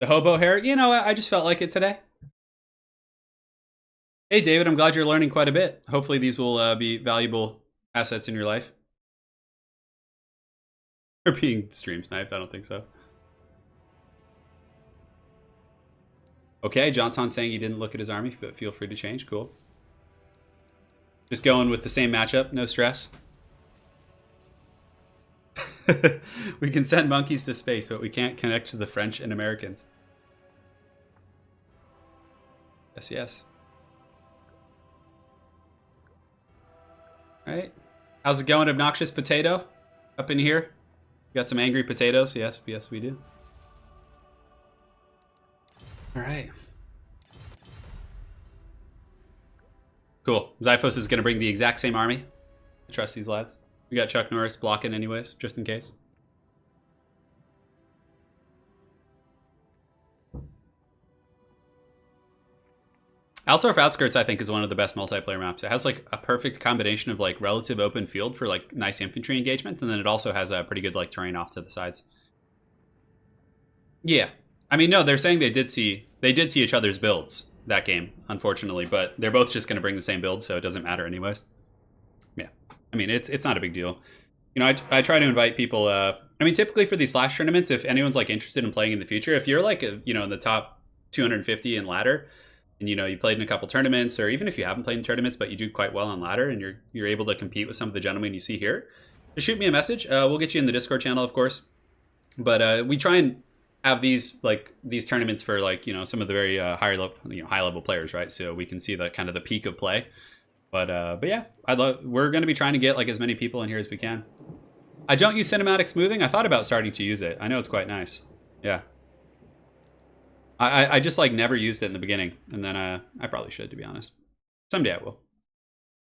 The hobo hair, you know, I just felt like it today. Hey David, I'm glad you're learning quite a bit. Hopefully these will be valuable assets in your life. Or being stream sniped, I don't think so. Okay, Jonton saying he didn't look at his army, but feel free to change, cool. Just going with the same matchup, no stress. We can send monkeys to space, but we can't connect to the French and Americans. Yes, yes. All right. How's it going, Obnoxious Potato? Up in here? You got some angry potatoes? Yes, yes, we do. All right. Cool. Zyphos is going to bring the exact same army. I trust these lads. We got Chuck Norris blocking anyways, just in case. Altorf Outskirts, I think, is one of the best multiplayer maps. It has like a perfect combination of like relative open field for like nice infantry engagements, and then it also has a pretty good like terrain off to the sides. Yeah. I mean, no, they're saying they did see each other's builds that game, unfortunately, but they're both just going to bring the same build, so it doesn't matter anyways. Yeah. I mean, it's not a big deal. You know, I try to invite people, I mean, typically for these Flash tournaments, if anyone's like interested in playing in the future, if you're like, you know, in the top 250 in ladder, and you know, you played in a couple tournaments, or even if you haven't played in tournaments, but you do quite well on ladder, and you're able to compete with some of the gentlemen you see here, just shoot me a message. We'll get you in the Discord channel, of course. But we try and have these tournaments for like, you know, some of the very high level players, right? So we can see the kind of the peak of play. But yeah, we're going to be trying to get like as many people in here as we can. I don't use cinematic smoothing. I thought about starting to use it. I know it's quite nice. Yeah. I just like never used it in the beginning, and then I probably should, to be honest. Someday I will.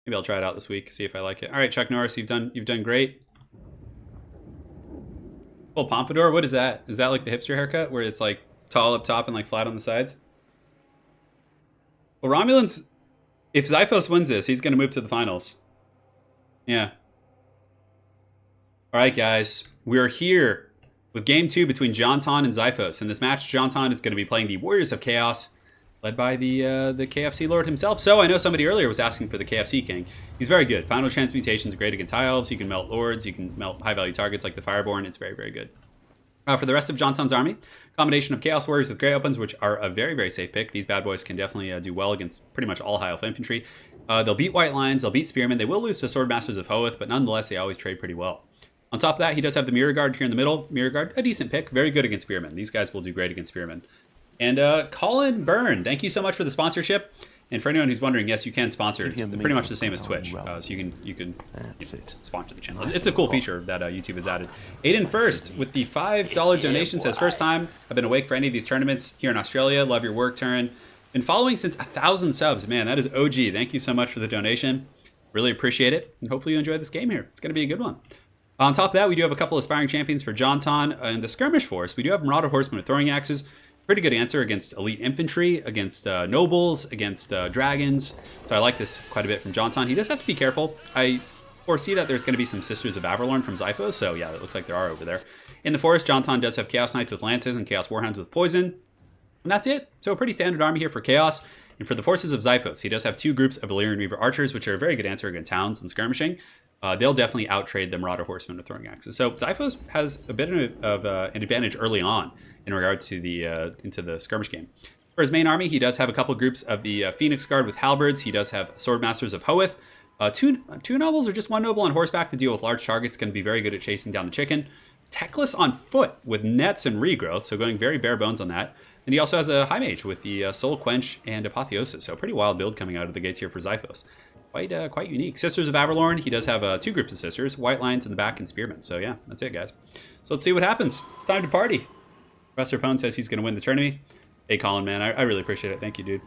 Maybe I'll try it out this week, see if I like it. All right, Chuck Norris, you've done great. Full pompadour. What is that? Is that like the hipster haircut where it's like tall up top and like flat on the sides? Well, Romulans, if Zyphos wins this, he's going to move to the finals. Yeah. All right, guys, we're here with Game 2 between Jonton and Zyphos. In this match, Jonton is going to be playing the Warriors of Chaos, led by the KFC Lord himself. So I know somebody earlier was asking for the KFC King. He's very good. Final Transmutation is great against High Elves. You can melt Lords. You can melt high-value targets like the Fireborn. It's very, very good. For the rest of Jonton's army, combination of Chaos Warriors with Grey Opens, which are a very, very safe pick. These bad boys can definitely do well against pretty much all High Elf infantry. They'll beat White Lions. They'll beat Spearmen. They will lose to Swordmasters of Hoeth, but nonetheless, they always trade pretty well. On top of that, he does have the Mirror Guard here in the middle. Mirror Guard, a decent pick. Very good against Spearmen. These guys will do great against Spearmen. And Colin Byrne, thank you so much for the sponsorship. And for anyone who's wondering, yes, you can sponsor. It's pretty much the same as Twitch. So you can sponsor the channel. It's a cool feature that YouTube has added. Aiden First with the $5 donation says, first time I've been awake for any of these tournaments here in Australia. Love your work, Turin. Been following since 1,000 subs. Man, that is OG. Thank you so much for the donation. Really appreciate it. And hopefully you enjoy this game here. It's going to be a good one. On top of that, we do have a couple aspiring champions for Jonton. In the skirmish force, we do have Marauder Horsemen with throwing axes. Pretty good answer against elite infantry, against nobles, against dragons. So I like this quite a bit from Jonton. He does have to be careful. I foresee that there's going to be some Sisters of Averlorn from Zyphos, so yeah, it looks like there are over there. In the forest, Jonton does have Chaos Knights with lances and Chaos Warhounds with poison. And that's it. So a pretty standard army here for Chaos. And for the forces of Zyphos, he does have 2 groups of Valyrian Reaver archers, which are a very good answer against hounds and skirmishing. They'll definitely outtrade the Marauder Horsemen with throwing axes. So Zyphos has a bit of an advantage early on in regard to the into the skirmish game. For his main army, he does have a couple groups of the Phoenix Guard with halberds. He does have Swordmasters of Hoeth. Two nobles or just 1 noble on horseback to deal with large targets, going to be very good at chasing down the chicken. Teclis on foot with nets and regrowth, so going very bare bones on that. And he also has a High Mage with the Soul Quench and Apotheosis, so a pretty wild build coming out of the gates here for Zyphos. Quite unique. Sisters of Averlorn, he does have 2 groups of sisters, White Lions in the back and Spearmen. So yeah, that's it, guys. So let's see what happens. It's time to party. Professor Pone says he's going to win the tournament. Hey, Colin, man, I really appreciate it. Thank you, dude.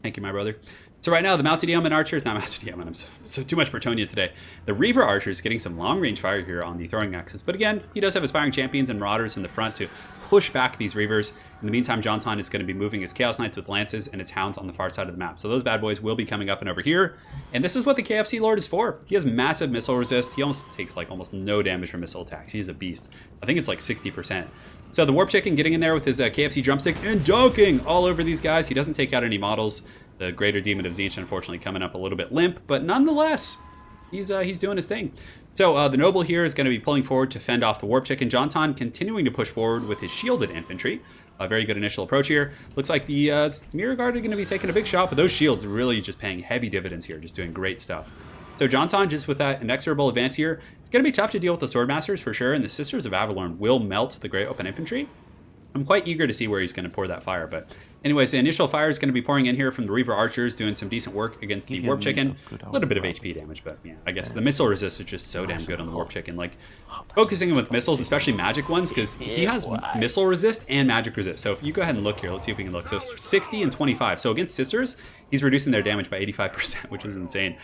Thank you, my brother. So right now, the Mounted Yeoman Archers, not Mounted Yeoman, I'm so too much Bretonnia today. The Reaver Archers getting some long-range fire here on the throwing axis. But again, he does have Aspiring Champions and Marauders in the front to push back these Reavers. In the meantime, Jonton is going to be moving his Chaos Knights with Lances and his Hounds on the far side of the map. So those bad boys will be coming up and over here. And this is what the KFC Lord is for. He has massive missile resist. He almost takes like almost no damage from missile attacks. He's a beast. I think it's like 60%. So the Warp Chicken getting in there with his KFC Drumstick and dunking all over these guys. He doesn't take out any models. The Greater Demon of Tzeentch, unfortunately, coming up a little bit limp, but nonetheless, he's doing his thing. So the Noble here is going to be pulling forward to fend off the Warp Chicken. Jonton continuing to push forward with his shielded infantry. A very good initial approach here. Looks like the Mirror Guard are going to be taking a big shot, but those shields are really just paying heavy dividends here, just doing great stuff. So Jonton, just with that inexorable advance here, it's going to be tough to deal with the Swordmasters for sure, and the Sisters of Averlorn will melt the Great Open Infantry. I'm quite eager to see where he's going to pour that fire, but anyways, the initial fire is going to be pouring in here from the Reaver Archers, doing some decent work against the Warp Chicken. A little bit of HP damage, but yeah, I guess the missile resist is just so damn good on the Warp Chicken. Like, focusing with missiles, especially magic ones, because he has missile resist and magic resist. So if you go ahead and look here, let's see if we can look. So 60 and 25. So against Sisters, he's reducing their damage by 85%, which is insane.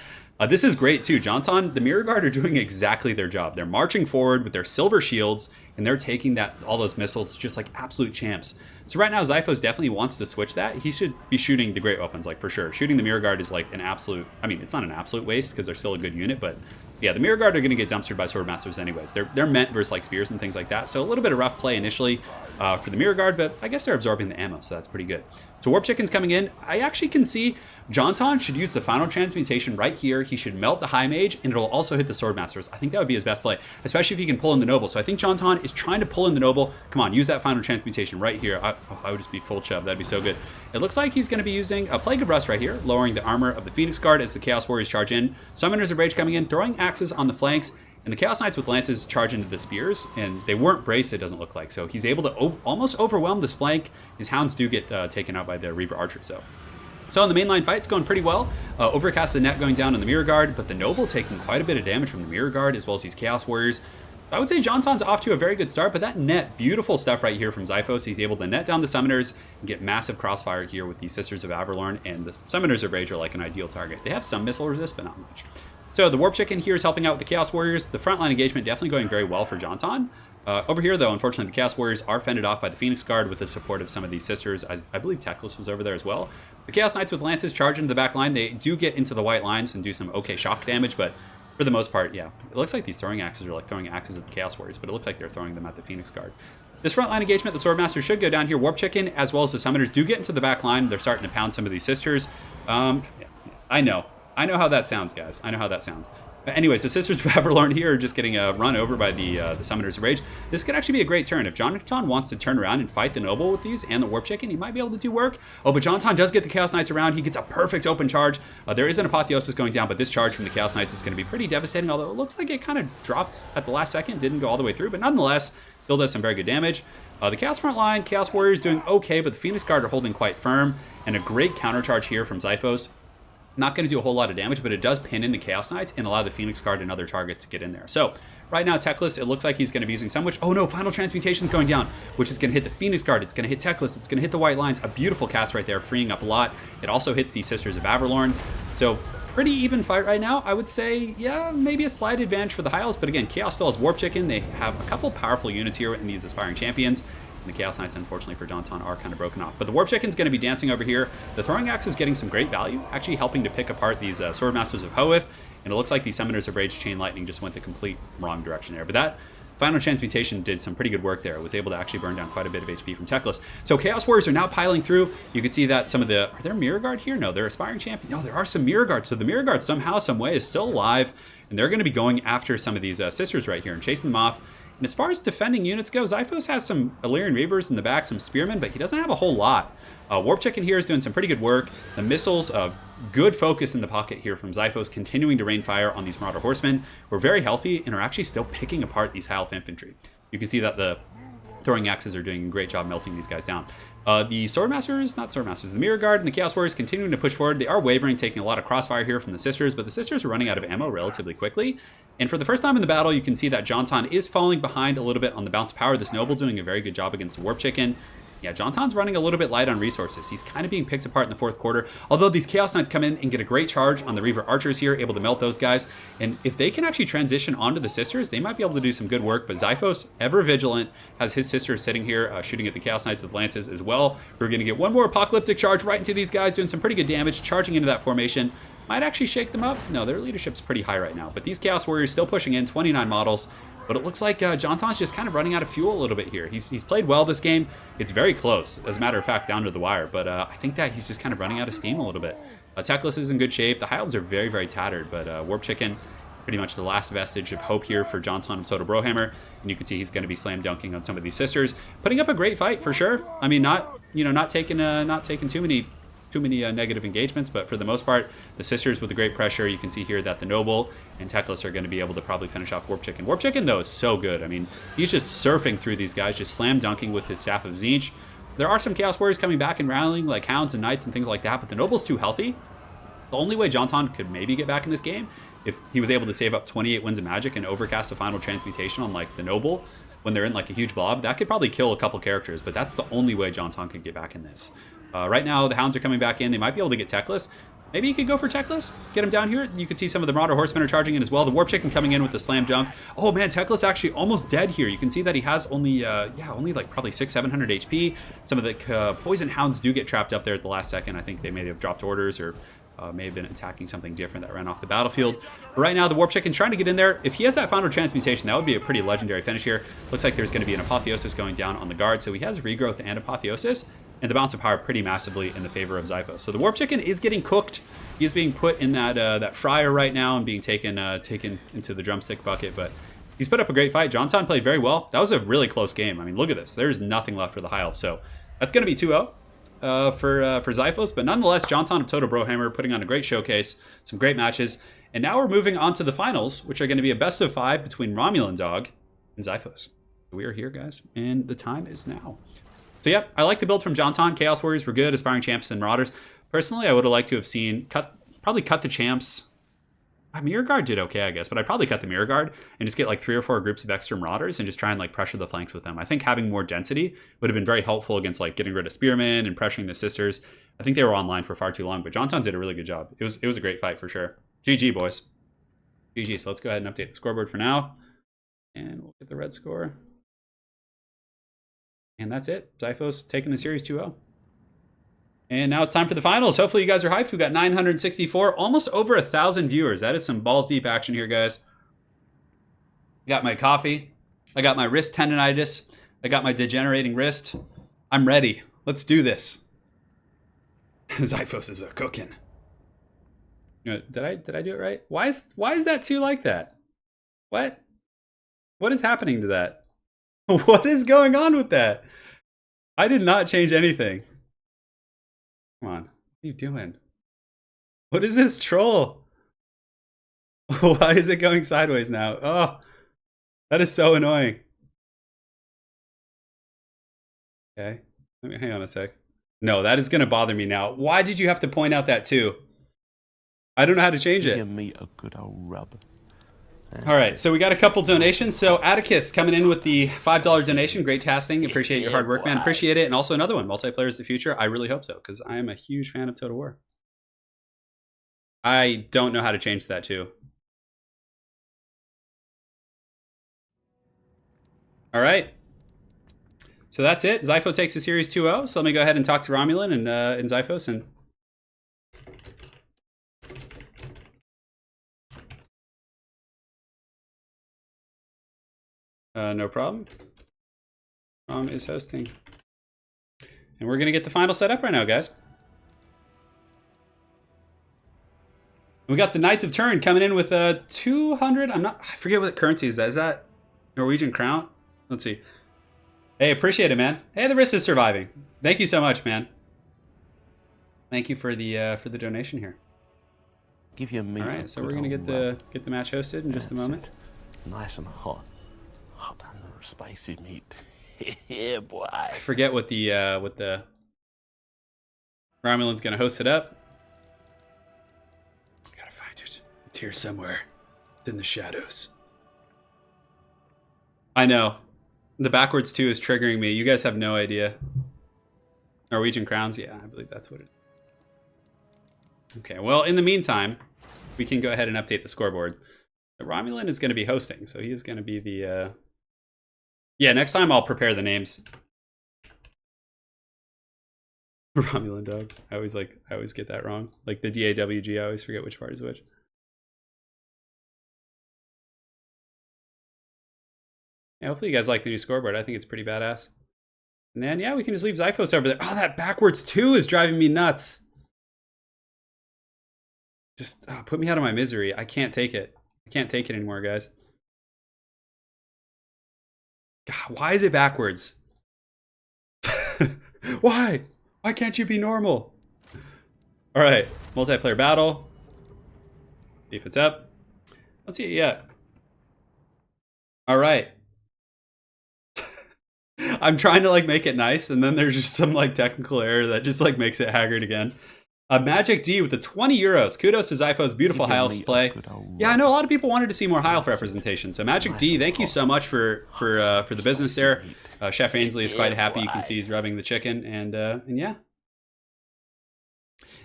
This is great too. Jonton, the Mirror Guard are doing exactly their job. They're marching forward with their silver shields, and they're taking all those missiles just like absolute champs. So right now, Zyphos definitely wants to switch that. He should be shooting the great weapons, like for sure. Shooting the Mirror Guard is like an absolute, I mean, it's not an absolute waste because they're still a good unit, but yeah, the Mirror Guard are going to get dumpstered by Swordmasters anyways. They're meant versus like spears and things like that. So a little bit of rough play initially for the Mirror Guard, but I guess they're absorbing the ammo, so that's pretty good. So Warp Chicken's coming in. I actually can see Jonton should use the final transmutation right here. He should melt the High Mage, and it'll also hit the Swordmasters. I think that would be his best play, especially if he can pull in the Noble. So I think Jonton is trying to pull in the Noble. Come on, use that final transmutation right here. I would just be full chub. That'd be so good. It looks like he's going to be using a Plague of Rust right here, lowering the armor of the Phoenix Guard as the Chaos Warriors charge in. Summoners of Rage coming in, throwing axes on the flanks, and the Chaos Knights with lances charge into the spears, and they weren't braced, it doesn't look like. So he's able to almost overwhelm this flank. His hounds do get taken out by the Reaver Archers, though. So in the mainline fight, it's going pretty well. Overcast the net going down on the Mirror Guard, but the Noble taking quite a bit of damage from the Mirror Guard, as well as these Chaos Warriors. I would say Jonton's off to a very good start, but that net, beautiful stuff right here from Zyphos. He's able to net down the Summoners and get massive crossfire here with the Sisters of Averlorn, and the Summoners of Rage are like an ideal target. They have some missile resist, but not much. So the Warp Chicken here is helping out with the Chaos Warriors. The frontline engagement definitely going very well for Jonton. Over here, though, unfortunately, the Chaos Warriors are fended off by the Phoenix Guard with the support of some of these sisters. I believe Teclis was over there as well. The Chaos Knights with Lances charge into the back line. They do get into the white lines and do some okay shock damage, but for the most part, yeah. It looks like these throwing axes are like throwing axes at the Chaos Warriors, but it looks like they're throwing them at the Phoenix Guard. This frontline engagement, the Swordmaster should go down here. Warp Chicken, as well as the Summoners, do get into the back line. They're starting to pound some of these sisters. Yeah, I know how that sounds, guys. I know how that sounds. But anyways, the Sisters of Averlorn here are just getting run over by the Summoners of Rage. This could actually be a great turn. If Jonton wants to turn around and fight the Noble with these and the Warp Chicken, he might be able to do work. Oh, but Jonton does get the Chaos Knights around. He gets a perfect open charge. There is an Apotheosis going down, but this charge from the Chaos Knights is going to be pretty devastating, although it looks like it kind of dropped at the last second, didn't go all the way through, but nonetheless, still does some very good damage. The Chaos front line, Chaos Warriors doing okay, but the Phoenix Guard are holding quite firm, and a great countercharge here from Zyphos. Not going to do a whole lot of damage, but it does pin in the Chaos Knights and allow the Phoenix Guard and other targets to get in there. So right now, Teclis, it looks like he's going to be using some, which, oh no, Final Transmutation's going down, which is going to hit the Phoenix Guard. It's going to hit Teclis. It's going to hit the White Lines. A beautiful cast right there, freeing up a lot. It also hits the Sisters of Averlorn. So pretty even fight right now. I would say, yeah, maybe a slight advantage for the High Elves, but again, Chaos still has Warp Chicken. They have a couple powerful units here in these Aspiring Champions. And the Chaos Knights, unfortunately for Jonton, are kind of broken off. But the Warp Chicken's going to be dancing over here. The Throwing Axe is getting some great value, actually helping to pick apart these Swordmasters of Hoeth. And it looks like the Summoners of Rage Chain Lightning just went the complete wrong direction there. But that Final Transmutation did some pretty good work there. It was able to actually burn down quite a bit of HP from Teclis. So Chaos Warriors are now piling through. You can see that some of the... Are there Mirror Guard here? No, they're Aspiring Champion. No, there are some Mirror Guards. So the Mirror Guard somehow, some way is still alive. And they're going to be going after some of these Sisters right here and chasing them off. And as far as defending units go, Zyphos has some Illyrian Reavers in the back, some Spearmen, but he doesn't have a whole lot. Warp Chicken here is doing some pretty good work. The missiles of good focus in the pocket here from Zyphos, continuing to rain fire on these Marauder Horsemen. We're very healthy and are actually still picking apart these High Elf Infantry. You can see that the Throwing Axes are doing a great job melting these guys down. The the Mirror Guard and the Chaos Warriors continuing to push forward. They are wavering, taking a lot of crossfire here from the Sisters, but the Sisters are running out of ammo relatively quickly. And for the first time in the battle, you can see that Jonton is falling behind a little bit on the bounce power. This Noble doing a very good job against the Warp Chicken. Yeah, Jonton's running a little bit light on resources. He's kind of being picked apart in the fourth quarter. Although these Chaos Knights come in and get a great charge on the Reaver Archers here, able to melt those guys. And if they can actually transition onto the Sisters, they might be able to do some good work. But Zyphos, ever vigilant, has his Sisters sitting here shooting at the Chaos Knights with lances as well. We're going to get one more Apocalyptic charge right into these guys, doing some pretty good damage, charging into that formation. Might actually shake them up. No, their leadership's pretty high right now. But these Chaos Warriors still pushing in, 29 models. But it looks like Jonton's just kind of running out of fuel a little bit here. He's played well this game. It's very close, as a matter of fact, down to the wire. But I think that he's just kind of running out of steam a little bit. Teclis is in good shape. The High Elves are very, very tattered. But Warp Chicken, pretty much the last vestige of hope here for Jonton of Total Brohammer. And you can see he's going to be slam dunking on some of these Sisters, putting up a great fight for sure. I mean, not taking too many negative engagements, but for the most part, the Sisters with the great pressure. You can see here that the Noble and Teclis are going to be able to probably finish off Warp Chicken. Warp Chicken, though, is so good. I mean, he's just surfing through these guys, just slam dunking with his Staff of Tzeentch. There are some Chaos Warriors coming back and rallying, like Hounds and Knights and things like that, but the Noble's too healthy. The only way Jonton could maybe get back in this game, if he was able to save up 28 Winds of Magic and overcast a Final Transmutation on, like, the Noble, when they're in, like, a huge blob, that could probably kill a couple characters, but that's the only way Jonton could get back in this. Right now, the Hounds are coming back in. They might be able to get Teclis. Maybe you could go for Teclis, get him down here. You can see some of the Marauder Horsemen are charging in as well. The Warp Chicken coming in with the Slam Dunk. Oh man, Teclis actually almost dead here. You can see that he has only like probably 600-700 HP. Some of the Poison Hounds do get trapped up there at the last second. I think they may have dropped orders or may have been attacking something different that ran off the battlefield. But right now, the Warp Chicken trying to get in there. If he has that Final Transmutation, that would be a pretty legendary finish here. Looks like there's going to be an Apotheosis going down on the guard. So he has Regrowth and Apotheosis. And the bounce of power pretty massively in the favor of Zyphos. So the Warp Chicken is getting cooked. He's being put in that fryer right now and being taken into the drumstick bucket. But he's put up a great fight. Jonton played very well. That was a really close game. I mean, look at this. There's nothing left for the High Elf. So that's going to be 2-0 for Zyphos. But nonetheless, Jonton of Total Brohammer putting on a great showcase. Some great matches. And now we're moving on to the finals, which are going to be a best of 5 between Romulan Dog and Zyphos. We are here, guys. And the time is now. So yep, I like the build from Jonton. Chaos Warriors were good, Aspiring Champs and Marauders. Personally, I would have liked to have seen, probably cut the Champs. Mirror Guard did okay, I guess, but I'd probably cut the Mirror Guard and just get like 3 or 4 groups of extra Marauders and just try and like pressure the flanks with them. I think having more density would have been very helpful against like getting rid of Spearmen and pressuring the Sisters. I think they were online for far too long, but Jonton did a really good job. It was a great fight for sure. GG, boys. GG. So let's go ahead and update the scoreboard for now. And we'll get the red score. And that's it. Zyphos taking the series 2-0. And now it's time for the finals. Hopefully you guys are hyped. We've got 964, almost over 1,000 viewers. That is some balls deep action here, guys. I got my coffee. I got my wrist tendonitis. I got my degenerating wrist. I'm ready. Let's do this. Zyphos is a cooking. Did I do it right? Why is that 2 like that? What is happening to that? What is going on with that? I did not change anything. Come on. What are you doing? What is this troll? Why is it going sideways now? Oh, that is so annoying. Okay. Let me hang on a sec. No, that is going to bother me now. Why did you have to point out that too? I don't know how to change it. Give me a good old rub. All right, so we got a couple donations. So Atticus coming in with the $5 donation. Great tasking. Appreciate your hard work, man. Appreciate it. And also another one, Multiplayer is the Future. I really hope so, because I am a huge fan of Total War. I don't know how to change that too. All right. So that's it. Zypho takes the series 2-0. So let me go ahead and talk to Romulan and Zyphos and. No problem. Rom is hosting. And we're going to get the final set up right now, guys. We got the Knights of Turin coming in with 200. I forget what currency is that. Is that Norwegian crown? Let's see. Hey, appreciate it, man. Hey, the wrist is surviving. Thank you so much, man. Thank you for the donation here. Give you a meal. All right, so we're gonna get the match hosted in just a moment. Nice and hot and spicy meat. Yeah, boy. I forget what the Romulan's gonna host it up. Gotta find it. It's here somewhere. It's in the shadows. I know. The backwards 2 is triggering me. You guys have no idea. Norwegian crowns? Yeah, I believe that's what it is. Okay, well, in the meantime, we can go ahead and update the scoreboard. So Romulan is going to be hosting, so he is going to be the... Yeah, next time I'll prepare the names. Romulan dog. I always get that wrong. Like the DAWG, I always forget which part is which. Yeah, hopefully you guys like the new scoreboard. I think it's pretty badass. And then, yeah, we can just leave Zyphos over there. Oh, that backwards 2 is driving me nuts. Just put me out of my misery. I can't take it. I can't take it anymore, guys. God, why is it backwards? Why? Why can't you be normal? All right, multiplayer battle. See if it's up. Let's see it yet. All right. I'm trying to like make it nice, and then there's just some like technical error that just like makes it haggard again. Magic D with the 20 euros. Kudos to Zypho's beautiful High Elves play. Yeah, I know a lot of people wanted to see more High Elf representation. So Magic D, thank you so much for the business there. Chef Ainsley is quite happy. You can see he's rubbing the chicken, and yeah,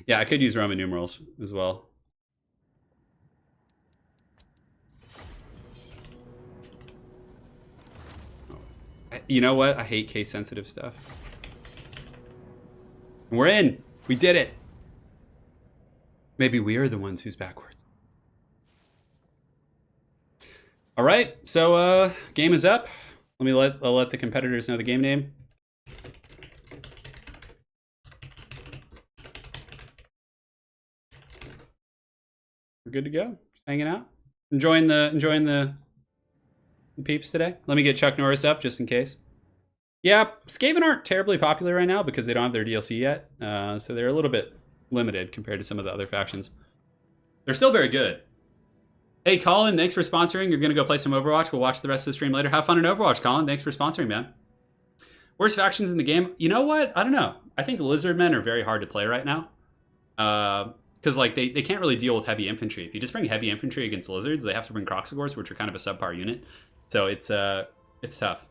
yeah, I could use Roman numerals as well. You know what? I hate case-sensitive stuff. We're in. We did it. Maybe we are the ones who's backwards. All right. So game is up. I'll let the competitors know the game name. We're good to go. Just hanging out. Enjoying the peeps today. Let me get Chuck Norris up just in case. Yeah, Skaven aren't terribly popular right now because they don't have their DLC yet. So they're a little bit limited compared to some of the other factions. They're still very good. Hey, Colin, thanks for sponsoring. You're going to go play some Overwatch. We'll watch the rest of the stream later. Have fun in Overwatch, Colin. Thanks for sponsoring, man. Worst factions in the game? You know what? I don't know. I think Lizardmen are very hard to play right now. Because like they can't really deal with heavy infantry. If you just bring heavy infantry against lizards, they have to bring Croxagors, which are kind of a subpar unit. So it's tough.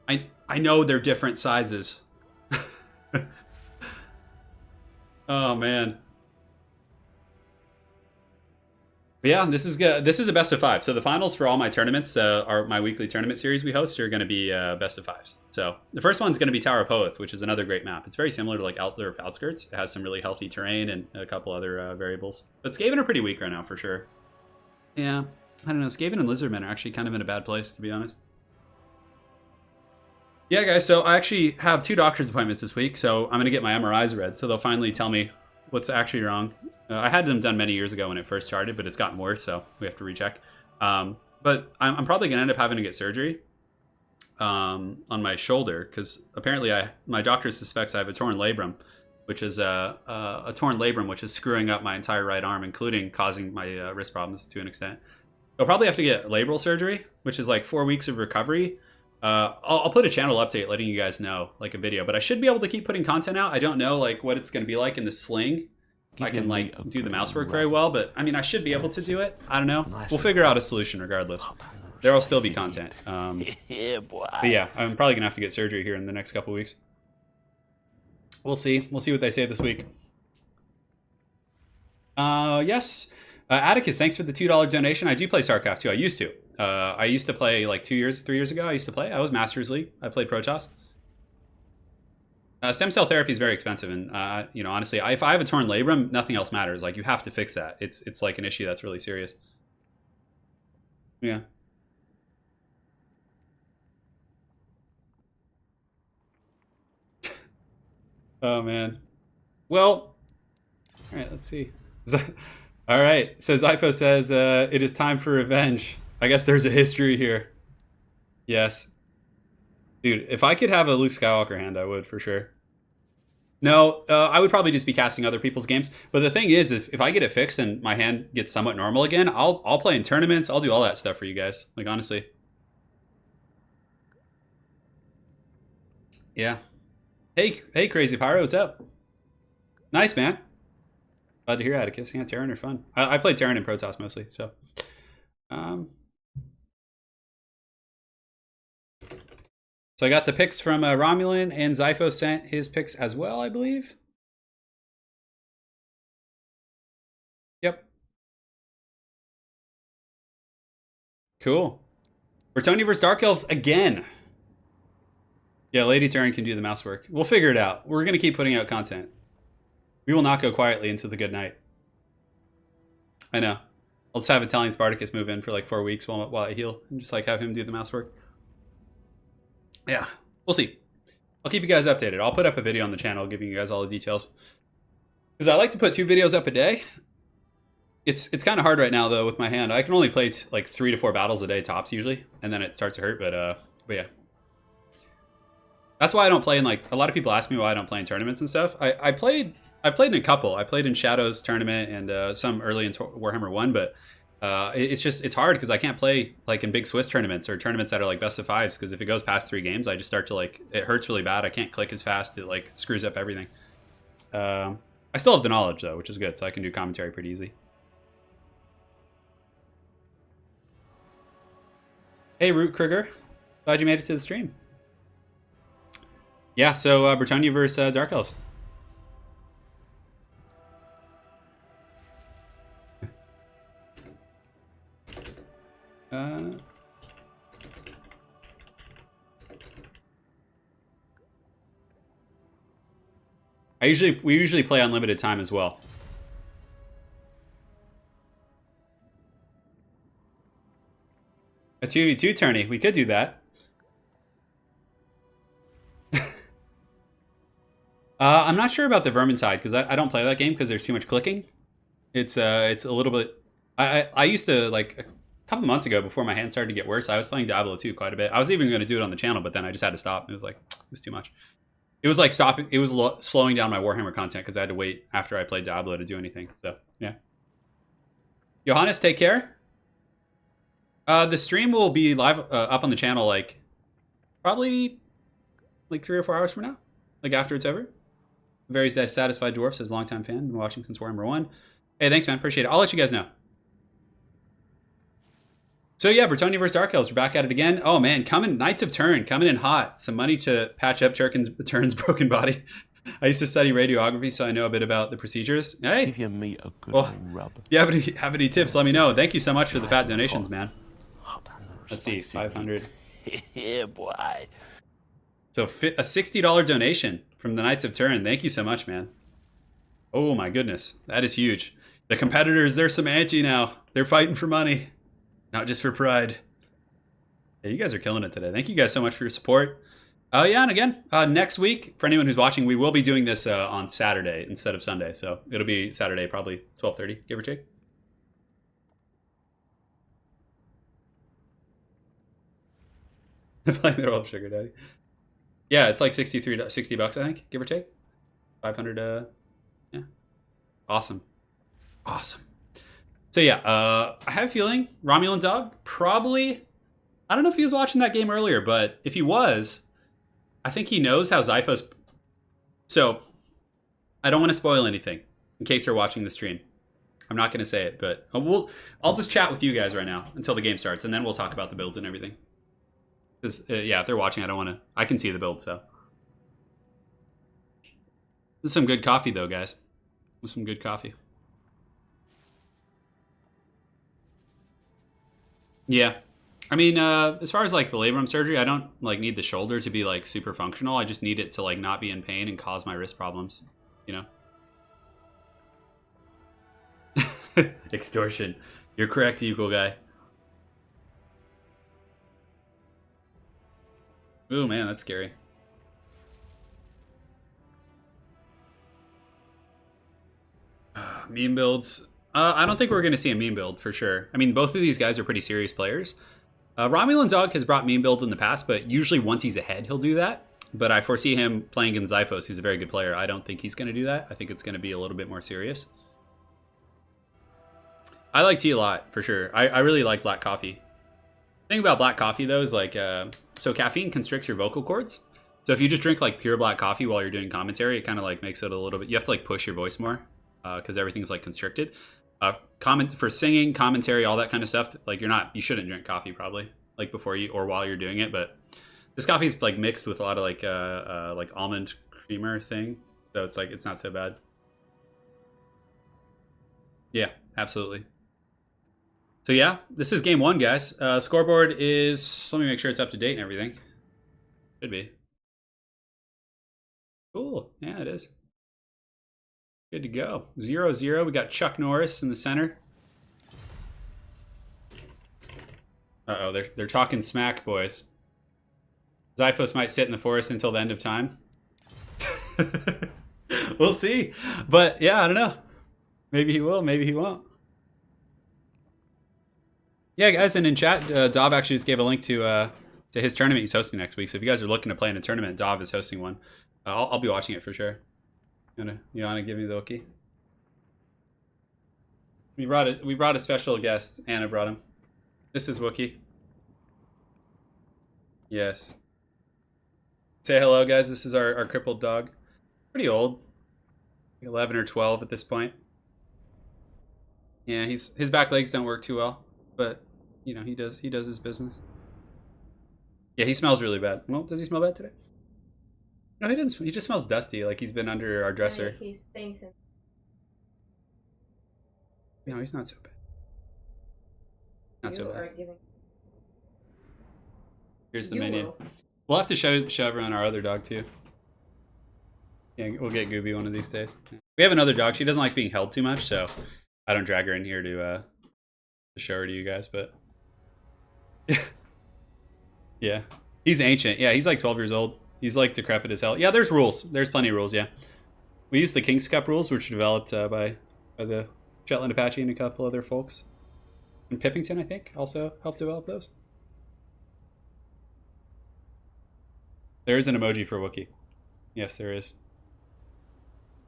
I know they're different sizes. Oh man. But yeah, this is good. This is a best of 5. So the finals for all my tournaments, are my weekly tournament series we host, are going to be best of 5s. So the first one's going to be Tower of Hoth, which is another great map. It's very similar to like Outlaw Outskirts. It has some really healthy terrain and a couple other variables. But Skaven are pretty weak right now for sure. Yeah, I don't know. Skaven and Lizardmen are actually kind of in a bad place, to be honest. Yeah, guys, so I actually have 2 doctor's appointments this week, so I'm going to get my MRIs read, so they'll finally tell me what's actually wrong. I had them done many years ago when it first started, but it's gotten worse, so we have to recheck. But I'm probably going to end up having to get surgery on my shoulder, because apparently my doctor suspects I have a torn labrum, which is a torn labrum, which is screwing up my entire right arm, including causing my wrist problems to an extent. I'll probably have to get labral surgery, which is like 4 weeks of recovery. I'll put a channel update letting you guys know, like a video, but I should be able to keep putting content out. I don't know like what it's going to be like in the sling. I can like do the mouse work very well, but I mean, I should be able to do it. I don't know. We'll figure out a solution regardless. There'll still be content. Yeah, boy. But yeah, I'm probably gonna have to get surgery here in the next couple weeks. We'll see. We'll see what they say this week. Yes. Atticus, thanks for the $2 donation. I do play StarCraft 2. I used to. I used to play like 3 years ago. I was Masters League. I played Protoss. Stem cell therapy is very expensive, and you know, honestly, if I have a torn labrum, nothing else matters. Like, you have to fix that. It's like an issue that's really serious. Yeah. Oh man. Well, all right. Let's see. All right. So Zypho says it is time for revenge. I guess there's a history here. Yes. Dude, if I could have a Luke Skywalker hand, I would for sure. No, I would probably just be casting other people's games. But the thing is, if I get it fixed and my hand gets somewhat normal again, I'll play in tournaments. I'll do all that stuff for you guys. Like, honestly. Yeah. Hey, Crazy Pyro, what's up? Nice, man. Glad to hear Atticus. Yeah, Terran are fun. I played Terran and Protoss mostly, so. So I got the picks from Romulan, and Zypho sent his picks as well, I believe. Yep. Cool. Bretonnia versus Dark Elves again. Yeah, Lady Turin can do the mouse work. We'll figure it out. We're going to keep putting out content. We will not go quietly into the good night. I know. I'll just have Italian Spartacus move in for like 4 weeks while I heal, and just like have him do the mouse work. Yeah, we'll see. I'll keep you guys updated. I'll put up a video on the channel giving you guys all the details. Because I like to put 2 videos up a day. It's kind of hard right now, though, with my hand. I can only play like 3 to 4 battles a day tops usually, and then it starts to hurt, but yeah. That's why I don't play in, like, a lot of people ask me why I don't play in tournaments and stuff. I played in a couple. I played in Shadow's tournament and some early in Warhammer 1, but it's hard because I can't play like in big Swiss tournaments or tournaments that are like best of 5s, because if it goes past 3 games, I just start to like, it hurts really bad. I can't click as fast. It like screws up everything. I still have the knowledge though, which is good, so I can do commentary pretty easy. Hey, Root Krieger, glad you made it to the stream. Yeah, so Bretonnia versus Dark Elves. We usually play unlimited time as well. A 2v2 tourney, we could do that. I'm not sure about the Vermintide because I don't play that game because there's too much clicking. It's a little bit. I used to, like, a couple months ago before my hand started to get worse, I was playing Diablo 2 quite a bit. I was even going to do it on the channel, but then I just had to stop. It was like, it was too much. It was like stopping. It was slowing down my Warhammer content because I had to wait after I played Diablo to do anything. So yeah. Johannes, take care. The stream will be live up on the channel like probably like 3 or 4 hours from now, like after it's over. Very satisfied dwarf says longtime fan, been watching since Warhammer 1. Hey, thanks, man. Appreciate it. I'll let you guys know. So yeah, Bretonnia versus Dark Elves. We're back at it again. Oh man, coming Knights of Turin, coming in hot. Some money to patch up Turin's broken body. I used to study radiography, so I know a bit about the procedures. Hey, Give your meat a good rub. If you have any tips, let me know. Thank you so much for the fat donations, man. Let's see, 500. Yeah, boy. So a $60 donation from the Knights of Turin. Thank you so much, man. Oh my goodness, that is huge. The competitors, they're some anti now. They're fighting for money, not just for pride. Yeah, you guys are killing it today. Thank you guys so much for your support. Yeah, and again, next week, for anyone who's watching, we will be doing this on Saturday instead of Sunday. So it'll be Saturday, probably 12:30, give or take. Playing the role of Sugar Daddy. Yeah, it's like $60 bucks, I think, give or take. 500. Yeah. Awesome. So yeah, I have a feeling Romulan Dog probably. I don't know if he was watching that game earlier, but if he was, I think he knows how Zyphos. So I don't want to spoil anything in case they're watching the stream. I'm not going to say it, but I'll just chat with you guys right now until the game starts, and then we'll talk about the builds and everything. Because yeah, if they're watching, I don't want to. I can see the build, so this is some good coffee, though, guys. This is some good coffee. Yeah, I mean, as far as like the labrum surgery, I don't like need the shoulder to be like super functional. I just need it to like not be in pain and cause my wrist problems, you know? Extortion. You're correct, equal guy. Ooh, man, that's scary. Meme builds. I don't think we're going to see a meme build for sure. I mean, both of these guys are pretty serious players. Romulan Dog has brought meme builds in the past, but usually once he's ahead, he'll do that. But I foresee him playing against Zyphos, who's a very good player. I don't think he's going to do that. I think it's going to be a little bit more serious. I like tea a lot, for sure. I really like black coffee. The thing about black coffee, though, is like... so caffeine constricts your vocal cords. So if you just drink like pure black coffee while you're doing commentary, it kind of like makes it a little bit... You have to like push your voice more because everything's like constricted. For singing, commentary, all that kind of stuff, like you shouldn't drink coffee probably like before you or while you're doing it. But this coffee's like mixed with a lot of like almond creamer thing, so it's like it's not so bad. Yeah, absolutely. So yeah, this is game one, guys. Scoreboard is, let me make sure it's up to date and everything. Should be. Cool. Yeah, it is. Good to go. 0-0. We got Chuck Norris in the center. Uh-oh, they're talking smack, boys. Zyphos might sit in the forest until the end of time. We'll see. But yeah, I don't know. Maybe he will, maybe he won't. Yeah, guys, and in chat, Dov actually just gave a link to his tournament he's hosting next week. So if you guys are looking to play in a tournament, Dov is hosting one. I'll be watching it for sure. You wanna give me the Wookiee? We brought a special guest. Anna brought him. This is Wookiee. Yes. Say hello, guys. This is our crippled dog. Pretty old. 11 or 12 at this point. Yeah, his back legs don't work too well, but you know, he does his business. Yeah, he smells really bad. Well, does he smell bad today? No, he doesn't. He just smells dusty, like he's been under our dresser. He stinks. No, he's not so bad. Not so bad. Here's the menu. We'll have to show everyone our other dog too. Yeah, we'll get Gooby one of these days. We have another dog. She doesn't like being held too much, so I don't drag her in here to show her to you guys. But yeah, he's ancient. Yeah, he's like 12 years old. He's like decrepit as hell. Yeah, there's rules. There's plenty of rules. Yeah, we use the King's Cup rules, which were developed by the Shetland Apache and a couple other folks. And Pippington, I think, also helped develop those. There is an emoji for Wookiee. Yes, there is.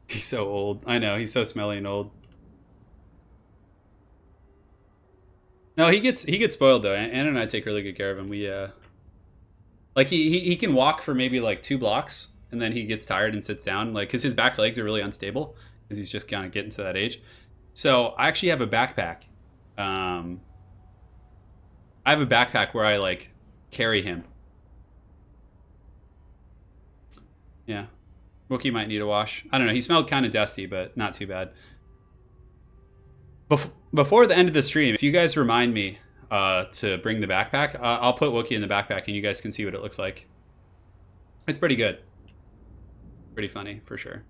He's so old. I know, he's so smelly and old. No, he gets spoiled though. Anna and I take really good care of him. We like he can walk for maybe like 2 blocks and then he gets tired and sits down, like because his back legs are really unstable because he's just kind of getting to that age. So I actually have a backpack. I have a backpack where I like carry him. Yeah. Wookiee might need a wash. I don't know. He smelled kind of dusty, but not too bad. Before the end of the stream, if you guys remind me to bring the backpack, I'll put Wookiee in the backpack and you guys can see what it looks like. It's pretty good. Pretty funny, for sure.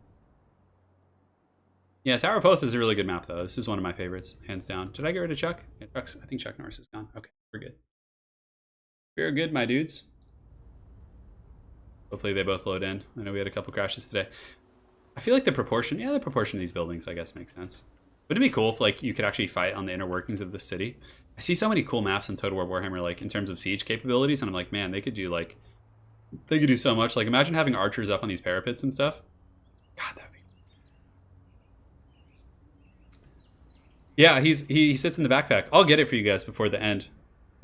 Yeah, Tower of Oath is a really good map, though. This is one of my favorites, hands down. Did I get rid of Chuck? Yeah, I think Chuck Norris is gone. Okay, we're good. We're good, my dudes. Hopefully they both load in. I know we had a couple crashes today. I feel like the proportion of these buildings, I guess, makes sense. Wouldn't it be cool if like you could actually fight on the inner workings of the city? I see so many cool maps in Total War Warhammer, like in terms of siege capabilities, and I'm like, man, they could do so much. Like, imagine having archers up on these parapets and stuff. God, that'd be. Yeah, he sits in the backpack. I'll get it for you guys before the end.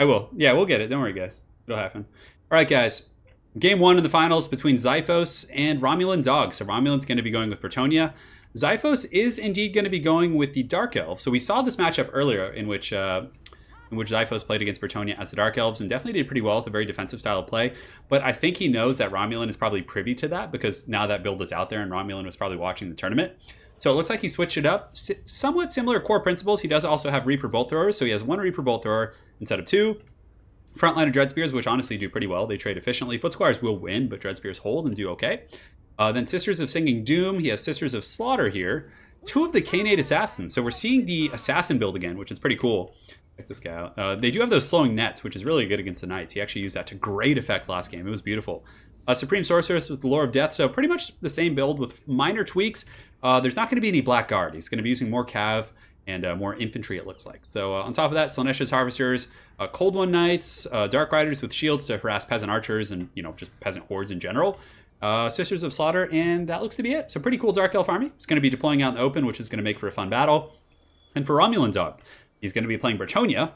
I will. Yeah, we'll get it. Don't worry, guys. It'll happen. All right, guys. Game 1 of the finals between Zyphos and Romulan Dog. So Romulan's going to be going with Bretonnia. Zyphos is indeed going to be going with the Dark Elves. So we saw this matchup earlier in which Zyphos played against Bretonnia as the Dark Elves and definitely did pretty well with a very defensive style of play. But I think he knows that Romulan is probably privy to that because now that build is out there and Romulan was probably watching the tournament. So it looks like he switched it up. Somewhat similar core principles. He does also have Reaper Bolt Throwers. So he has 1 Reaper Bolt Thrower instead of 2. Front line of Dread Spears, which honestly do pretty well. They trade efficiently. Foot Squires will win, but Dread Spears hold and do okay. Then Sisters of Singing Doom. He has Sisters of Slaughter here. 2 of the Khanate Assassins. So we're seeing the Assassin build again, which is pretty cool. Check this guy out. They do have those Slowing Nets, which is really good against the Knights. He actually used that to great effect last game. It was beautiful. Supreme Sorceress with the Lore of Death. So pretty much the same build with minor tweaks. There's not going to be any Black Guard. He's going to be using more Cav and more infantry, it looks like. So on top of that, Slaanesha's Harvesters, Cold One Knights, Dark Riders with shields to harass peasant archers and, just peasant hordes in general. Sisters of Slaughter, and that looks to be it. So pretty cool Dark Elf army. It's going to be deploying out in the open, which is going to make for a fun battle. And for Romulan Dog, he's going to be playing Bretonnia.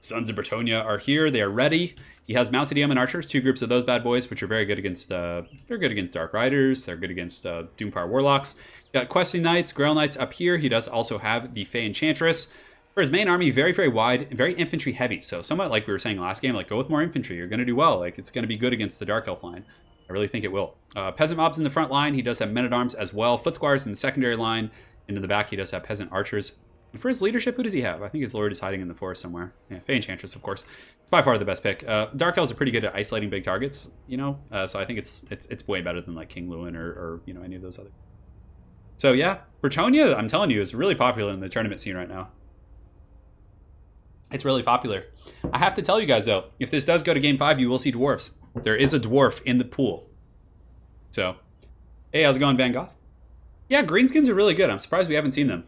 Sons of Bretonnia are here. They are ready. He has Mounted Yeoman Archers, 2 groups of those bad boys, which are very good against, they're good against Dark Riders. They're good against Doomfire Warlocks. Got Questing Knights, Grail Knights up here. He does also have the Fey Enchantress. For his main army, very, very wide, very infantry heavy. So somewhat like we were saying last game, like go with more infantry. You're going to do well. Like it's going to be good against the Dark Elf line. I really think it will. Peasant Mobs in the front line. He does have Men-at-Arms as well. Foot Squires in the secondary line. Into the back, he does have Peasant Archers. And for his leadership, who does he have? I think his Lord is hiding in the forest somewhere. Yeah, Fey Enchantress, of course. It's by far the best pick. Dark Elves are pretty good at isolating big targets, so I think it's way better than like King Lewin or any of those other. So yeah, Bretonnia, I'm telling you, is really popular in the tournament scene right now. It's really popular. I have to tell you guys though, if this does go to Game 5, you will see dwarves. There is a dwarf in the pool. So, hey, how's it going, Van Gogh? Yeah, greenskins are really good. I'm surprised we haven't seen them.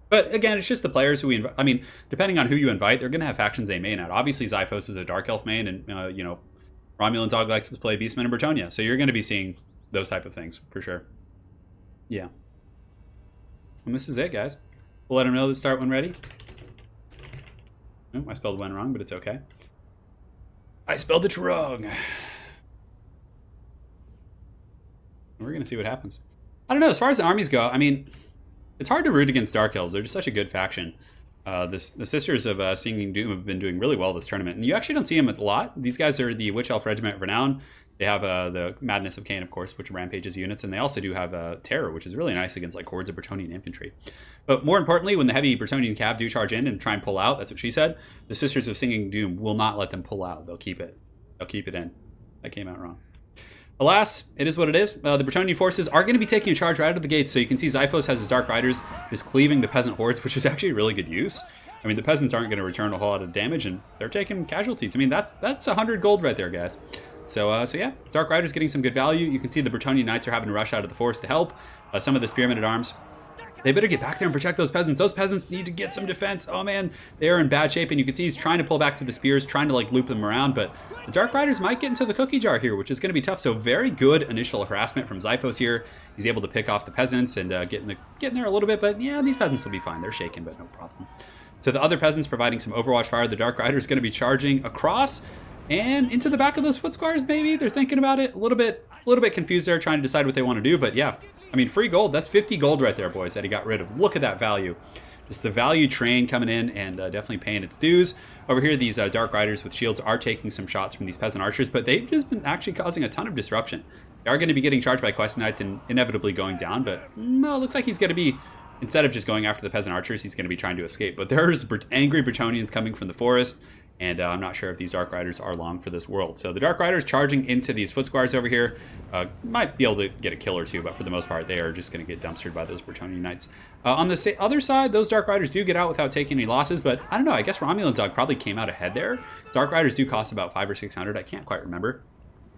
But again, it's just the players who we invite. I mean, depending on who you invite, they're going to have factions they main at. Obviously, Xiphos is a Dark Elf main, and, Romulan Dog likes to play Beastmen and Bretonnia. So you're going to be seeing those type of things, for sure. Yeah. And this is it, guys. We'll let them know to start when ready. Oh, I spelled when wrong, but it's okay. I spelled it wrong. We're going to see what happens. I don't know. As far as the armies go, I mean, it's hard to root against Dark Elves. They're just such a good faction. The Sisters of Singing Doom have been doing really well this tournament. And you actually don't see them a lot. These guys are the Witch Elf Regiment of Renown. They have the Madness of Cain, of course, which rampages units. And they also do have Terror, which is really nice against like hordes of Bretonnian infantry. But more importantly, when the heavy Bretonnian cav do charge in and try and pull out, that's what she said, the Sisters of Singing Doom will not let them pull out. They'll keep it. They'll keep it in. That came out wrong. Alas, it is what it is. The Bretonnian forces are going to be taking a charge right out of the gates. So you can see Xiphos has his Dark Riders just cleaving the peasant hordes, which is actually really good use. I mean, the peasants aren't going to return a whole lot of damage, and they're taking casualties. I mean, that's 100 gold right there, guys. So yeah, Dark Riders getting some good value. You can see the Bretonnian Knights are having to rush out of the forest to help. Some of the Spearmen at Arms, they better get back there and protect those peasants. Those peasants need to get some defense. Oh man, they are in bad shape, and you can see he's trying to pull back to the spears, trying to like loop them around, but the Dark Riders might get into the cookie jar here, which is going to be tough. So very good initial harassment from Xiphos here. He's able to pick off the peasants and get in there a little bit, but yeah, these peasants will be fine. They're shaken, but no problem. To the other peasants providing some Overwatch fire, the Dark Rider is going to be charging across and into the back of those Foot Squires. Maybe they're thinking about it a little bit confused there, trying to decide what they want to do, but yeah. I mean, free gold, that's 50 gold right there, boys, that he got rid of. Look at that value. Just the value train coming in and definitely paying its dues. Over here, these Dark Riders with shields are taking some shots from these peasant archers, but they've just been actually causing a ton of disruption. They are going to be getting charged by Quest Knights and inevitably going down, but no, it looks like he's going to be, instead of just going after the peasant archers, he's going to be trying to escape. But there's angry Bretonnians coming from the forest, and I'm not sure if these Dark Riders are long for this world. So the Dark Riders charging into these Foot Squires over here might be able to get a kill or two, but for the most part, they are just going to get dumpstered by those Bretonnian Knights. On the other side, those Dark Riders do get out without taking any losses, but I don't know, I guess Romulan Dog probably came out ahead there. Dark Riders do cost about 500 or 600, I can't quite remember.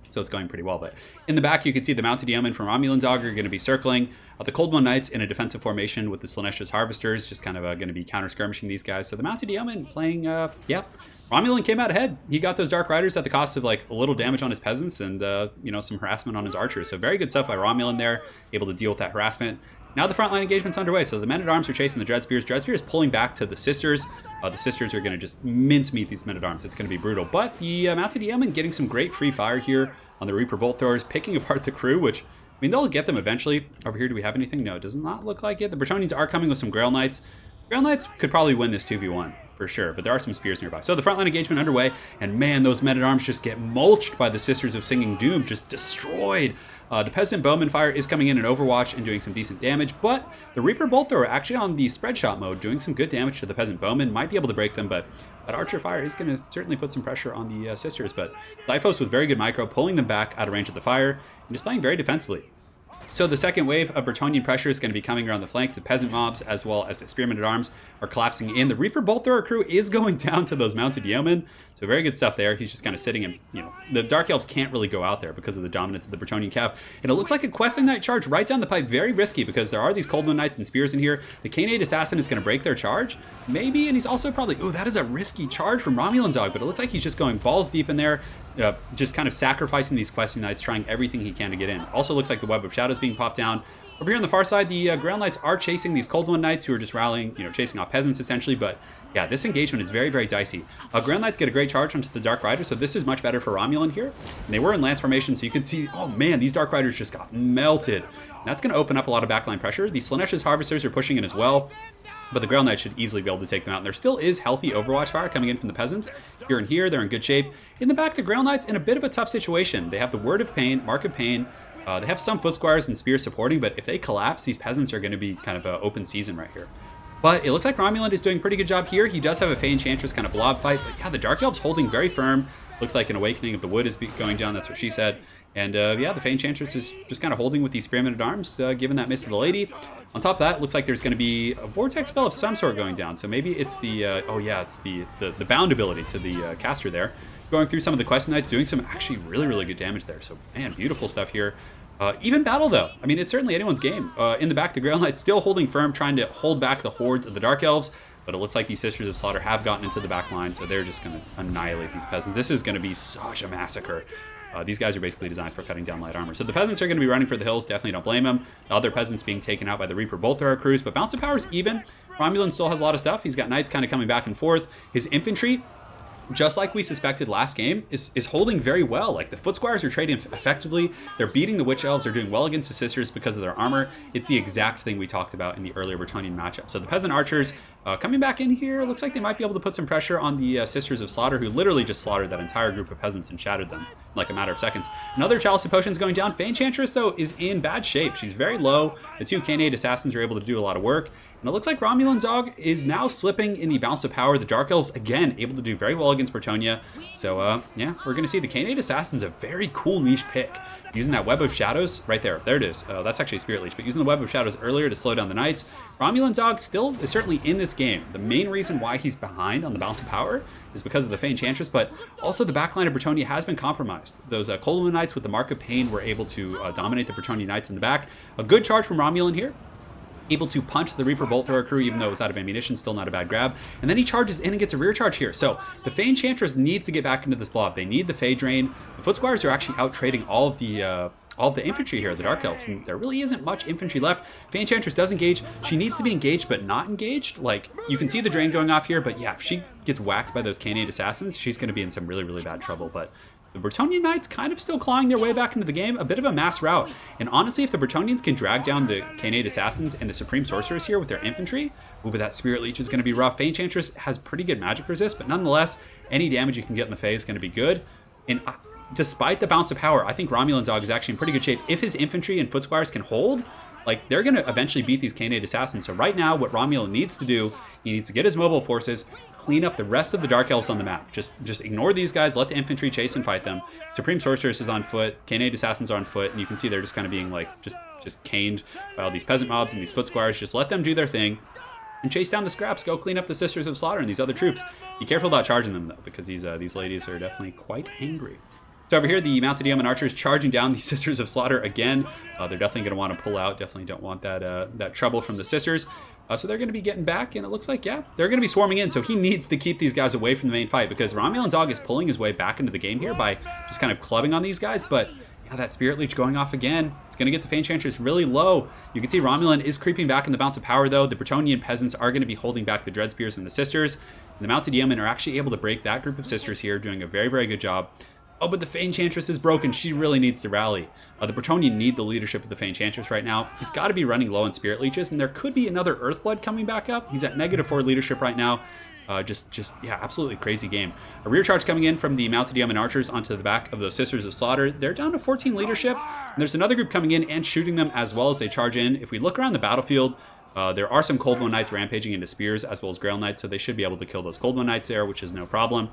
So it's going pretty well. But in the back, you can see the Mounted Yeomen from Romulan Dog are going to be circling. The Cold One Knights in a defensive formation with the Slaanesha's Harvesters, just kind of going to be counter-skirmishing these guys. So the Mounted Yeomen playing, Romulan came out ahead. He got those Dark Riders at the cost of like a little damage on his peasants and, some harassment on his archers. So very good stuff by Romulan there, able to deal with that harassment. Now the frontline engagement's underway. So the Men-at-Arms are chasing the Dread Spears. Dread Spears pulling back to the Sisters. The Sisters are going to just mincemeat these Men-at-Arms. It's going to be brutal. But the Mounted Yeomen getting some great free fire here on the Reaper Bolt Throwers, picking apart the crew, which, I mean, they'll get them eventually. Over here, do we have anything? No, it does not look like it. The Bretonnians are coming with some Grail Knights. Grail Knights could probably win this 2v1. for sure, but there are some spears nearby. So the frontline engagement underway, and man, those men-at-arms just get mulched by the Sisters of Singing Doom, just destroyed. The Peasant Bowman Fire is coming in Overwatch and doing some decent damage, but the Reaper Bolt Thrower actually on the spread shot mode, doing some good damage to the Peasant Bowman, might be able to break them, but that Archer Fire is going to certainly put some pressure on the Sisters, but Zyphos with very good micro, pulling them back out of range of the fire, and just playing very defensively. So the second wave of Bretonnian pressure is going to be coming around the flanks. The peasant mobs, as well as the spearmen-at-arms, are collapsing in. The Reaper Bolt Thrower crew is going down to those mounted yeomen. So very good stuff there. He's just kind of sitting and, the Dark Elves can't really go out there because of the dominance of the Bretonnian Cav. And it looks like a Questing Knight charge right down the pipe. Very risky because there are these Coldwind Knights and Spears in here. The Kane-8 Assassin is going to break their charge. Maybe, and he's also probably... Ooh, that is a risky charge from Romulan Dog, but it looks like he's just going balls deep in there. Just kind of sacrificing these Questing Knights, trying everything he can to get in. Also looks like the Web of Shadows being popped down. Over here on the far side, the Ground Knights are chasing these Coldwind Knights who are just rallying, chasing off peasants essentially, but yeah, this engagement is very, very dicey. Ground Knights get a great charge onto the Dark Rider, so this is much better for Romulan here. And they were in Lance formation, so you can see, oh man, these Dark Riders just got melted. And that's going to open up a lot of backline pressure. The Slaanesha's Harvesters are pushing in as well, but the Ground Knights should easily be able to take them out. And there still is healthy Overwatch fire coming in from the peasants. Here and here, they're in good shape. In the back, the Ground Knights in a bit of a tough situation. They have the Word of Pain, Mark of Pain. They have some Foot Squires and Spears supporting, but if they collapse, these peasants are going to be kind of an open season right here. But it looks like Romulan is doing a pretty good job here. He does have a Fey Enchantress kind of blob fight, but yeah, the Dark Elves holding very firm. Looks like an Awakening of the Wood is going down, that's what she said. And yeah, the Fey Enchantress is just kind of holding with these Spearmen-at-Arms, given that miss to the lady. On top of that, it looks like there's going to be a Vortex spell of some sort going down. So maybe it's the, it's the bound ability to the caster there. Going through some of the Quest Knights, doing some actually really, really good damage there. So, man, beautiful stuff here. Even battle, though. I mean, it's certainly anyone's game. In the back, the Grail Knights still holding firm, trying to hold back the hordes of the Dark Elves. But it looks like these Sisters of Slaughter have gotten into the back line, so they're just going to annihilate these peasants. This is going to be such a massacre. These guys are basically designed for cutting down light armor. So the peasants are going to be running for the hills. Definitely don't blame them. The other peasants being taken out by the Reaper Bolt Thrower crews. But Bounce of Power is even. Romulan still has a lot of stuff. He's got Knights kind of coming back and forth. His infantry, just like we suspected last game, is holding very well. Like, the Foot Squires are trading effectively. They're beating the Witch Elves. They're doing well against the Sisters because of their armor. It's the exact thing we talked about in the earlier Bretonnian matchup. So the Peasant Archers coming back in here. Looks like they might be able to put some pressure on the Sisters of Slaughter, who literally just slaughtered that entire group of peasants and shattered them in like a matter of seconds. Another Chalice of Potions going down. Fey Enchantress, though, is in bad shape. She's very low. The two Kane-8 Assassins are able to do a lot of work. And it looks like Romulan Dog is now slipping in the Bounce of Power. The Dark Elves, again, able to do very well against Bretonnia. So, yeah, we're going to see the Kane-8 Assassin's a very cool niche pick. Using that Web of Shadows right there. There it is. That's actually a Spirit Leech. But using the Web of Shadows earlier to slow down the Knights. Romulan Dog still is certainly in this game. The main reason why he's behind on the Bounce of Power is because of the Fey Enchantress, but also the backline of Bretonnia has been compromised. Those Coldwind Knights with the Mark of Pain were able to dominate the Bretonnia Knights in the back. A good charge from Romulan here. Able to punch the Reaper Bolt Thrower crew, even though it was out of ammunition, still not a bad grab. And then he charges in and gets a rear charge here. So the Fey Enchantress needs to get back into this blob. They need the Fey Drain. The Foot Squires are actually out trading all of the infantry here, the Dark Elves, and there really isn't much infantry left. Fey Enchantress does engage. She needs to be engaged, but not engaged. Like, you can see the drain going off here, but yeah, if she gets whacked by those Kane-8 Assassins, she's going to be in some really, really bad trouble. But the Bretonnian Knights kind of still clawing their way back into the game. A bit of a mass rout. And honestly, if the Bretonnians can drag down the Kane-8 Assassins and the Supreme Sorcerers here with their infantry, but that Spirit Leech is going to be rough. Fey Enchantress has pretty good magic resist, but nonetheless, any damage you can get in the Fey is going to be good. And despite the Bounce of Power, I think Romulan Dog is actually in pretty good shape. If his infantry and Foot Squires can hold, like, they're going to eventually beat these Kane-8 Assassins. So right now, what Romulan needs to do, he needs to get his mobile forces, clean up the rest of the Dark Elves on the map. Just ignore these guys, let the infantry chase and fight them. Supreme Sorceress is on foot, Kane-8 Assassins are on foot, and you can see they're just kind of being, like, just caned by all these peasant mobs and these Foot Squires. Just let them do their thing and chase down the scraps. Go clean up the Sisters of Slaughter and these other troops. Be careful about charging them, though, because these ladies are definitely quite angry. So over here, the Mounted Yeoman Archers charging down the Sisters of Slaughter again. They're definitely going to want to pull out. Definitely don't want that trouble from the Sisters. So they're going to be getting back, and it looks like, yeah, they're going to be swarming in. So he needs to keep these guys away from the main fight, because Romulan Dog is pulling his way back into the game here by just kind of clubbing on these guys. But yeah, that Spirit Leech going off again. It's going to get the Fey Enchantress really low. You can see Romulan is creeping back in the Bounce of Power, though. The Bretonnian peasants are going to be holding back the Dread Spears and the Sisters. And the Mounted Yeomen are actually able to break that group of Sisters here, doing a very, very good job. Oh, but the Fey Enchantress is broken. She really needs to rally. The Bretonnian need the leadership of the Fey Enchantress right now. He's got to be running low on Spirit Leeches, and there could be another Earthblood coming back up. He's at -4 leadership right now. Yeah, absolutely crazy game. A rear charge coming in from the Mounted Yeoman Archers onto the back of those Sisters of Slaughter. They're down to 14 leadership, and there's another group coming in and shooting them as well as they charge in. If we look around the battlefield, there are some Cold Bone Knights rampaging into spears as well as Grail Knights, so they should be able to kill those Cold Bone Knights there, which is no problem.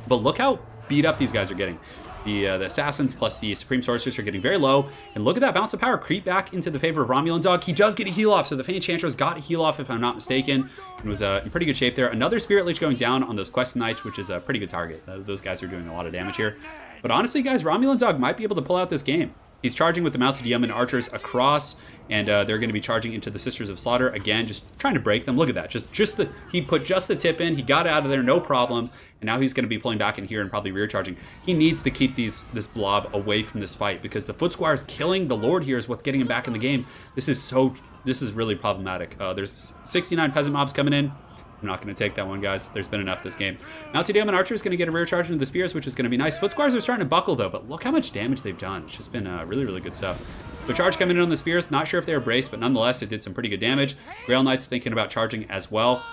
But look how beat up these guys are getting. The Assassins plus the Supreme Sorceress are getting very low. And look at that bounce of power creep back into the favor of Romulan Dog. He does get a heal off, so the Fey Enchantress got a heal off if I'm not mistaken. And was in pretty good shape there. Another Spirit Lich going down on those Quest Knights, which is a pretty good target. Those guys are doing a lot of damage here. But honestly, guys, Romulan Dog might be able to pull out this game. He's charging with the Mounted Yeoman Archers across, and they're going to be charging into the Sisters of Slaughter. Again, just trying to break them. Look at that. He put just the tip in. He got out of there, no problem. And now he's going to be pulling back in here and probably rear charging. He needs to keep this blob away from this fight because the Foot Squires killing the Lord here is what's getting him back in the game. This is really problematic. There's 69 peasant mobs coming in. I'm not going to take that one, guys. There's been enough this game. Mounted Yeoman Archer is going to get a rear charge into the spears, which is going to be nice. Foot Squires are starting to buckle, though, but look how much damage they've done. It's just been really, really good stuff. The charge coming in on the spears. Not sure if they were braced, but nonetheless, it did some pretty good damage. Grail Knights thinking about charging as well.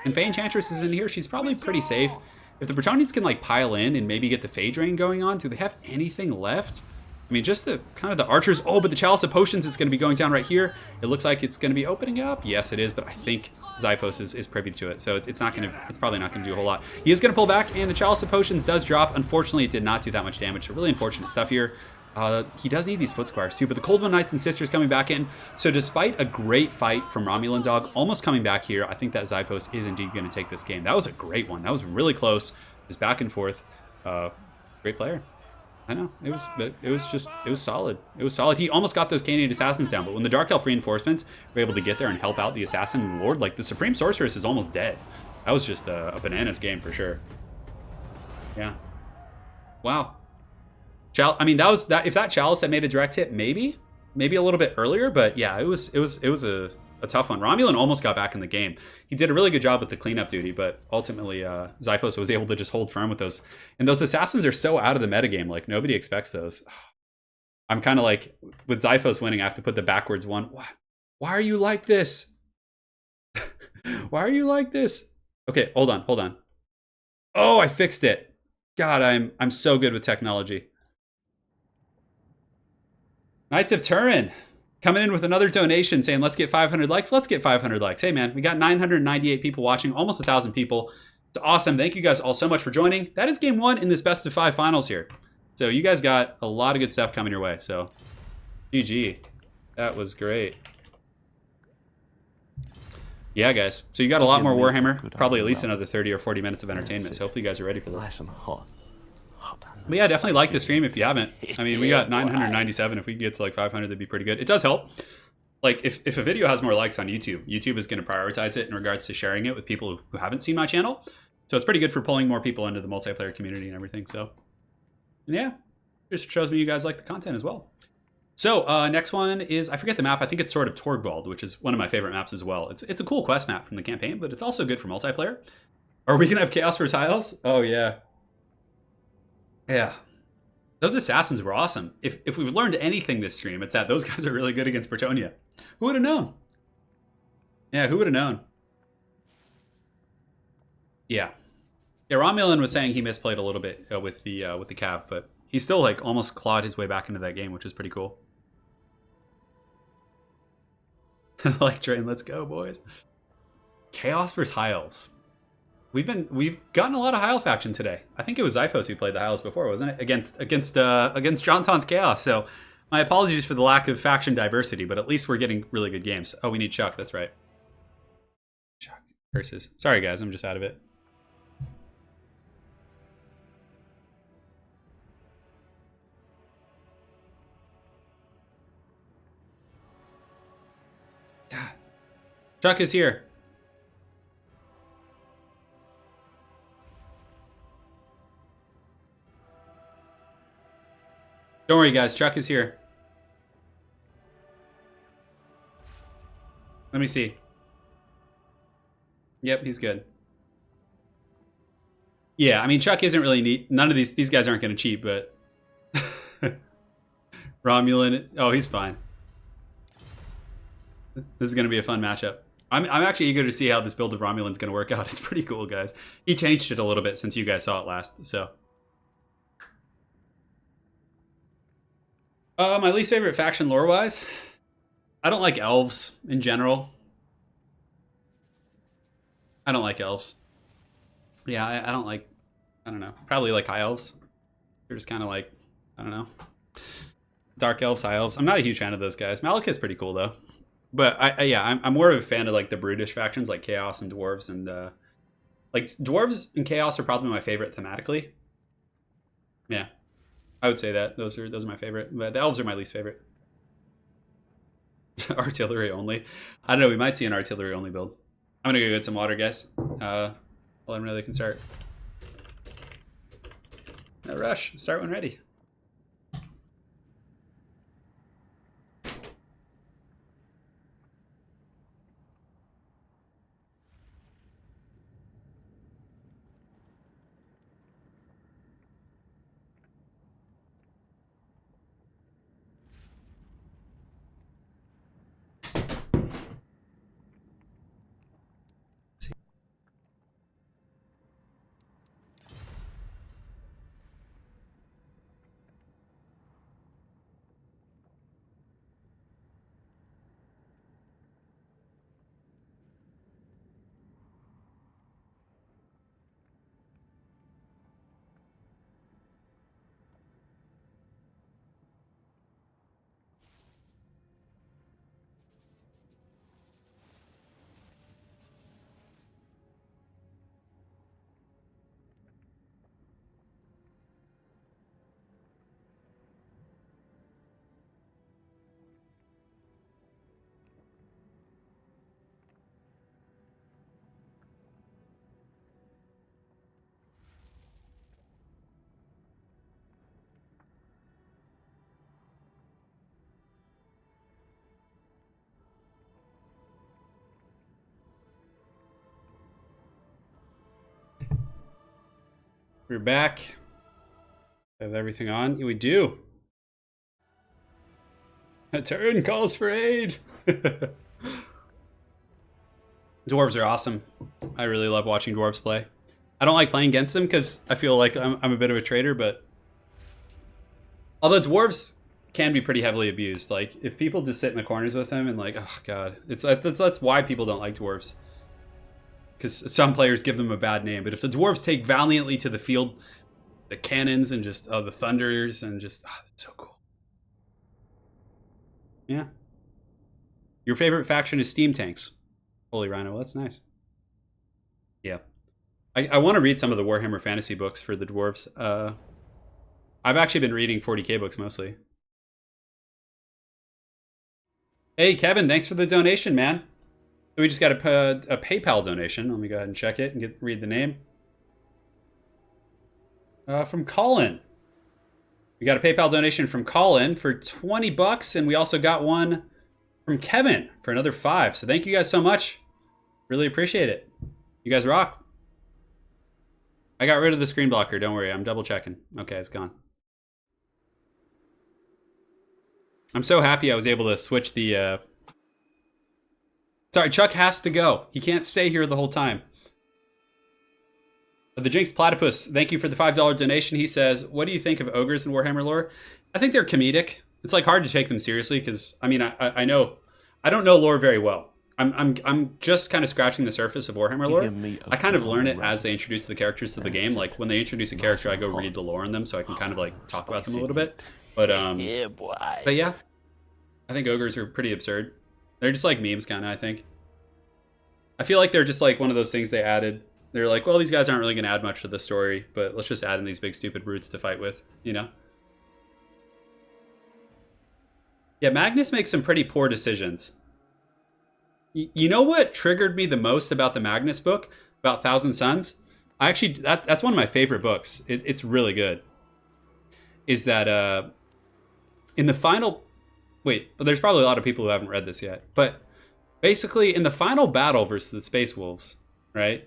And Fey Enchantress is in here. She's probably pretty safe. If the Bretonnians can, like, pile in and maybe get the Fey Drain going on, do they have anything left? I mean, just the kind of the archers. Oh, but the Chalice of Potions is going to be going down right here. It looks like it's going to be opening up. Yes, it is, but I think Xiphos is privy to it, so it's probably not going to do a whole lot. He is going to pull back, and the Chalice of Potions does drop. Unfortunately, it did not do that much damage, so really unfortunate stuff here. He does need these Foot Squires too, but the Cold One Knights and Sisters coming back in. So despite a great fight from Romulan Dog almost coming back here, I think that Xiphos is indeed going to take this game. That was a great one. That was really close. It was back and forth. Great player. I know, it was solid. It was solid. He almost got those Canadian Assassins down, but when the Dark Elf reinforcements were able to get there and help out the Assassin and the Lord, like the Supreme Sorceress is almost dead. That was just a bananas game for sure. Yeah. Wow. I mean, if that Chalice had made a direct hit, maybe a little bit earlier, but yeah, it was a tough one. Romulan almost got back in the game. He did a really good job with the cleanup duty, but ultimately Xiphos was able to just hold firm with those. And those Assassins are so out of the metagame, like nobody expects those. I'm kind of like, with Xiphos winning, I have to put the backwards one. Why are you like this? Why are you like this? Okay, hold on. Oh, I fixed it. God, I'm so good with technology. Knights of Turin coming in with another donation saying, let's get 500 likes. Let's get 500 likes. Hey, man, we got 998 people watching, almost 1,000 people. It's awesome. Thank you guys all so much for joining. That is game one in this best of 5 finals here. So you guys got a lot of good stuff coming your way. So GG. That was great. Yeah, guys. So you got a lot more Warhammer. Probably at least another 30 or 40 minutes of entertainment. So hopefully you guys are ready for this. Nice and hot. But yeah, definitely like the stream if you haven't. I mean, we got 997. If we could get to like 500, that'd be pretty good. It does help. Like, if a video has more likes on YouTube, YouTube is going to prioritize it in regards to sharing it with people who haven't seen my channel. So it's pretty good for pulling more people into the multiplayer community and everything. So, and yeah, just shows me you guys like the content as well. So next one is, I forget the map. I think it's Sword of Torgwald, which is one of my favorite maps as well. It's a cool quest map from the campaign, but it's also good for multiplayer. Are we going to have Chaos vs. High Elves? Oh, yeah. Yeah. Those Assassins were awesome. If we've learned anything this stream, it's that those guys are really good against Bretonnia. Who would have known? Yeah, who would have known? Yeah. Yeah, Romulan was saying he misplayed a little bit with the Cav, but he still like almost clawed his way back into that game, which is pretty cool. Like train, let's go, boys. Chaos vs. High Elves. We've gotten a lot of High Elf action today. I think it was Xiphos who played the High Elves before, wasn't it? Against John Ton's Chaos. So my apologies for the lack of faction diversity, but at least we're getting really good games. Oh, we need Chuck. That's right. Chuck. Curses. Sorry, guys. I'm just out of it. God. Chuck is here. Don't worry, guys. Chuck is here. Let me see. Yep, he's good. Yeah, I mean, Chuck isn't really neat. None of these guys aren't going to cheat, but... Romulan... Oh, he's fine. This is going to be a fun matchup. I'm actually eager to see how this build of Romulan's going to work out. It's pretty cool, guys. He changed it a little bit since you guys saw it last, so. My least favorite faction lore-wise? I don't like elves in general. I don't like elves. Yeah, I don't like, I don't know. Probably like high elves. They're just kind of like, I don't know. Dark elves, high elves. I'm not a huge fan of those guys. Malekith's pretty cool though. But I'm more of a fan of like the brutish factions like Chaos and Dwarves, and like Dwarves and Chaos are probably my favorite thematically. Yeah, I would say that those are my favorite. But the Elves are my least favorite. Artillery only. I don't know. We might see an artillery only build. I'm gonna go get some water, guys. Well, I'm ready. Can start. No rush. Start when ready. We're back. Have everything on? We do. Turin calls for aid. Dwarves are awesome. I really love watching dwarves play. I don't like playing against them because I feel like I'm a bit of a traitor, but although dwarves can be pretty heavily abused, like if people just sit in the corners with them and like, oh god, that's why people don't like dwarves. Because some players give them a bad name, but if the dwarves take valiantly to the field, the cannons and just the thunders and just so cool. Yeah. Your favorite faction is steam tanks. Holy Rhino, well, that's nice. Yeah. I want to read some of the Warhammer fantasy books for the dwarves. I've actually been reading 40k books mostly. Hey, Kevin, thanks for the donation, man. We just got a PayPal donation. Let me go ahead and check it and read the name. From Colin. We got a PayPal donation from Colin for $20, and we also got one from Kevin for another $5. So thank you guys so much. Really appreciate it. You guys rock. I got rid of the screen blocker. Don't worry. I'm double checking. Okay, it's gone. I'm so happy I was able to switch the... Sorry, Chuck has to go. He can't stay here the whole time. The Jinx Platypus, thank you for the $5 donation. He says, what do you think of ogres in Warhammer lore? I think they're comedic. It's like hard to take them seriously because, I mean, I know... I don't know lore very well. I'm just kind of scratching the surface of Warhammer lore. I kind of learn it as they introduce the characters to the game. Like, when they introduce a character, I go read the lore on them so I can kind of, like, talk about them a little bit. But yeah, I think ogres are pretty absurd. They're just like memes, kind of, I think. I feel like they're just like one of those things they added. They're like, well, these guys aren't really going to add much to the story, but let's just add in these big, stupid brutes to fight with, you know? Yeah, Magnus makes some pretty poor decisions. You know what triggered me the most about the Magnus book, about Thousand Suns? That's one of my favorite books. It's really good. Is that in the final... Wait, there's probably a lot of people who haven't read this yet. But basically, in the final battle versus the Space Wolves, right?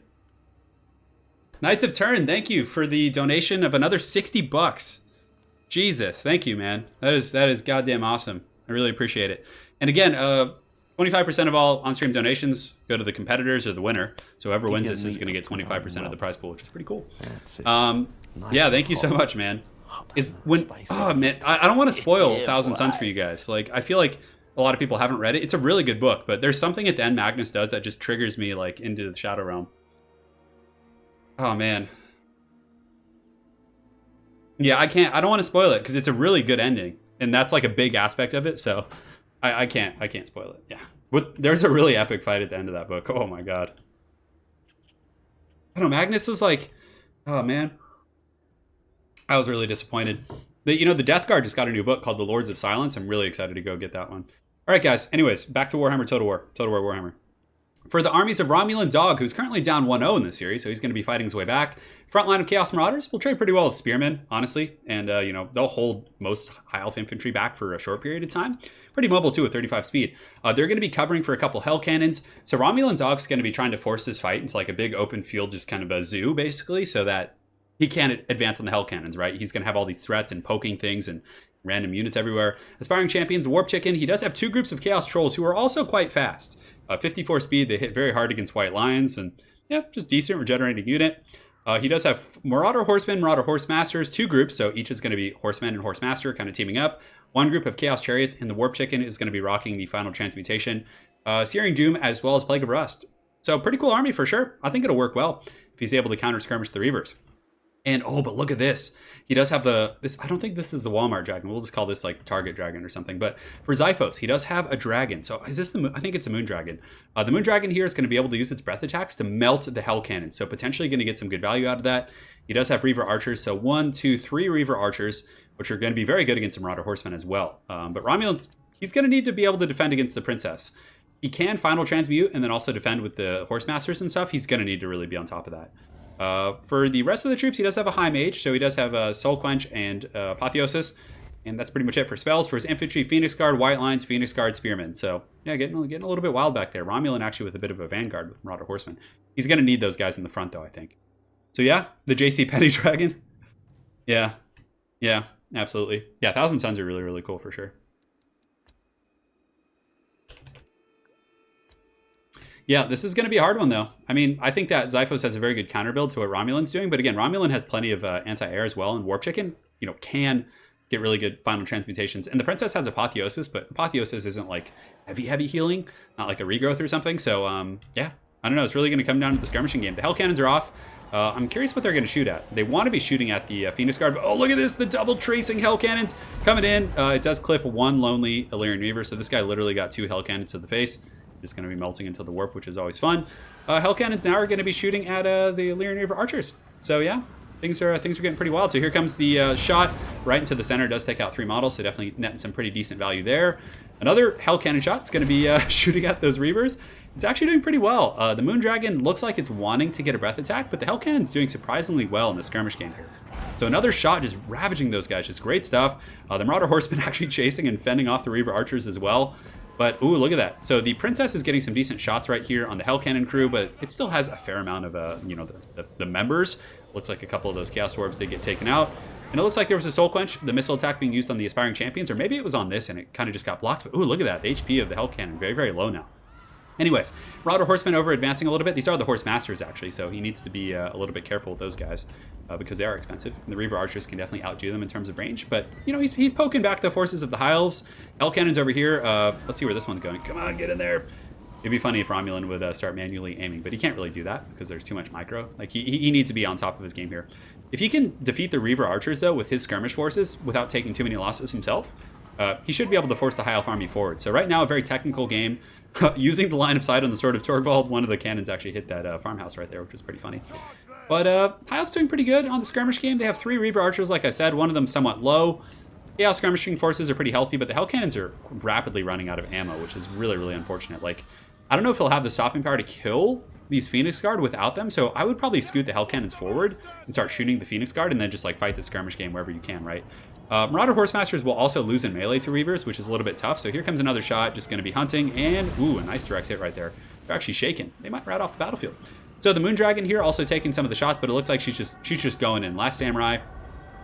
Knights of Turin, thank you for the donation of another $60. Jesus, thank you, man. That is goddamn awesome. I really appreciate it. And again, 25% of all on-stream donations go to the competitors or the winner. So whoever wins this is going to get 25% of the prize pool, which is pretty cool. Yeah, thank you so much, man. Oh man, I don't want to spoil 1,000 Suns for you guys. Like, I feel like a lot of people haven't read it. It's a really good book, but there's something at the end Magnus does that just triggers me like into the Shadow Realm. Oh man. Yeah, I don't want to spoil it because it's a really good ending, and that's like a big aspect of it. So I can't spoil it. Yeah, but there's a really epic fight at the end of that book. Oh my god. I don't know. Magnus is like, oh man, I was really disappointed. The Death Guard just got a new book called The Lords of Silence. I'm really excited to go get that one. All right, guys. Anyways, back to Warhammer Total War Warhammer. For the armies of Romulan Dog, who's currently down 1-0 in this series, so he's going to be fighting his way back. Front line of Chaos Marauders will trade pretty well with Spearmen, honestly. And, they'll hold most High Elf infantry back for a short period of time. Pretty mobile, too, at 35 speed. They're going to be covering for a couple Hell Cannons. So Romulan Dog's going to be trying to force this fight into like a big open field, just kind of a zoo, basically, so that he can't advance on the Hell Cannons, right? He's going to have all these threats and poking things and random units everywhere. Aspiring Champions, Warp Chicken. He does have 2 groups of Chaos Trolls who are also quite fast. 54 speed, they hit very hard against White Lions, and yeah, just decent regenerating unit. He does have Marauder Horsemen, Marauder Horsemasters, 2 groups, so each is going to be Horseman and Horsemaster kind of teaming up. 1 group of Chaos Chariots, and the Warp Chicken is going to be rocking the Final Transmutation, Searing Doom, as well as Plague of Rust. So pretty cool army for sure. I think it'll work well if he's able to counter skirmish the Reavers. And oh, but look at this. He does have this. I don't think this is the Walmart dragon. We'll just call this like Target dragon or something. But for Xiphos, he does have a dragon. So is this I think it's a moon dragon. The moon dragon here is going to be able to use its breath attacks to melt the Hell Cannon. So potentially going to get some good value out of that. He does have Reaver Archers. So 1, 2, 3 Reaver Archers, which are going to be very good against the Marauder Horsemen as well. But Romulans, he's going to need to be able to defend against the Princess. He can Final Transmute and then also defend with the Horsemasters and stuff. He's going to need to really be on top of that. For the rest of the troops, he does have a High Mage, so he does have Soul Quench and Apotheosis, and that's pretty much it for spells. For his infantry, Phoenix Guard, White Lines, Phoenix Guard, Spearmen. So yeah, getting a little bit wild back there. Romulan actually with a bit of a Vanguard with Marauder Horsemen. He's going to need those guys in the front though, I think. So yeah, the JC Penny Dragon. Yeah, absolutely. Yeah, 1,000 Suns are really, really cool for sure. Yeah, this is going to be a hard one, though. I mean, I think that Xiphos has a very good counter build to what Romulan's doing. But again, Romulan has plenty of anti-air as well. And Warp Chicken, can get really good final transmutations. And the Princess has Apotheosis, but Apotheosis isn't like heavy healing, not like a regrowth or something. So, yeah, I don't know. It's really going to come down to the skirmishing game. The Hell Cannons are off. I'm curious what they're going to shoot at. They want to be shooting at the Phoenix Guard. But, oh, look at this. The double tracing Hell Cannons coming in. It does clip 1 lonely Illyrian Reaver. So this guy literally got 2 Hell Cannons to the face. Just going to be melting into the warp, which is always fun. Hell Cannons now are going to be shooting at the Illyrian Reaver Archers. So yeah, things are getting pretty wild. So here comes the shot right into the center. It does take out 3 models, so definitely netting some pretty decent value there. Another Hell Cannon shot is going to be shooting at those Reavers. It's actually doing pretty well. The Moon Dragon looks like it's wanting to get a breath attack, but the Hell Cannon's doing surprisingly well in the skirmish game here. So another shot just ravaging those guys. Just great stuff. The Marauder Horsemen actually chasing and fending off the Reaver Archers as well. But, ooh, look at that. So the Princess is getting some decent shots right here on the Hell Cannon crew, but it still has a fair amount of, the members. Looks like a couple of those Chaos Orbs did get taken out. And it looks like there was a Soul Quench, the missile attack being used on the Aspiring Champions, or maybe it was on this and it kind of just got blocked. But, ooh, look at that. The HP of the Hell Cannon, very, very low now. Anyways, Marauder Horsemen over advancing a little bit. These are the Horse Masters, actually, so he needs to be a little bit careful with those guys because they are expensive. And the Reaver Archers can definitely outdo them in terms of range. But, he's poking back the forces of the High Elves. Hell Cannon's over here. Let's see where this one's going. Come on, get in there. It'd be funny if Romulan would start manually aiming, but he can't really do that because there's too much micro. Like, he needs to be on top of his game here. If he can defeat the Reaver Archers, though, with his skirmish forces without taking too many losses himself, he should be able to force the High Elf army forward. So right now, a very technical game. Using the line of sight on the Sword of Torvald, one of the cannons actually hit that farmhouse right there, which was pretty funny. But High Elf's doing pretty good on the skirmish game. They have 3 Reaver Archers, like I said, one of them somewhat low. Yeah, skirmishing forces are pretty healthy, but the Hell Cannons are rapidly running out of ammo, which is really, really unfortunate. Like, I don't know if he'll have the stopping power to kill these Phoenix Guard without them, so I would probably scoot the Hell Cannons forward and start shooting the Phoenix Guard and then just like fight the skirmish game wherever you can, right? Marauder Horsemasters will also lose in melee to Reavers, which is a little bit tough. So here comes another shot, just going to be hunting, and ooh, a nice direct hit right there. They're actually shaken. They might rat off the battlefield. So the Moon Dragon here also taking some of the shots, but it looks like she's just going in. Last Samurai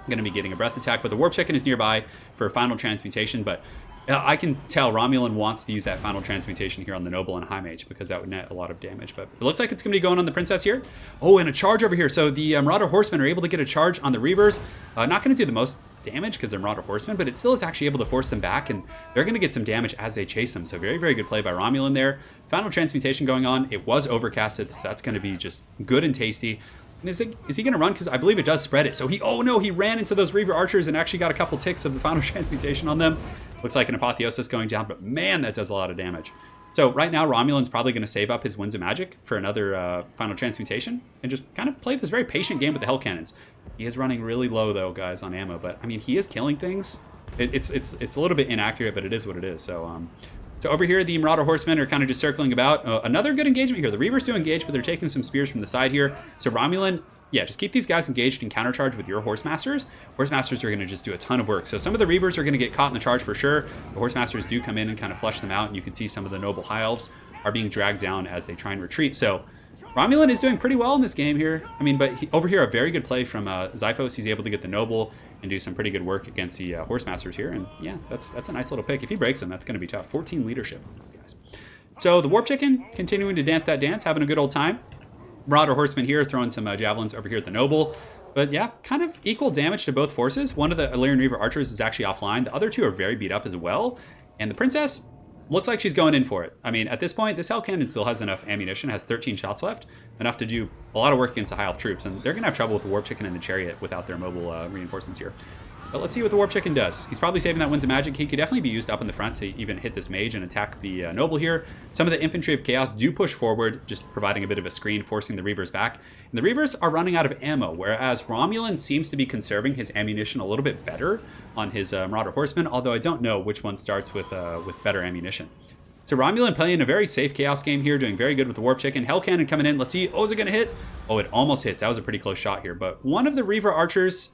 going to be getting a breath attack, but the Warp Chicken is nearby for a final transmutation. But I can tell Romulan wants to use that final transmutation here on the Noble and High Mage because that would net a lot of damage. But it looks like it's going to be going on the Princess here. Oh, and a charge over here. So the Marauder Horsemen are able to get a charge on the Reavers. Not going to do the most damage because they're Marauder Horsemen, but it still is actually able to force them back, and they're going to get some damage as they chase them. So very, very good play by Romulan there. Final transmutation going on. It was overcasted, so that's going to be just good and tasty. And is he going to run? Because I believe it does spread it. So oh no, he ran into those Reaver Archers and actually got a couple ticks of the final transmutation on them. Looks like an Apotheosis going down, but man, that does a lot of damage. So right now, Romulan's probably going to save up his Winds of Magic for another final transmutation and just kind of play this very patient game with the Hell Cannons. He is running really low though, guys, on ammo, but I mean, he is killing things. It's a little bit inaccurate, but it is what it is. So over here, the Marauder Horsemen are kind of just circling about. Another good engagement here. The Reavers do engage, but they're taking some spears from the side here. So Romulan, yeah, just keep these guys engaged and countercharge with your Horsemasters. Horsemasters are going to just do a ton of work. So some of the Reavers are going to get caught in the charge for sure. The Horsemasters do come in and kind of flush them out, and you can see some of the Noble High Elves are being dragged down as they try and retreat. So Romulan is doing pretty well in this game here. I mean, but over here, a very good play from Xiphos. He's able to get the Noble and do some pretty good work against the Horsemasters here. And yeah, that's a nice little pick. If he breaks them, that's going to be tough. 14 leadership on these guys. So the Warp Chicken continuing to dance that dance, having a good old time. Marauder Horseman here throwing some javelins over here at the Noble. But yeah, kind of equal damage to both forces. One of the Illyrian Reaver Archers is actually offline. The other two are very beat up as well. And the Princess looks like she's going in for it. I mean, at this point, this Hell Cannon still has enough ammunition, has 13 shots left, enough to do a lot of work against the High Elf troops, and they're going to have trouble with the Warp Chicken and the Chariot without their mobile reinforcements here. But let's see what the Warp Chicken does. He's probably saving that Winds of Magic. He could definitely be used up in the front to even hit this Mage and attack the Noble here. Some of the Infantry of Chaos do push forward, just providing a bit of a screen, forcing the Reavers back. And the Reavers are running out of ammo, whereas Romulan seems to be conserving his ammunition a little bit better on his Marauder Horsemen, although I don't know which one starts with better ammunition. So Romulan playing a very safe Chaos game here, doing very good with the Warp Chicken. Hell Cannon coming in. Let's see. Oh, is it going to hit? Oh, it almost hits. That was a pretty close shot here. But one of the Reaver Archers,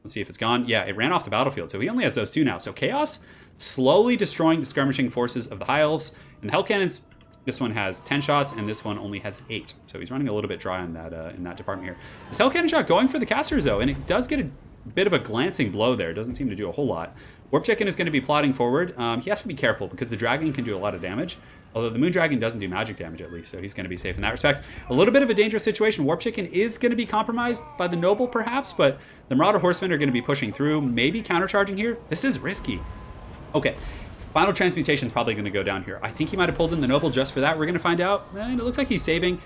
let's see if it's gone. Yeah, it ran off the battlefield. So he only has those two now. So Chaos slowly destroying the skirmishing forces of the High Elves. And the Hell Cannons, this one has 10 shots, and this one only has 8. So he's running a little bit dry on that in that department here. This Hell Cannon shot going for the casters, though, and it does get a bit of a glancing blow there. It doesn't seem to do a whole lot. Warp Chicken is going to be plodding forward. He has to be careful because the Dragon can do a lot of damage. Although the Moon Dragon doesn't do magic damage at least, so he's going to be safe in that respect. A little bit of a dangerous situation. Warp Chicken is going to be compromised by the Noble perhaps, but the Marauder Horsemen are going to be pushing through, maybe countercharging here. This is risky. Okay, final transmutation is probably going to go down here. I think he might have pulled in the Noble just for that. We're going to find out. And it looks like he's saving.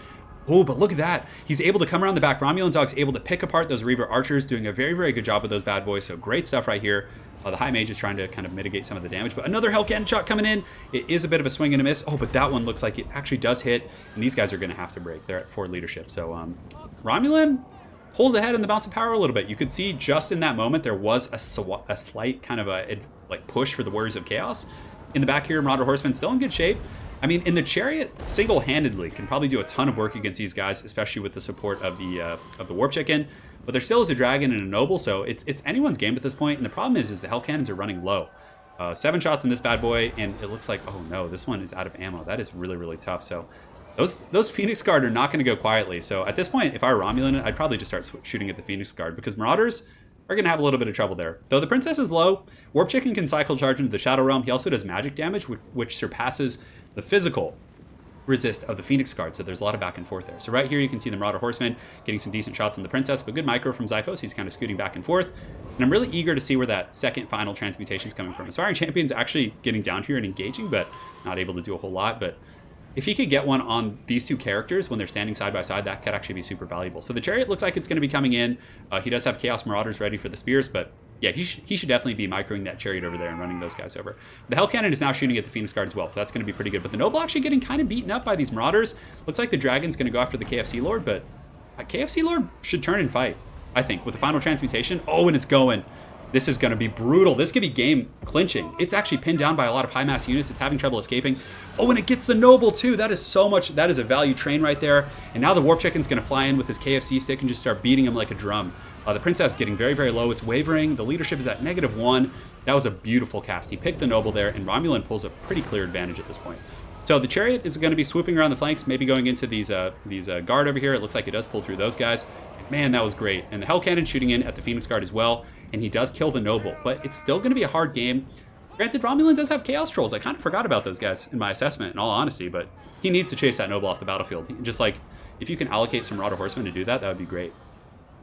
Oh, but look at that. He's able to come around the back. Romulan Dog's able to pick apart those Reaver Archers, doing a very, very good job with those bad boys. So great stuff right here. The High Mage is trying to kind of mitigate some of the damage, but another Hell Cannon shot coming in. It is a bit of a swing and a miss. Oh, but that one looks like it actually does hit, and these guys are going to have to break. They're at 4 leadership. So Romulan pulls ahead in the bounce of power a little bit. You could see just in that moment there was a slight kind of a push for the Warriors of Chaos. In the back here, Marauder Horseman still in good shape. I mean, in the Chariot, single-handedly can probably do a ton of work against these guys, especially with the support of the Warp Chicken. But there still is a Dragon and a Noble, so it's anyone's game at this point. And the problem is the Hell Cannons are running low. 7 shots in this bad boy, and it looks like, oh no, this one is out of ammo. That is really, really tough. So those Phoenix Guard are not going to go quietly. So at this point, if I were Romulan, I'd probably just start shooting at the Phoenix Guard, because Marauders are going to have a little bit of trouble there. Though the Princess is low, Warp Chicken can cycle charge into the Shadow Realm. He also does magic damage, which surpasses the physical resist of the Phoenix Guard, so there's a lot of back and forth there. So right here you can see the Marauder Horseman getting some decent shots on the Princess, but good micro from Xiphos. He's kind of scooting back and forth. And I'm really eager to see where that second final transmutation is coming from. Aspiring Champion's actually getting down here and engaging, but not able to do a whole lot. But if he could get one on these two characters when they're standing side by side, that could actually be super valuable. So the Chariot looks like it's going to be coming in. He does have Chaos Marauders ready for the spears, but yeah, he should definitely be microing that Chariot over there and running those guys over. The Hell Cannon is now shooting at the Phoenix Guard as well, so that's going to be pretty good. But the Noble actually getting kind of beaten up by these Marauders. Looks like the Dragon's going to go after the KFC Lord, but KFC Lord should turn and fight, I think, with the final transmutation. Oh, and it's going. This is going to be brutal. This could be game clinching. It's actually pinned down by a lot of high mass units. It's having trouble escaping. Oh, and it gets the Noble too. That is so much. That is a value train right there. And now the Warp Chicken's going to fly in with his KFC stick and just start beating him like a drum. The Princess getting very, very low. It's wavering. The leadership is at -1. That was a beautiful cast. He picked the Noble there, and Romulan pulls a pretty clear advantage at this point. So the Chariot is going to be swooping around the flanks, maybe going into these guard over here. It looks like it does pull through those guys. Man, that was great. And the Hell Cannon shooting in at the Phoenix Guard as well, and he does kill the Noble. But it's still going to be a hard game. Granted, Romulan does have Chaos Trolls. I kind of forgot about those guys in my assessment, in all honesty, but he needs to chase that Noble off the battlefield. Just like, if you can allocate some Marauder Horsemen to do that, that would be great.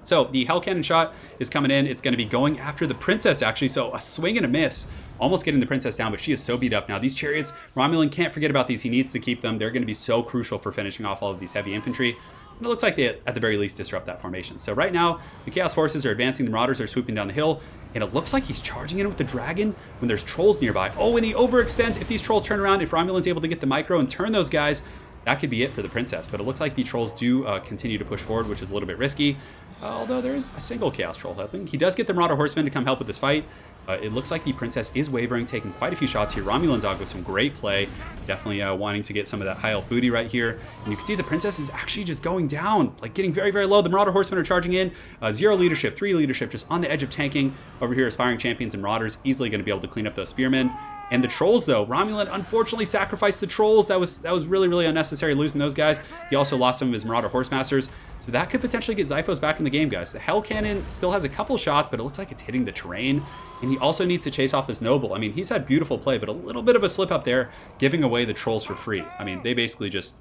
So the Hell Cannon shot is coming in. It's going to be going after the Princess, actually. So a swing and a miss, almost getting the Princess down, but she is so beat up now. These Chariots, Romulan can't forget about these. He needs to keep them. They're going to be so crucial for finishing off all of these heavy infantry. And it looks like they, at the very least, disrupt that formation. So right now, the Chaos Forces are advancing. The Marauders are swooping down the hill. And it looks like he's charging in with the Dragon when there's Trolls nearby. Oh, and he overextends. If these Trolls turn around, if Romulan's able to get the micro and turn those guys, that could be it for the Princess. But it looks like the Trolls do continue to push forward, which is a little bit risky. Although there is a single Chaos Troll helping. He does get the Marauder Horsemen to come help with this fight. It looks like the Princess is wavering, taking quite a few shots here. Romulan Dog with some great play. Definitely wanting to get some of that high health booty right here. And you can see the Princess is actually just going down, like getting very, very low. The Marauder Horsemen are charging in. 0 leadership, 3 leadership, just on the edge of tanking. Over here, Aspiring Champions and Marauders easily going to be able to clean up those Spearmen. And the Trolls, though, Romulan unfortunately sacrificed the Trolls. That was really, really unnecessary, losing those guys. He also lost some of his Marauder Horsemasters. So that could potentially get Xiphos back in the game, guys. The Hell Cannon still has a couple shots, but it looks like it's hitting the terrain. And he also needs to chase off this Noble. I mean, he's had beautiful play, but a little bit of a slip up there, giving away the Trolls for free. I mean, they basically just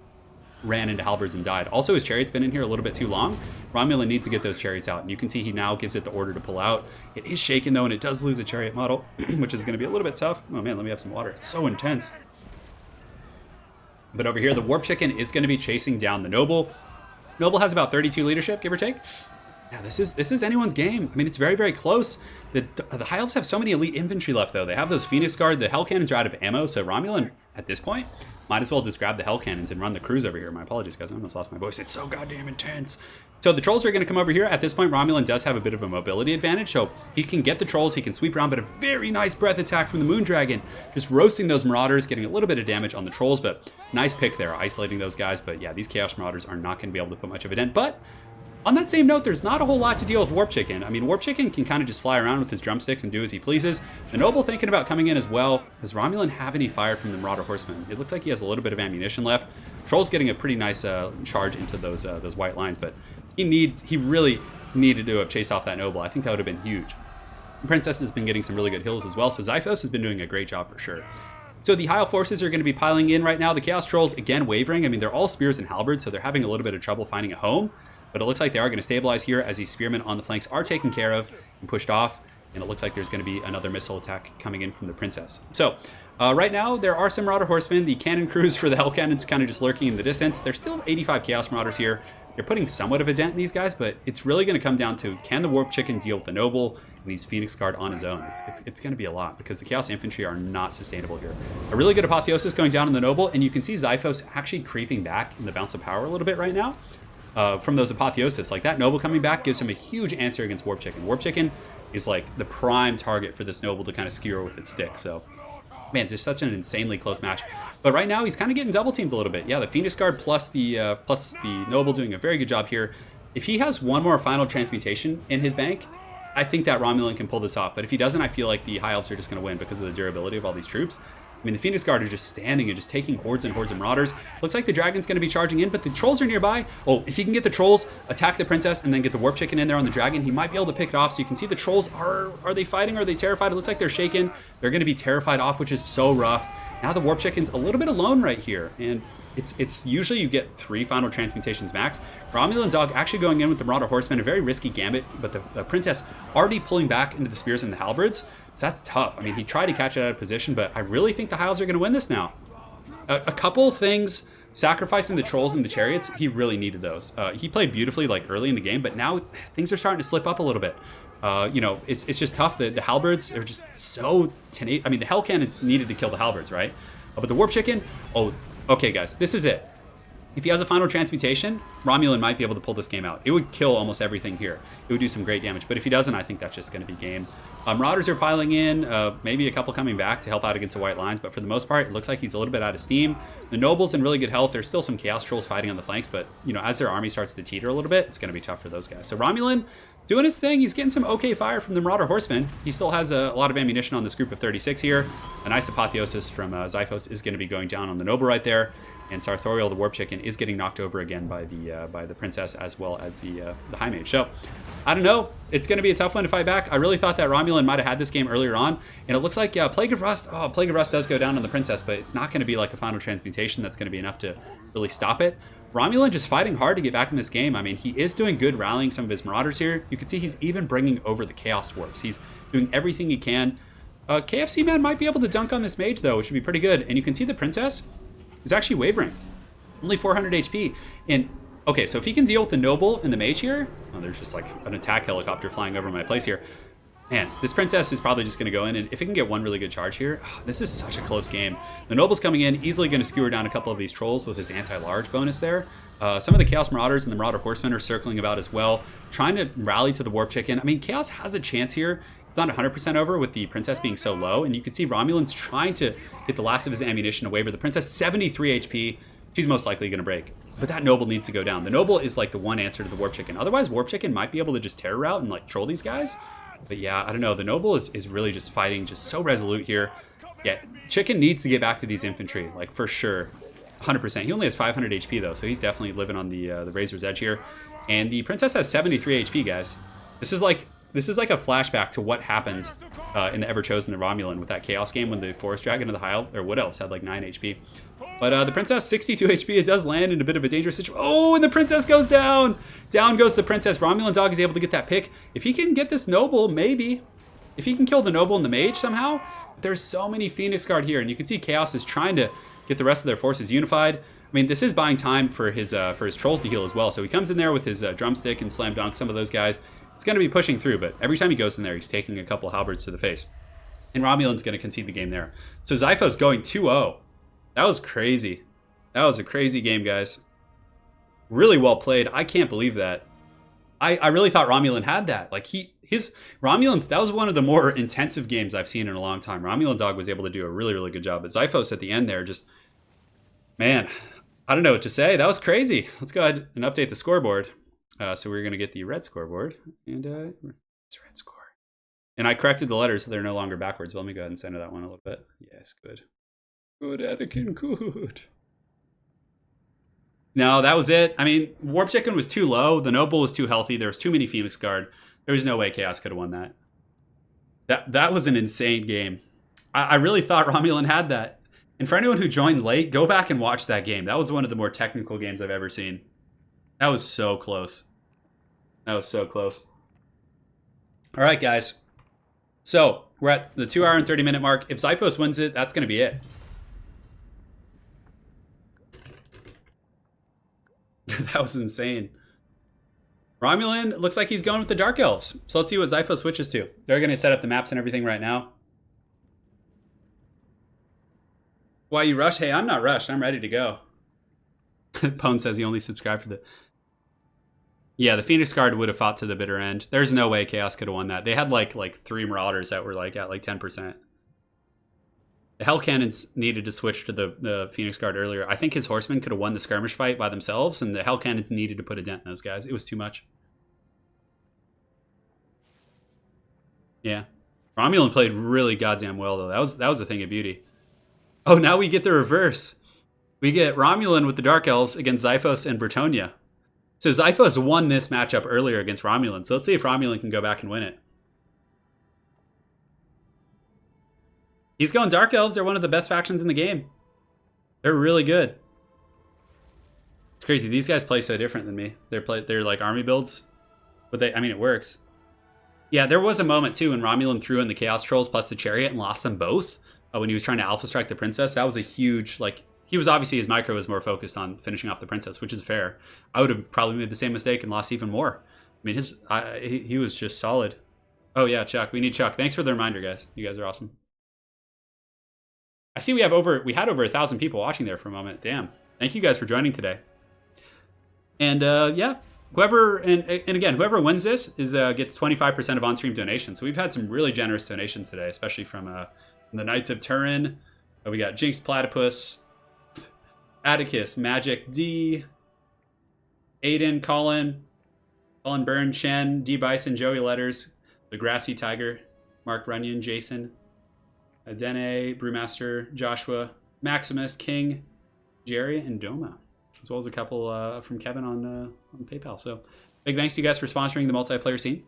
ran into halberds and died. Also, his Chariot's been in here a little bit too long. Romulan needs to get those Chariots out. And you can see he now gives it the order to pull out. It is shaken, though, and it does lose a Chariot model, which is going to be a little bit tough. Oh, man, let me have some water. It's so intense. But over here, the Warp Chicken is going to be chasing down the Noble. Noble has about 32 leadership, give or take. Yeah, this is anyone's game. I mean, it's very, very close. The High Elves have so many elite infantry left, though. They have those Phoenix Guard. The Hell Cannons are out of ammo, so Romulan, at this point, might as well just grab the Hell Cannons and run the crews over here. My apologies, guys. I almost lost my voice. It's so goddamn intense. So the Trolls are going to come over here. At this point, Romulan does have a bit of a mobility advantage, so he can get the Trolls. He can sweep around, but a very nice breath attack from the Moon Dragon. Just roasting those Marauders, getting a little bit of damage on the Trolls, but nice pick there, isolating those guys. But yeah, these Chaos Marauders are not going to be able to put much of a dent. But on that same note, there's not a whole lot to deal with Warp Chicken. I mean, Warp Chicken can kind of just fly around with his drumsticks and do as he pleases. The Noble thinking about coming in as well. Does Romulan have any fire from the Marauder Horsemen? It looks like he has a little bit of ammunition left. Troll's getting a pretty nice charge into those white lines, but he really needed to have chased off that Noble. I think that would have been huge. The Princess has been getting some really good hills as well, so Xiphos has been doing a great job for sure. So the High Elf forces are going to be piling in right now. The Chaos Trolls, again, wavering. I mean, they're all spears and halberds, so they're having a little bit of trouble finding a home. But it looks like they are going to stabilize here as these spearmen on the flanks are taken care of and pushed off. And it looks like there's going to be another missile attack coming in from the Princess. So right now, there are some Marauder Horsemen. The cannon crews for the Hell Cannons kind of just lurking in the distance. There's still 85 Chaos Marauders here. They're putting somewhat of a dent in these guys, but it's really going to come down to, can the Warp Chicken deal with the Noble and these Phoenix Guard on his own? It's going to be a lot because the Chaos Infantry are not sustainable here. A really good Apotheosis going down on the Noble, and you can see Xiphos actually creeping back in the Bounce of Power a little bit right now. From those Apotheosis. Like that Noble coming back gives him a huge answer against Warp Chicken. Warp Chicken is like the prime target for this Noble to kind of skewer with its stick. So, man, it's just such an insanely close match. But right now, he's kind of getting double teamed a little bit. Yeah, the Phoenix Guard plus the Noble doing a very good job here. If he has one more final transmutation in his bank, I think that Romulan can pull this off. But if he doesn't, I feel like the High Elves are just going to win because of the durability of all these troops. I mean, the Phoenix Guard are just standing and just taking hordes and hordes of Marauders. Looks like the Dragon's going to be charging in, but the Trolls are nearby. Oh, if he can get the Trolls, attack the Princess, and then get the Warp Chicken in there on the Dragon, he might be able to pick it off. So you can see the Trolls, are they fighting? Are they terrified? It looks like they're shaken. They're going to be terrified off, which is so rough. Now the Warp Chicken's a little bit alone right here, and it's usually you get 3 final transmutations max. Romulan Dog actually going in with the Marauder Horsemen, a very risky gambit, but the Princess already pulling back into the Spears and the Halberds. So that's tough. I mean, he tried to catch it out of position, but I really think the High Elves are going to win this now. A couple things, sacrificing the Trolls and the Chariots, he really needed those. He played beautifully like early in the game, but now things are starting to slip up a little bit. You know, it's just tough. The Halberds are just so tenacious. I mean, the Hell Cannons needed to kill the Halberds, right? But the Warp Chicken, oh, okay, guys, this is it. If he has a final transmutation, Romulan might be able to pull this game out. It would kill almost everything here. It would do some great damage. But if he doesn't, I think that's just going to be game. Marauders are piling in, maybe a couple coming back to help out against the white lines. But for the most part, it looks like he's a little bit out of steam. The Noble's in really good health. There's still some Chaos Trolls fighting on the flanks. But, you know, as their army starts to teeter a little bit, it's going to be tough for those guys. So Romulan doing his thing. He's getting some okay fire from the Marauder Horsemen. He still has a lot of ammunition on this group of 36 here. A nice Apotheosis from Xiphos is going to be going down on the Noble right there. And Sartorial, the Warp Chicken, is getting knocked over again by the Princess as well as the High Mage. So, I don't know. It's going to be a tough one to fight back. I really thought that Romulan might have had this game earlier on. And it looks like, Plague of Rust. Oh, Plague of Rust does go down on the Princess, but it's not going to be like a final transmutation that's going to be enough to really stop it. Romulan just fighting hard to get back in this game. I mean, he is doing good rallying some of his Marauders here. You can see he's even bringing over the Chaos Dwarves. He's doing everything he can. KFC Man might be able to dunk on this Mage, though, which would be pretty good. And you can see the Princess is actually wavering. Only 400 HP. And, okay, so if he can deal with the Noble and the Mage here... Oh, there's just like an attack helicopter flying over my place here. Man, this Princess is probably just going to go in, and if it can get one really good charge here, this is such a close game. The Noble's coming in, easily going to skewer down a couple of these Trolls with his anti-large bonus there. Some of the Chaos Marauders and the Marauder Horsemen are circling about as well, trying to rally to the Warp Chicken. I mean, Chaos has a chance here. It's not 100% over with the Princess being so low, and you can see Romulan's trying to get the last of his ammunition away, but the Princess, 73 HP, she's most likely going to break. But that Noble needs to go down. The Noble is like the one answer to the Warp Chicken. Otherwise, Warp Chicken might be able to just terror route and like troll these guys. But yeah, I don't know. The Noble is really just fighting, just so resolute here. Yeah, Chicken needs to get back to these infantry, like for sure. 100%. He only has 500 HP though, so he's definitely living on the razor's edge here. And the Princess has 73 HP, guys. This is like a flashback to what happened in the Everchosen and Romulan with that Chaos game when the Forest Dragon and the High Elves, or Wood Elves, had like 9 HP. But the Princess, 62 HP. It does land in a bit of a dangerous situation. Oh, and the Princess goes down. Down goes the Princess. Romulan Dog is able to get that pick. If he can get this Noble, maybe. If he can kill the Noble and the Mage somehow. There's so many Phoenix Guard here, and you can see Chaos is trying to get the rest of their forces unified. I mean, this is buying time for his Trolls to heal as well. So he comes in there with his Drumstick and Slam Dunk some of those guys. He's going to be pushing through, but every time he goes in there, he's taking a couple halberds to the face. And Romulan's going to concede the game there. So Zypho's going 2-0. That was crazy. That was a crazy game, guys. Really well played. I can't believe that. I really thought Romulan had that. Like Romulan's, that was one of the more intensive games I've seen in a long time. Romulan Dog was able to do a really, really good job. But Zyphos at the end there just, man, I don't know what to say. That was crazy. Let's go ahead and update the scoreboard. So we're going to get the red scoreboard. And it's red score. And I corrected the letters so they're no longer backwards. Well, let me go ahead and center that one a little bit. Yes, good. Good, Anakin, good. No, that was it. I mean, Warp Chicken was too low. The Noble was too healthy. There was too many Phoenix Guard. There was no way Chaos could have won that. That was an insane game. I really thought Romulan had that. And for anyone who joined late, go back and watch that game. That was one of the more technical games I've ever seen. That was so close. That was so close. All right, guys. So we're at the 2 hour and 30 minute mark. If Zyphos wins it, that's going to be it. That was insane. Romulan looks like he's going with the Dark Elves. So let's see what Zyphos switches to. They're going to set up the maps and everything right now. Why you rush? Hey, I'm not rushed. I'm ready to go. Pone says he only subscribed for the... Yeah, the Phoenix Guard would have fought to the bitter end. There's no way Chaos could have won that. They had like 3 Marauders that were like at like 10%. The Hell Cannons needed to switch to the Phoenix Guard earlier. I think his Horsemen could have won the skirmish fight by themselves, and the Hell Cannons needed to put a dent in those guys. It was too much. Yeah. Romulan played really goddamn well, though. That was a thing of beauty. Oh, now we get the reverse. We get Romulan with the Dark Elves against Zyphos and Bretonnia. So Zyphos won this matchup earlier against Romulan. So let's see if Romulan can go back and win it. He's going Dark Elves. They're one of the best factions in the game. They're really good. It's crazy. These guys play so different than me. They're like army builds. But I mean, it works. Yeah, there was a moment too when Romulan threw in the Chaos Trolls plus the Chariot and lost them both. When he was trying to Alpha Strike the Princess. That was a huge, like... He was obviously, his micro was more focused on finishing off the Princess, which is fair. I would have probably made the same mistake and lost even more. I mean, he was just solid. Oh yeah, Chuck. We need Chuck. Thanks for the reminder, guys. You guys are awesome. I see we had over 1,000 people watching there for a moment. Damn. Thank you guys for joining today. And yeah, whoever wins this gets 25% of on-stream donations. So we've had some really generous donations today, especially from the Knights of Turin. We got Jinx Platypus, Atticus, Magic D, Aiden, Colin Byrne, Chen, D Bison, Joey Letters, The Grassy Tiger, Mark Runyon, Jason, Adene, Brewmaster, Joshua, Maximus, King, Jerry and Doma, as well as a couple from Kevin on PayPal. So big thanks to you guys for sponsoring the multiplayer scene.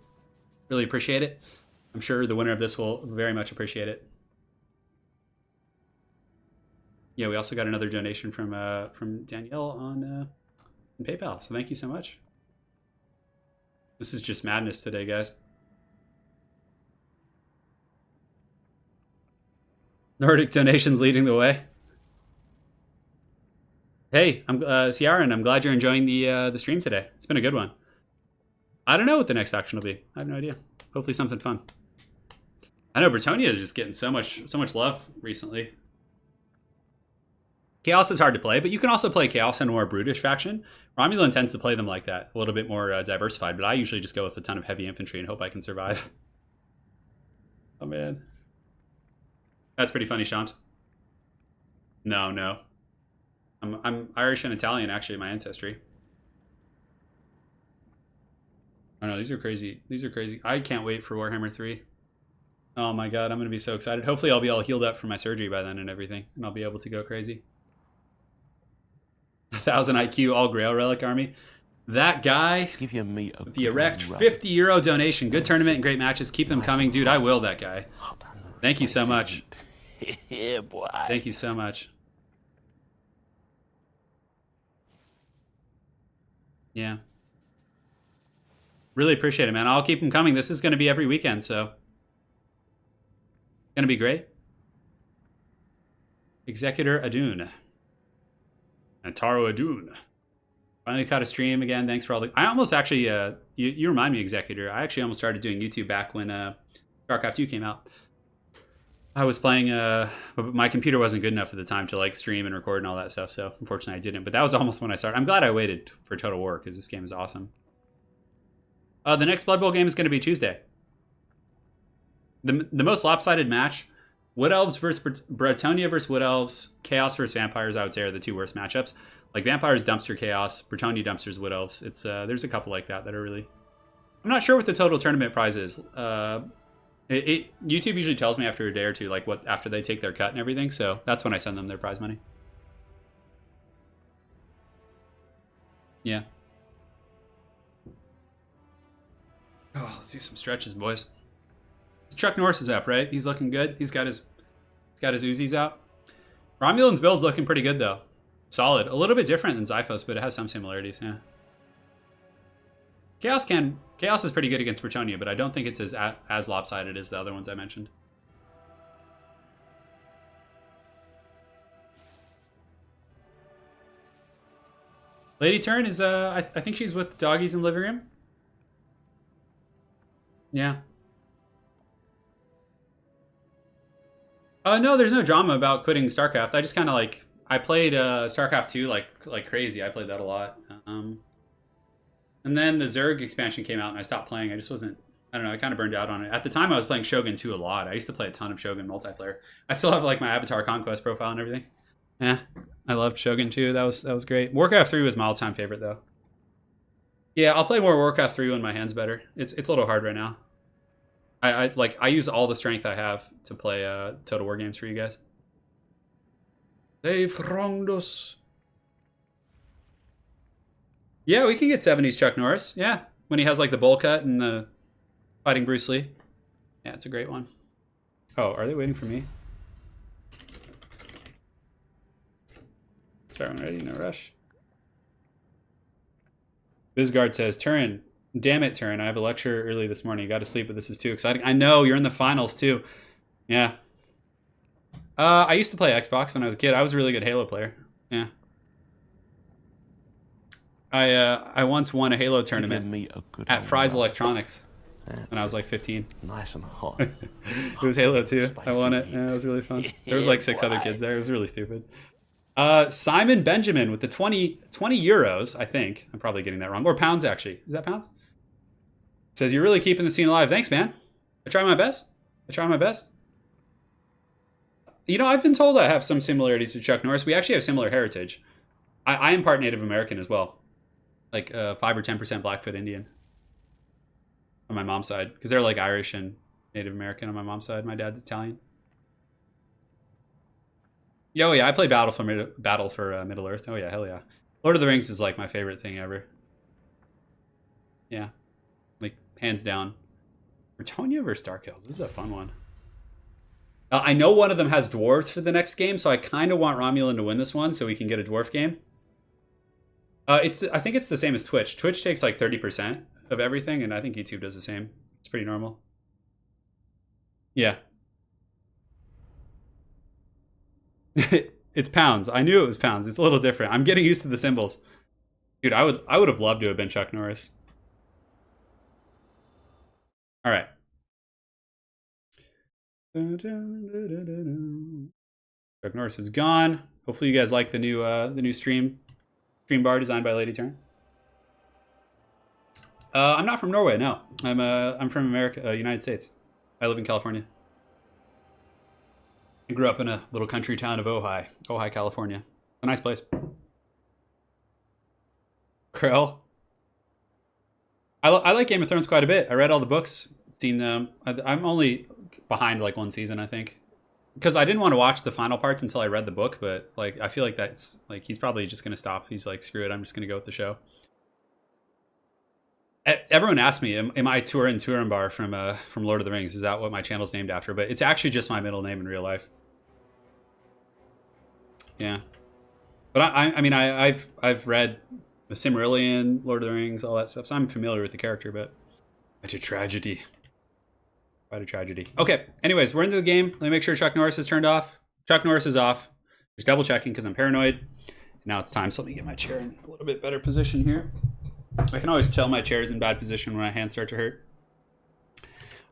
Really appreciate it. I'm sure the winner of this will very much appreciate it. Yeah, we also got another donation from Danielle on PayPal. So thank you so much. This is just madness today, guys. Nordic donations leading the way. Hey, I'm Ciara, and I'm glad you're enjoying the stream today. It's been a good one. I don't know what the next faction will be. I have no idea. Hopefully something fun. I know Bretonnia is just getting so much love recently. Chaos is hard to play, but you can also play Chaos in a more brutish faction. Romulan tends to play them like that, a little bit more diversified, but I usually just go with a ton of heavy infantry and hope I can survive. Oh man. That's pretty funny, Shant. No. I'm Irish and Italian, actually, in my ancestry. I know, these are crazy. These are crazy. I can't wait for Warhammer 3. Oh my god, I'm going to be so excited. Hopefully I'll be all healed up from my surgery by then and everything, and I'll be able to go crazy. 1,000 IQ all Grail Relic Army. That guy, Give your meat a the erect €50 donation. Good tournament and great matches. Keep them coming. Dude, I will that guy. Thank you so much. Yeah, boy. Thank you so much. Yeah. Really appreciate it, man. I'll keep them coming. This is going to be every weekend, so going to be great. Executor Adun. Antaro Adun. Finally caught a stream again. Thanks for all the... I almost actually... you remind me, Executor. I actually almost started doing YouTube back when StarCraft 2 came out. I was playing... but my computer wasn't good enough at the time to like stream and record and all that stuff, so unfortunately I didn't. But that was almost when I started. I'm glad I waited for Total War because this game is awesome. The next Blood Bowl game is going to be Tuesday. The most lopsided match... Wood Elves versus Bretonnia versus Wood Elves, Chaos versus Vampires, I would say, are the two worst matchups. Like Vampires dumpster Chaos, Bretonnia dumpsters Wood Elves. It's there's a couple like that are really... I'm not sure what the total tournament prize is. YouTube usually tells me after a day or two, like what after they take their cut and everything. So that's when I send them their prize money. Yeah. Oh, let's do some stretches, boys. Chuck Norris is up, right? He's looking good. He's got his Uzis out. Romulan's build's looking pretty good though. Solid. A little bit different than Zyphos, but it has some similarities, yeah. Chaos is pretty good against Bretonnia, but I don't think it's as lopsided as the other ones I mentioned. Lady Turin is I think she's with doggies in the living room. Yeah. No, there's no drama about quitting StarCraft. I just kind of like... I played StarCraft 2 like crazy. I played that a lot. And then the Zerg expansion came out and I stopped playing. I just wasn't... I don't know, I kind of burned out on it. At the time, I was playing Shogun 2 a lot. I used to play a ton of Shogun multiplayer. I still have like my Avatar Conquest profile and everything. Yeah, I loved Shogun 2. That was great. Warcraft 3 was my all-time favorite, though. Yeah, I'll play more Warcraft 3 when my hand's better. It's a little hard right now. I use all the strength I have to play Total War games for you guys. They've wronged us. Yeah, we can get 70s Chuck Norris. Yeah, when he has like the bowl cut and the fighting Bruce Lee. Yeah, it's a great one. Oh, are they waiting for me? Sorry, I'm ready. No rush. Bizgard says, Turin. Damn it, Turin. I have a lecture early this morning. You got to sleep, but this is too exciting. I know, you're in the finals, too. Yeah. I used to play Xbox when I was a kid. I was a really good Halo player. Yeah. I once won a Halo tournament at Fry's Electronics when I was like 15. Nice and hot. It was Halo 2. I won it. Spicy. Yeah, it was really fun. There was like 6 other kids there. It was really stupid. Simon Benjamin with the 20 euros, I think. I'm probably getting that wrong. Or pounds, actually. Is that pounds? Says, you're really keeping the scene alive. Thanks, man. I try my best. You know, I've been told I have some similarities to Chuck Norris. We actually have similar heritage. I am part Native American as well. Like 5 or 10% Blackfoot Indian on my mom's side. Because they're like Irish and Native American on my mom's side. My dad's Italian. Yeah, oh yeah, I played Battle for Middle Earth. Oh yeah, hell yeah. Lord of the Rings is like my favorite thing ever. Yeah, like hands down. Bretonnia versus Dark Elves. This is a fun one. I know one of them has dwarves for the next game, so I kind of want Romulan to win this one so we can get a dwarf game. I think it's the same as Twitch. Twitch takes like 30% of everything, and I think YouTube does the same. It's pretty normal. Yeah. It's pounds. I knew it was pounds. It's a little different. I'm getting used to the symbols. Dude, I would have loved to have been Chuck Norris. All right. Chuck Norris is gone. Hopefully you guys like the new stream bar designed by Lady Turin. I'm not from Norway. No, I'm from America, United States. I live in California. I grew up in a little country town of Ojai, California. A nice place. Krell. I like Game of Thrones quite a bit. I read all the books, seen them. I'm only behind like one season, I think, because I didn't want to watch the final parts until I read the book. But like, I feel like that's like he's probably just gonna stop. He's like, screw it, I'm just gonna go with the show. Everyone asks me, am I Turin Bar from Lord of the Rings? Is that what my channel's named after? But it's actually just my middle name in real life. Yeah, but I mean I've read the Silmarillion, Lord of the Rings, all that stuff, so I'm familiar with the character. But it's a tragedy. Quite a tragedy. Okay. Anyways, we're into the game. Let me make sure Chuck Norris is turned off. Chuck Norris is off. Just double checking because I'm paranoid. And now it's time. So let me get my chair in a little bit better position here. I can always tell my chair is in bad position when my hands start to hurt.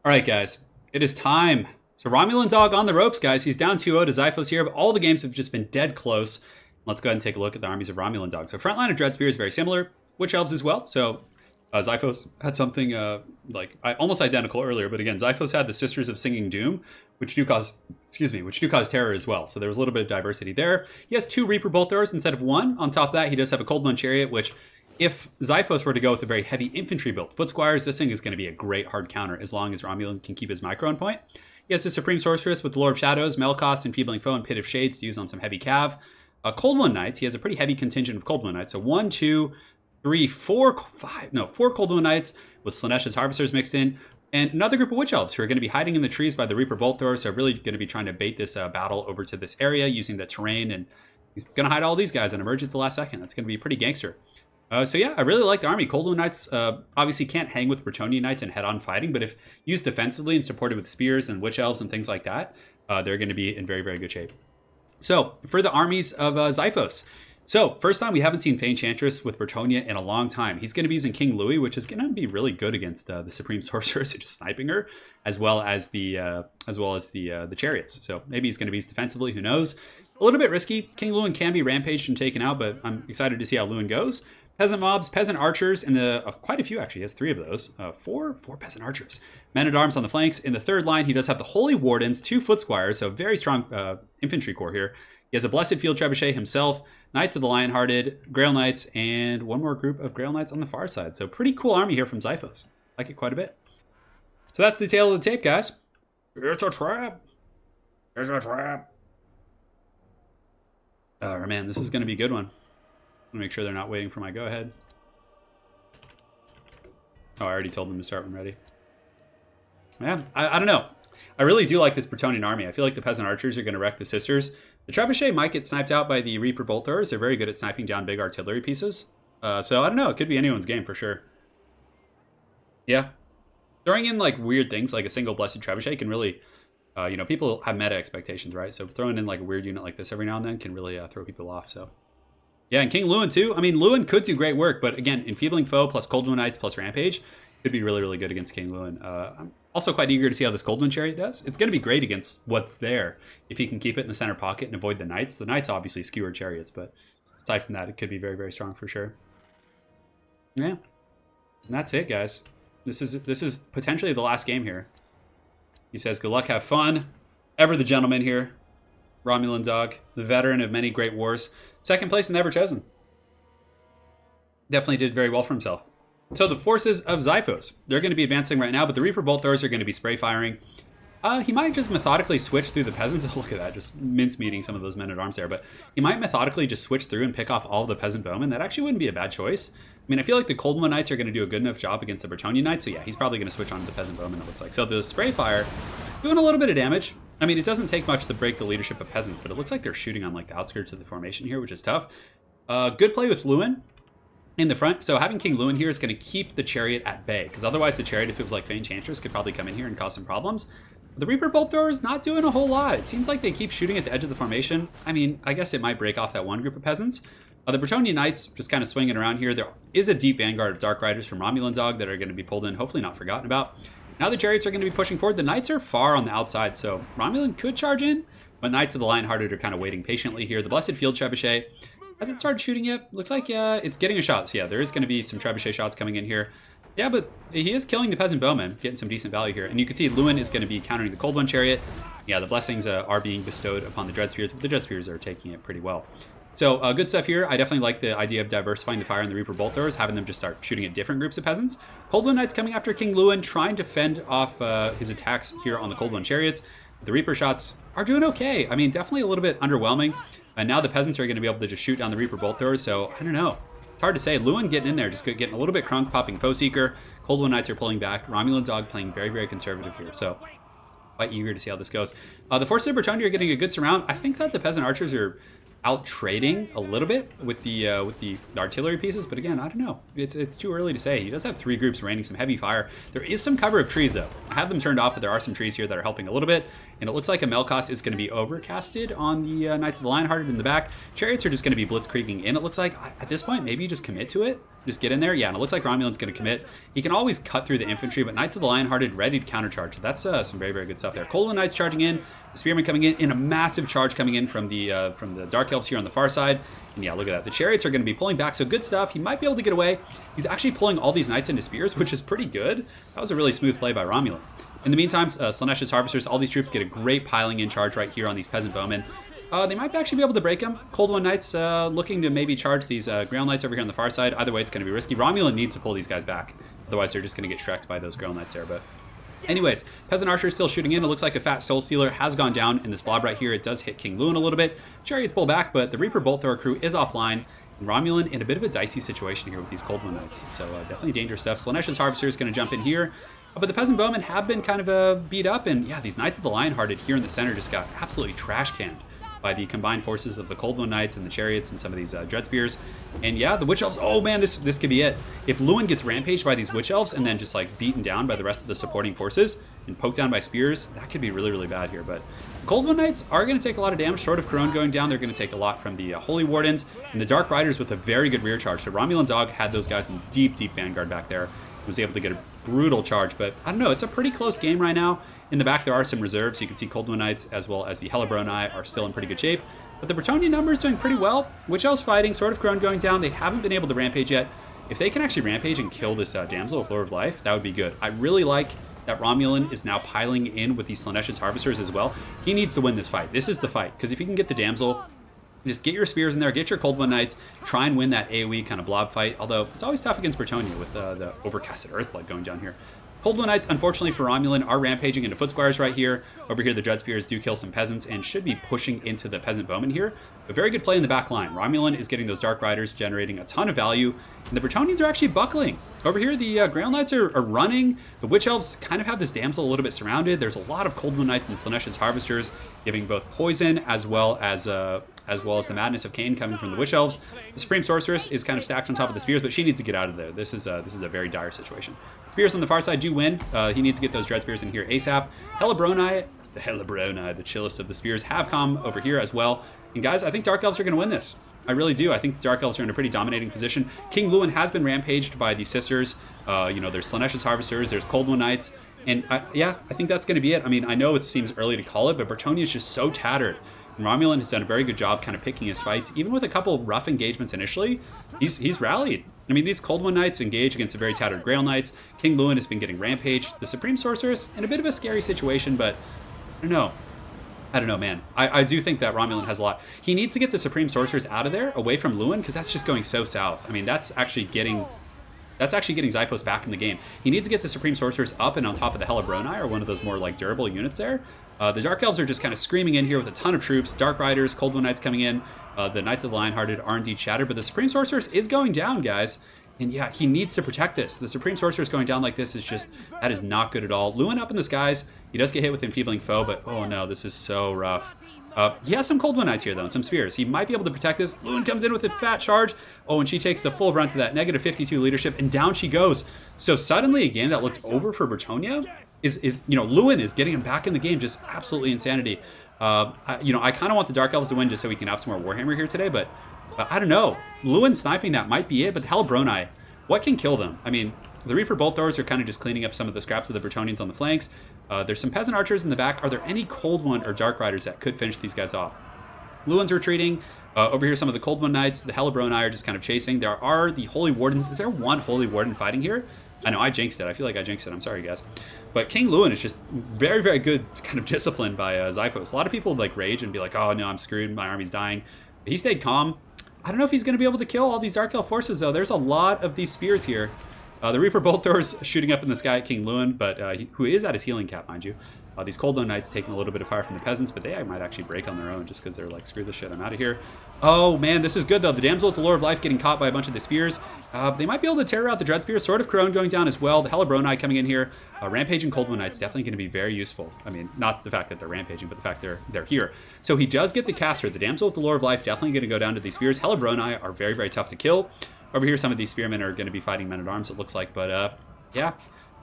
All right, guys. It is time. So Romulan Dog on the ropes, guys. He's down 2-0 to Zyphos here, but all the games have just been dead close. Let's go ahead and take a look at the armies of Romulan Dog. So front line of Dreadspear is very similar. Witch Elves as well. So Zyphos had something almost identical earlier, but again, Zyphos had the Sisters of Singing Doom, which do cause terror as well. So there was a little bit of diversity there. He has 2 Reaper Bolt Throwers instead of 1. On top of that, he does have a Cold Blood Chariot, which if Zyphos were to go with a very heavy infantry build, Foot Squires, this thing is going to be a great hard counter as long as Romulan can keep his micro on point. He has the Supreme Sorceress with the Lord of Shadows, Melkoth's Enfeebling Foe, and Pit of Shades to use on some heavy cav. Cold One Knights, he has a pretty heavy contingent of Cold One Knights. So 1, 2, 3, 4 Cold One Knights with Slaanesha's Harvesters mixed in, and another group of Witch Elves who are going to be hiding in the trees by the Reaper Bolt Thrower. So really going to be trying to bait this battle over to this area using the terrain, and he's going to hide all these guys and emerge at the last second. That's going to be pretty gangster. So yeah, I really like the army. Cold One Knights obviously can't hang with Bretonnia Knights and head-on fighting, but if used defensively and supported with spears and Witch Elves and things like that, they're going to be in very, very good shape. So for the armies of Zyphos. So first time we haven't seen Fey-Enchantress with Bretonnia in a long time. He's going to be using King Louis, which is going to be really good against the Supreme Sorceress, just sniping her, as well as the chariots. So maybe he's going to be used defensively. Who knows? A little bit risky. King Lewin can be rampaged and taken out, but I'm excited to see how Lewin goes. Peasant mobs, peasant archers, in the quite a few actually. He has 3 of those. Four peasant archers. Men at arms on the flanks. In the third line, he does have the Holy Wardens, 2 Foot Squires, so very strong infantry corps here. He has a Blessed Field Trebuchet himself, Knights of the Lionhearted, Grail Knights, and one more group of Grail Knights on the far side. So pretty cool army here from Zyphos. I like it quite a bit. So that's the tail of the tape, guys. It's a trap. It's a trap. Oh man, this is going to be a good one. I'm gonna make sure they're not waiting for my go-ahead. Oh, I already told them to start when ready. Yeah, I don't know. I really do like this Bretonnian army. I feel like the peasant archers are going to wreck the sisters. The trebuchet might get sniped out by the Reaper Bolt Throwers. They're very good at sniping down big artillery pieces. So I don't know. It could be anyone's game for sure. Yeah. Throwing in like weird things like a single Blessed Trebuchet can really, people have meta expectations, right? So throwing in like a weird unit like this every now and then can really throw people off. So. Yeah, and King Lewin too. I mean, Lewin could do great work, but again, Enfeebling Foe plus Cold One Knights plus Rampage could be really, really good against King Lewin. I'm also quite eager to see how this Cold One Chariot does. It's going to be great against what's there if he can keep it in the center pocket and avoid the Knights. The Knights obviously skewer chariots, but aside from that, it could be very, very strong for sure. Yeah, and that's it, guys. This is potentially the last game here. He says, "Good luck, have fun." Ever the gentleman here, Romulan Dog, the veteran of many great wars. Second place and never chosen. Definitely did very well for himself. So the forces of Zyphos, they're going to be advancing right now, but the Reaper Bolt Throwers are going to be spray firing. He might just methodically switch through the peasants. Oh, look at that, just mince-meeting some of those men-at-arms there. But he might methodically just switch through and pick off all of the peasant bowmen. That actually wouldn't be a bad choice. I mean, I feel like the Cold One Knights are going to do a good enough job against the Bretonnia Knights. So yeah, he's probably going to switch on to the peasant bowmen, it looks like. So the spray fire, doing a little bit of damage. I mean, it doesn't take much to break the leadership of peasants, but it looks like they're shooting on like the outskirts of the formation here, which is tough. Good play with Lewin in the front. So having King Lewin here is going to keep the chariot at bay, because otherwise the chariot, if it was like Fey Enchantress, could probably come in here and cause some problems. The Reaper Bolt Thrower is not doing a whole lot. It seems like they keep shooting at the edge of the formation. I mean, I guess it might break off that one group of peasants. The Bretonnia Knights just kind of swinging around here. There is a deep vanguard of Dark Riders from Romulan Dog that are going to be pulled in, hopefully not forgotten about. Now the chariots are going to be pushing forward. The Knights are far on the outside, so Romulan could charge in, but Knights of the Lionhearted are kind of waiting patiently here. The Blessed Field Trebuchet, has it started shooting yet? Looks like it's getting a shot. So yeah, there is going to be some Trebuchet shots coming in here. Yeah, but he is killing the Peasant Bowman, getting some decent value here. And you can see Lewin is going to be countering the Cold One Chariot. Yeah, the blessings are being bestowed upon the Dread Spheres, but the Dread Spheres are taking it pretty well. So good stuff here. I definitely like the idea of diversifying the fire in the Reaper Bolt Throwers, having them just start shooting at different groups of peasants. Cold One Knights coming after King Lewin, trying to fend off his attacks here on the Cold One Chariots. The Reaper shots are doing okay. I mean, definitely a little bit underwhelming. And now the peasants are going to be able to just shoot down the Reaper Bolt Throwers, so I don't know. It's hard to say. Lewin getting in there, just getting a little bit crunk, popping Foe Seeker. Cold One Knights are pulling back. Romulan Dog playing very, very conservative here, so quite eager to see how this goes. The Forces of Bretonnia are getting a good surround. I think that the Peasant Archers are out trading a little bit with the artillery pieces, but again, I don't know. It's too early to say. He does have three groups raining some heavy fire. There is some cover of trees though. I have them turned off, but there are some trees here that are helping a little bit. And it looks like a Melkos is going to be overcasted on the Knights of the Lionhearted in the back. Chariots are just going to be blitzkrieging in. It looks like at this point, maybe just commit to it. Just get in there. Yeah, and it looks like Romulan's going to commit. He can always cut through the infantry, but Knights of the Lionhearted ready to countercharge. So that's some very, very good stuff there. Cold One Knights charging in. The Spearmen coming in a massive charge coming in from the Dark Elves here on the far side. And yeah, look at that. The Chariots are going to be pulling back, so good stuff. He might be able to get away. He's actually pulling all these Knights into Spears, which is pretty good. That was a really smooth play by Romulan. In the meantime, Slaanesha's Harvesters, all these troops get a great piling in charge right here on these Peasant Bowmen. They might actually be able to break them. Cold One Knights looking to maybe charge these Grail Knights over here on the far side. Either way, it's going to be risky. Romulan needs to pull these guys back. Otherwise, they're just going to get shreked by those Grail Knights there. But anyways, Peasant Archer is still shooting in. It looks like a fat Soul Stealer has gone down in this blob right here. It does hit King Lewin a little bit. Chariots pull back, but the Reaper Bolt Thrower crew is offline. And Romulan in a bit of a dicey situation here with these Cold One Knights. So definitely dangerous stuff. Slaanesha's Harvester is going to jump in here. But the Peasant Bowmen have been kind of beat up. And yeah, these Knights of the Lionhearted here in the center just got absolutely trash canned by the combined forces of the Cold One Knights and the Chariots and some of these Dread Spears. And yeah, the Witch Elves, oh man, this could be it. If Lewin gets rampaged by these Witch Elves and then just like beaten down by the rest of the supporting forces and poked down by spears, that could be really, really bad here. But the Cold One Knights are going to take a lot of damage. Short of Corone going down, they're going to take a lot from the Holy Wardens and the Dark Riders with a very good rear charge. So Romulan Dog had those guys in deep, deep vanguard back there. Was able to get a brutal charge, but I don't know, it's a pretty close game right now. In the back there are some reserves. You can see Cold One Knights as well as the Hellebronai are still in pretty good shape, but the Bretonnia number is doing pretty well. Witch Elves fighting, Sword of Corone going down. They haven't been able to rampage yet. If they can actually rampage and kill this Damsel with Lure of Life, that would be good. I really like that Romulan is now piling in with these Slaanesha's Harvesters as well. He needs to win this fight. This is the fight, because if he can get the Damsel, just get your spears in there, get your Cold One Knights, try and win that AoE kind of blob fight, although it's always tough against Bretonnia with the overcasted Earthblood going down here. Cold One Knights, unfortunately for Romulan, are rampaging into Foot Squires right here. Over here, the Dread Spears do kill some peasants and should be pushing into the Peasant Bowmen here. A very good play in the back line. Romulan is getting those Dark Riders, generating a ton of value, and the Bretonians are actually buckling. Over here, the Grail Knights are running. The Witch Elves kind of have this Damsel a little bit surrounded. There's a lot of Cold One Knights and Slaanesha's Harvesters, giving both poison as well as the Madness of Cain coming from the Witch Elves. The Supreme Sorceress is kind of stacked on top of the Spears, but she needs to get out of there. This is a very dire situation. Spears on the far side do win. He needs to get those Dread Spears in here ASAP. The chillest of the Spears, have come over here as well. And guys, I think Dark Elves are going to win this. I really do. I think the Dark Elves are in a pretty dominating position. King Lewin has been rampaged by the Sisters. There's Slaanesha's Harvesters, there's Cold One Knights. And I think that's going to be it. I mean, I know it seems early to call it, but Bretonnia is just so tattered. And Romulan has done a very good job kind of picking his fights. Even with a couple rough engagements initially, he's rallied. I mean, these Cold One Knights engage against a very tattered Grail Knights. King Lewin has been getting rampaged. The Supreme Sorceress in a bit of a scary situation, but I don't know, man. I do think that Romulan has a lot. He needs to get the Supreme Sorceress out of there, away from Lewin, because that's just going so south. I mean, that's That's actually getting Xiphos back in the game. He needs to get the Supreme Sorcerers up and on top of the Hellebronai, or one of those more like durable units there. The Dark Elves are just kind of screaming in here with a ton of troops. Dark Riders, Cold One Knights coming in. The Knights of the Lionhearted are indeed shattered, but the Supreme Sorcerers is going down, guys. And yeah, he needs to protect this. The Supreme Sorcerers going down like this is just, that is not good at all. Lewin up in the skies. He does get hit with Enfeebling Foe, but oh no, this is so rough. He has some Cold One Knights here, though, and some Spears. He might be able to protect this. Lewin comes in with a fat charge. Oh, and she takes the full brunt of that negative 52 leadership, and down she goes. So suddenly, a game that looked over for Bretonnia is Lewin is getting him back in the game. Just absolutely insanity. I kind of want the Dark Elves to win just so we can have some more Warhammer here today, but I don't know. Lewin sniping, that might be it, but the Hellebronai, what can kill them? I mean, the Reaper Bolt Throwers are kind of just cleaning up some of the scraps of the Bretonians on the flanks. There's some Peasant Archers in the back. Are there any Cold One or Dark Riders that could finish these guys off? Lewin's retreating. Over here, some of the Cold One Knights, the Hellebronai are just kind of chasing. There are the Holy Wardens. Is there one Holy Warden fighting here? I know, I jinxed it. I feel like I jinxed it. I'm sorry, guys. But King Lewin is just very, very good kind of disciplined by Xiphos. A lot of people like rage and be like, oh no, I'm screwed. My army's dying. But he stayed calm. I don't know if he's going to be able to kill all these Dark Elf forces, though. There's a lot of these spears here. The Reaper Bolt Throwers shooting up in the sky at King Lewin, but who is at his healing cap, mind you. These Cold One Knights taking a little bit of fire from the peasants, but they might actually break on their own just because they're like, screw this shit, I'm out of here. Oh man, this is good though. The Damsel with the Lore of Life getting caught by a bunch of the spears. They might be able to tear out the Dread Spear. Sword of Crone going down as well. The Hellebronai coming in here. Rampaging Cold One Knights definitely going to be very useful. I mean, not the fact that they're rampaging, but the fact they're here. So he does get the caster. The Damsel with the Lore of Life definitely going to go down to these spears. Hellebronai are very, very tough to kill. Over here, some of these spearmen are going to be fighting men-at-arms, it looks like, but yeah.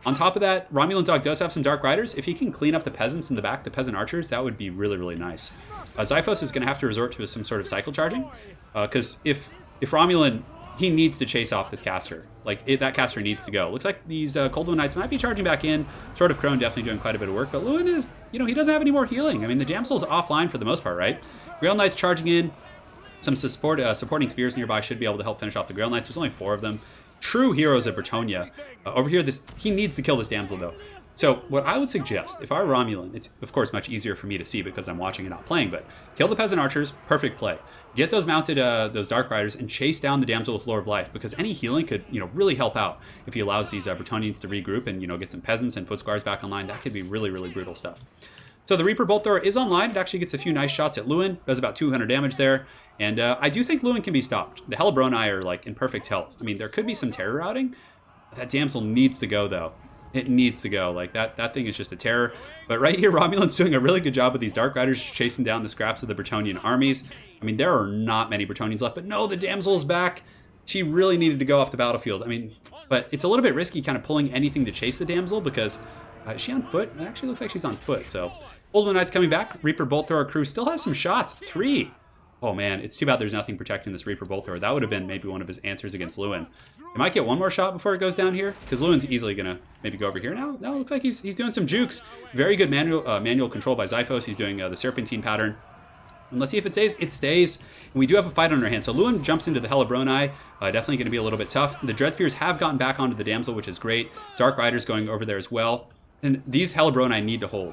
On top of that, Romulan Dog does have some Dark Riders. If he can clean up the peasants in the back, the peasant archers, that would be really, really nice. Xiphos is going to have to resort to some sort of cycle charging, because if Romulan, he needs to chase off this caster. Like, that caster needs to go. Looks like these Cold One Knights might be charging back in. Sword of Crone definitely doing quite a bit of work, but Lewin is, he doesn't have any more healing. I mean, the Damsel's offline for the most part, right? Grail Knights charging in. Some supporting spears nearby should be able to help finish off the Grail Knights. There's only 4 of them. True heroes of Bretonnia. Over here, he needs to kill this damsel, though. So what I would suggest, if I were Romulan, it's of course much easier for me to see because I'm watching and not playing, but kill the Peasant Archers, perfect play. Get those mounted, those Dark Riders, and chase down the Damsel with Lore of Life, because any healing could, really help out if he allows these Bretonians to regroup and, get some Peasants and Foot Squires back online. That could be really, really brutal stuff. So the Reaper Bolt Thrower is online. It actually gets a few nice shots at Lewin. Does about 200 damage there. And I do think Lewin can be stopped. The Hellebronai are like in perfect health. I mean, there could be some terror routing. That damsel needs to go, though. It needs to go. Like, that thing is just a terror. But right here, Romulan's doing a really good job with these Dark Riders, chasing down the scraps of the Bretonnian armies. I mean, there are not many Bretonnians left. But no, the damsel's back. She really needed to go off the battlefield. I mean, but it's a little bit risky kind of pulling anything to chase the damsel because is she on foot? It actually looks like she's on foot, so... Old One Knight's coming back. Reaper Bolt Thrower crew still has some shots. 3. Oh man, it's too bad there's nothing protecting this Reaper Bolt Thrower. That would have been maybe one of his answers against Lewin. They might get one more shot before it goes down here, because Lewin's easily going to maybe go over here now. No, it looks like he's doing some jukes. Very good manual control by Xiphos. He's doing the Serpentine pattern. And let's see if it stays. It stays. And we do have a fight on our hands. So Lewin jumps into the Hellebronai. Definitely going to be a little bit tough. The Dread Spears have gotten back onto the Damsel, which is great. Dark Riders going over there as well. And these Hellebronai need to hold.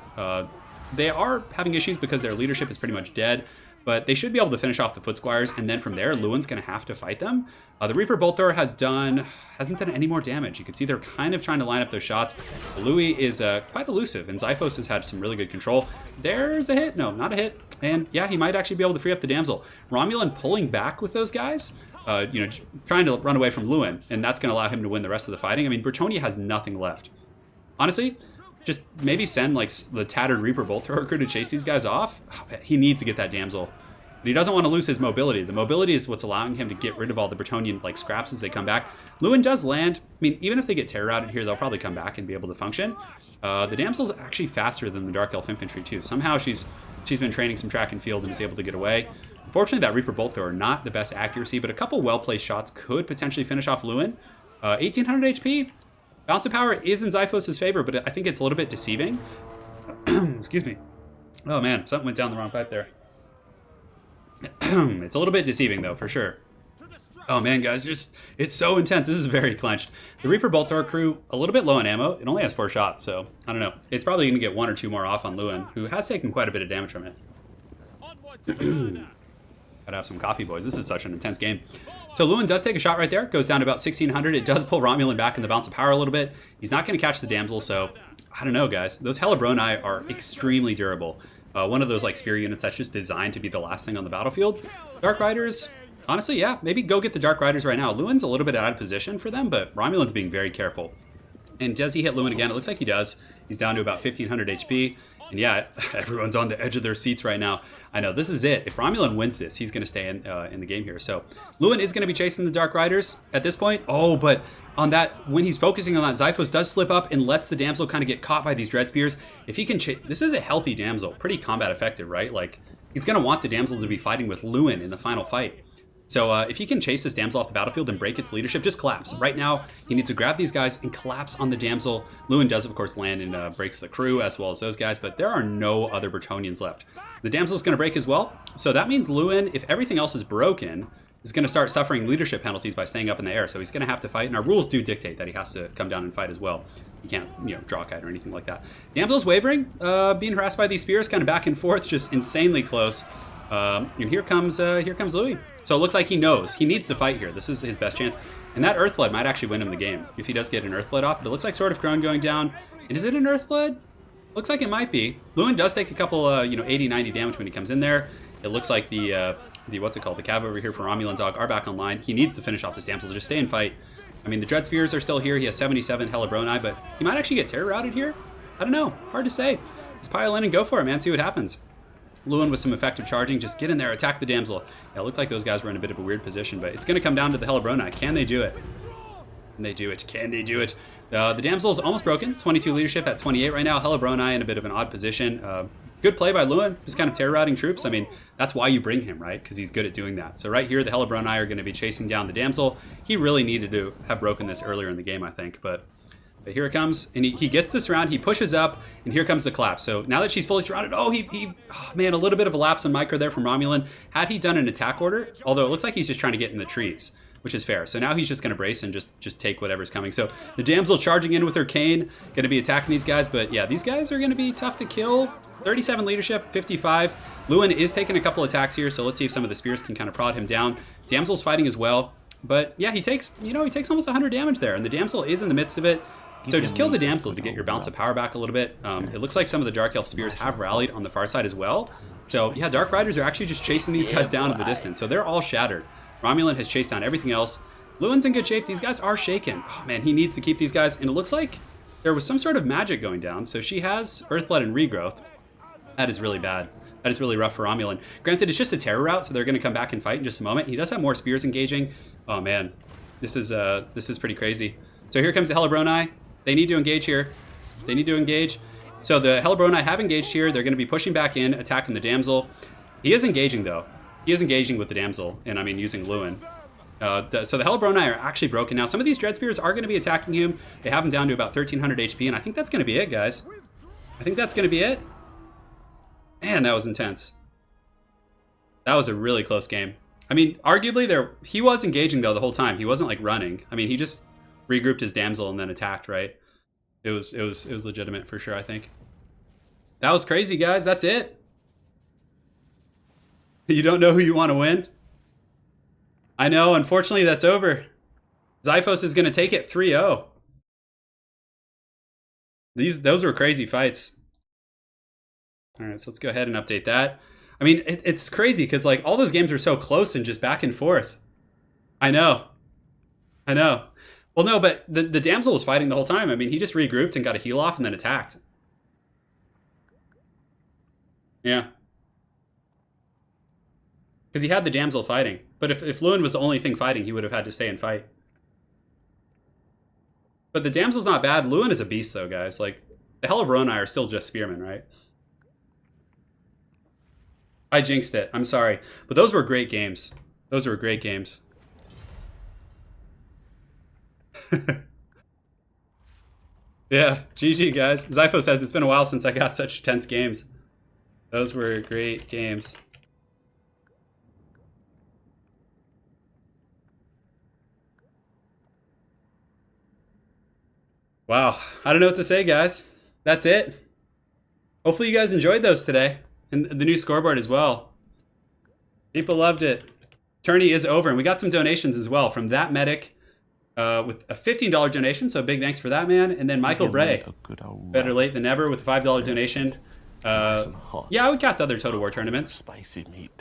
They are having issues because their leadership is pretty much dead, but they should be able to finish off the Foot Squires, and then from there, Lewin's going to have to fight them. The Reaper Bolt Thrower hasn't done any more damage. You can see they're kind of trying to line up those shots. Louis is quite elusive, and Xiphos has had some really good control. There's a hit. No, not a hit. And yeah, he might actually be able to free up the damsel. Romulan pulling back with those guys, trying to run away from Lewin, and that's going to allow him to win the rest of the fighting. I mean, Bretonnia has nothing left. Honestly, just maybe send like the tattered Reaper Bolt Thrower crew to chase these guys off. He needs to get that damsel. But he doesn't want to lose his mobility. The mobility is what's allowing him to get rid of all the Bretonnian like scraps as they come back. Lewin does land. I mean, even if they get terror routed here, they'll probably come back and be able to function. The damsel's actually faster than the Dark Elf infantry too. Somehow she's been training some track and field and is able to get away. Unfortunately, that Reaper Bolt Thrower, not the best accuracy, but a couple well-placed shots could potentially finish off Lewin. 1800 HP. Balance of power is in Xiphos' favor, but I think it's a little bit deceiving. Excuse me. Oh man, something went down the wrong pipe there. It's a little bit deceiving though, for sure. Oh man, guys, it's so intense. This is very clenched. The Reaper Bolt Thrower crew, a little bit low on ammo. It only has 4 shots, so I don't know. It's probably going to get 1 or 2 more off on Lewin, who has taken quite a bit of damage from it. Gotta have some coffee, boys. This is such an intense game. So Lewin does take a shot right there. Goes down to about 1600. It does pull Romulan back in the bounce of power a little bit. He's not going to catch the damsel, so I don't know, guys. Those Helibroni are extremely durable. One of those like spear units that's just designed to be the last thing on the battlefield. Dark Riders, honestly, yeah, maybe go get the Dark Riders right now. Lewin's a little bit out of position for them, but Romulan's being very careful. And does he hit Lewin again? It looks like he does. He's down to about 1500 HP. And yeah, everyone's on the edge of their seats right now. I know, this is it. If Romulan wins this, he's going to stay in the game here. So Lewin is going to be chasing the Dark Riders at this point. Oh, but on that, when he's focusing on that, Xiphos does slip up and lets the damsel kind of get caught by these Dread Spears. If he can chase, this is a healthy damsel, pretty combat effective, right? Like, he's going to want the damsel to be fighting with Lewin in the final fight. So if he can chase this damsel off the battlefield and break its leadership, just collapse. Right now, he needs to grab these guys and collapse on the damsel. Lewin does, of course, land and breaks the crew as well as those guys, but there are no other Bretonnians left. The damsel's going to break as well, so that means Lewin, if everything else is broken, is going to start suffering leadership penalties by staying up in the air. So he's going to have to fight, and our rules do dictate that he has to come down and fight as well. You can't, draw kite or anything like that. Damsel's wavering, being harassed by these spears, kind of back and forth, just insanely close. And here comes Louis. So it looks like he knows. He needs to fight here. This is his best chance. And that Earthblood might actually win him the game if he does get an Earthblood off. But it looks like Sword of Crone going down. And is it an Earthblood? Looks like it might be. Lewin does take a couple, 80, 90 damage when he comes in there. It looks like the what's it called? The Cav over here for Romulan Dog are back online. He needs to finish off this damsel to just stay and fight. I mean, the Dread Spears are still here. He has 77 Helibroni, but he might actually get terror routed here. I don't know. Hard to say. Just pile in and go for it, man. See what happens. Lewin with some effective charging. Just get in there, attack the damsel. Yeah, it looked like those guys were in a bit of a weird position, but it's going to come down to the Helibroni. Can they do it? Can they do it? Can they do it? The damsel is almost broken. 22 leadership at 28 right now. Helibroni in a bit of an odd position. Good play by Lewin, just kind of terror routing troops. I mean, that's why you bring him, right? Because he's good at doing that. So right here, the Helibroni are going to be chasing down the damsel. He really needed to have broken this earlier in the game, I think, but here it comes, and he gets this round, he pushes up, and here comes the collapse. So now that she's fully surrounded, oh man, a little bit of a lapse on micro there from Romulan. Had he done an attack order, although it looks like he's just trying to get in the trees, which is fair. So now he's just going to brace and just take whatever's coming. So the damsel charging in with her cane, going to be attacking these guys, but yeah, these guys are going to be tough to kill. 37 leadership, 55. Lewin is taking a couple attacks here, so let's see if some of the spears can kind of prod him down. Damsel's fighting as well, but yeah, he takes almost 100 damage there, and the damsel is in the midst of it. So just kill the damsel to get your bounce of power back a little bit. It looks like some of the Dark Elf spears have rallied on the far side as well. So yeah, Dark Riders are actually just chasing these guys down in the distance. So they're all shattered. Romulan has chased down everything else. Lewin's in good shape. These guys are shaken. Oh man, he needs to keep these guys. And it looks like there was some sort of magic going down. So she has Earthblood and Regrowth. That is really bad. That is really rough for Romulan. Granted, it's just a terror route, so they're going to come back and fight in just a moment. He does have more spears engaging. Oh man, this is pretty crazy. So here comes the Helibroni. They need to engage here. They need to engage. So the Helibroni have engaged here. They're going to be pushing back in, attacking the damsel. He is engaging, though. He is engaging with the damsel, and I mean using Lewin. So the Helibroni are actually broken now. Some of these Dread Spears are going to be attacking him. They have him down to about 1,300 HP, and I think that's going to be it, guys. I think that's going to be it. Man, that was intense. That was a really close game. I mean, arguably, he was engaging, though, the whole time. He wasn't, like, running. I mean, he just regrouped his damsel and then attacked, right? It was legitimate for sure, I think. That was crazy, guys. That's it. You don't know who you want to win? I know, unfortunately, that's over. Xiphos is going to take it 3-0. Those were crazy fights. All right, so let's go ahead and update that. I mean, it's crazy because like all those games are so close and just back and forth. I know. Well, no, but the damsel was fighting the whole time. I mean, he just regrouped and got a heal off and then attacked. Yeah. Because he had the damsel fighting. But if Lewin was the only thing fighting, he would have had to stay and fight. But the damsel's not bad. Lewin is a beast, though, guys. Like, the Helibroni are still just spearmen, right? I jinxed it. I'm sorry. But those were great games. Those were great games. Yeah, GG, guys. Xiphos says, it's been a while since I got such tense games. Those were great games. Wow. I don't know what to say, guys. That's it. Hopefully you guys enjoyed those today. And the new scoreboard as well. People loved it. tourney is over, and we got some donations as well from That Medic with a $15 donation. So big thanks for that, man. And then Michael Bray, better late than never, with a $5 donation. Yeah, I would cast other Total War tournaments. Spicy meat.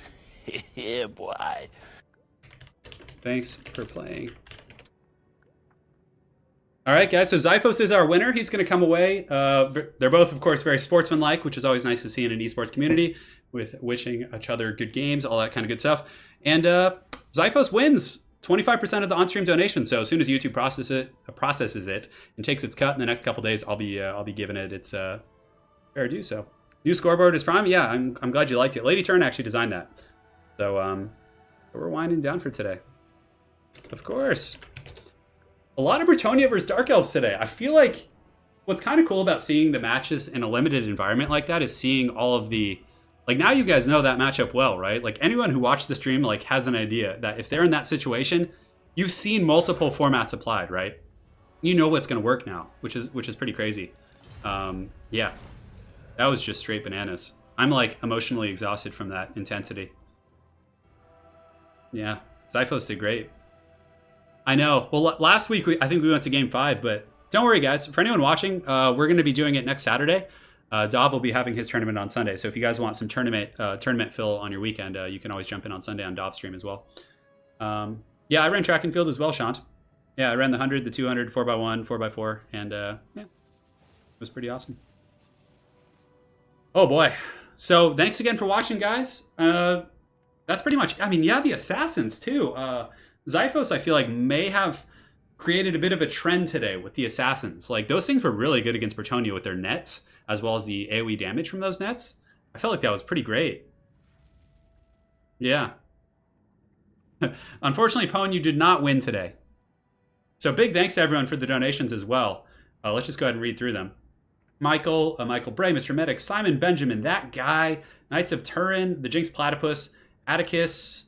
Yeah, boy. Thanks for playing. All right, guys. So Zyphos is our winner. He's going to come away. They're both, of course, very sportsmanlike, which is always nice to see in an esports community, with wishing each other good games, all that kind of good stuff. And Zyphos wins 25% of the on-stream donation. So as soon as YouTube processes it and takes its cut in the next couple days, I'll be giving it its fair due. So new scoreboard is prime. Yeah, I'm glad you liked it. Lady Turn actually designed that. So we're winding down for today. Of course. A lot of Bretonnia versus Dark Elves today. I feel like what's kind of cool about seeing the matches in a limited environment like that is seeing all of the, like, now you guys know that matchup well, right? Like, anyone who watched the stream, like, has an idea that if they're in that situation, you've seen multiple formats applied, right? You know what's going to work now, which is pretty crazy. Yeah, that was just straight bananas. I'm, like, emotionally exhausted from that intensity. Yeah, Zyphos did great. I know. Well, last week, I think we went to Game 5, but don't worry, guys. For anyone watching, we're going to be doing it next Saturday. Dov will be having his tournament on Sunday, so if you guys want some tournament fill on your weekend, you can always jump in on Sunday on Dov's stream as well. Yeah, I ran track and field as well, Shant. Yeah, I ran the 100, the 200, 4x1, 4x4, and yeah, it was pretty awesome. Oh boy. So thanks again for watching, guys. That's pretty much, I mean, yeah, the assassins too. Zyphos, I feel like, may have created a bit of a trend today with the assassins. Like, those things were really good against Bretonnia with their nets, as well as the AoE damage from those nets. I felt like that was pretty great. Yeah. Unfortunately, Pone, you did not win today. So big thanks to everyone for the donations as well. Let's just go ahead and read through them. Michael Bray, Mr. Medic, Simon Benjamin, That Guy, Knights of Turin, The Jinx Platypus, Atticus,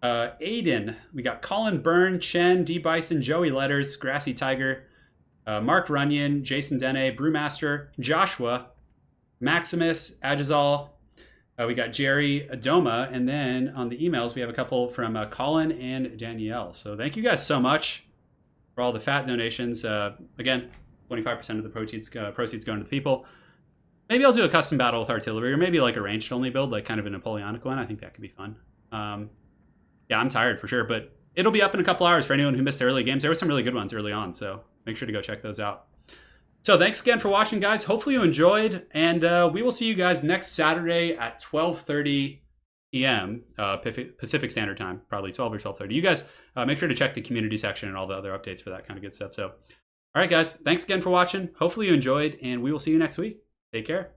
Aiden, we got Colin Byrne, Chen, D Bison, Joey Letters, Grassy Tiger, Mark Runyon, Jason Dene, Brewmaster, Joshua, Maximus, Agizal, we got Jerry Adoma, and then on the emails we have a couple from Colin and Danielle. So thank you guys so much for all the fat donations. Again, 25% of the proceeds going to the people. Maybe I'll do a custom battle with artillery, or maybe like a ranged only build, like kind of a Napoleonic one. I think that could be fun. Yeah, I'm tired for sure, but it'll be up in a couple hours for anyone who missed the early games. There were some really good ones early on, so make sure to go check those out. So thanks again for watching, guys. Hopefully you enjoyed, and we will see you guys next Saturday at 12:30 p.m. Pacific Standard Time, probably 12 or 12:30. You guys make sure to check the community section and all the other updates for that kind of good stuff. So, all right, guys, thanks again for watching. Hopefully you enjoyed, and we will see you next week. Take care.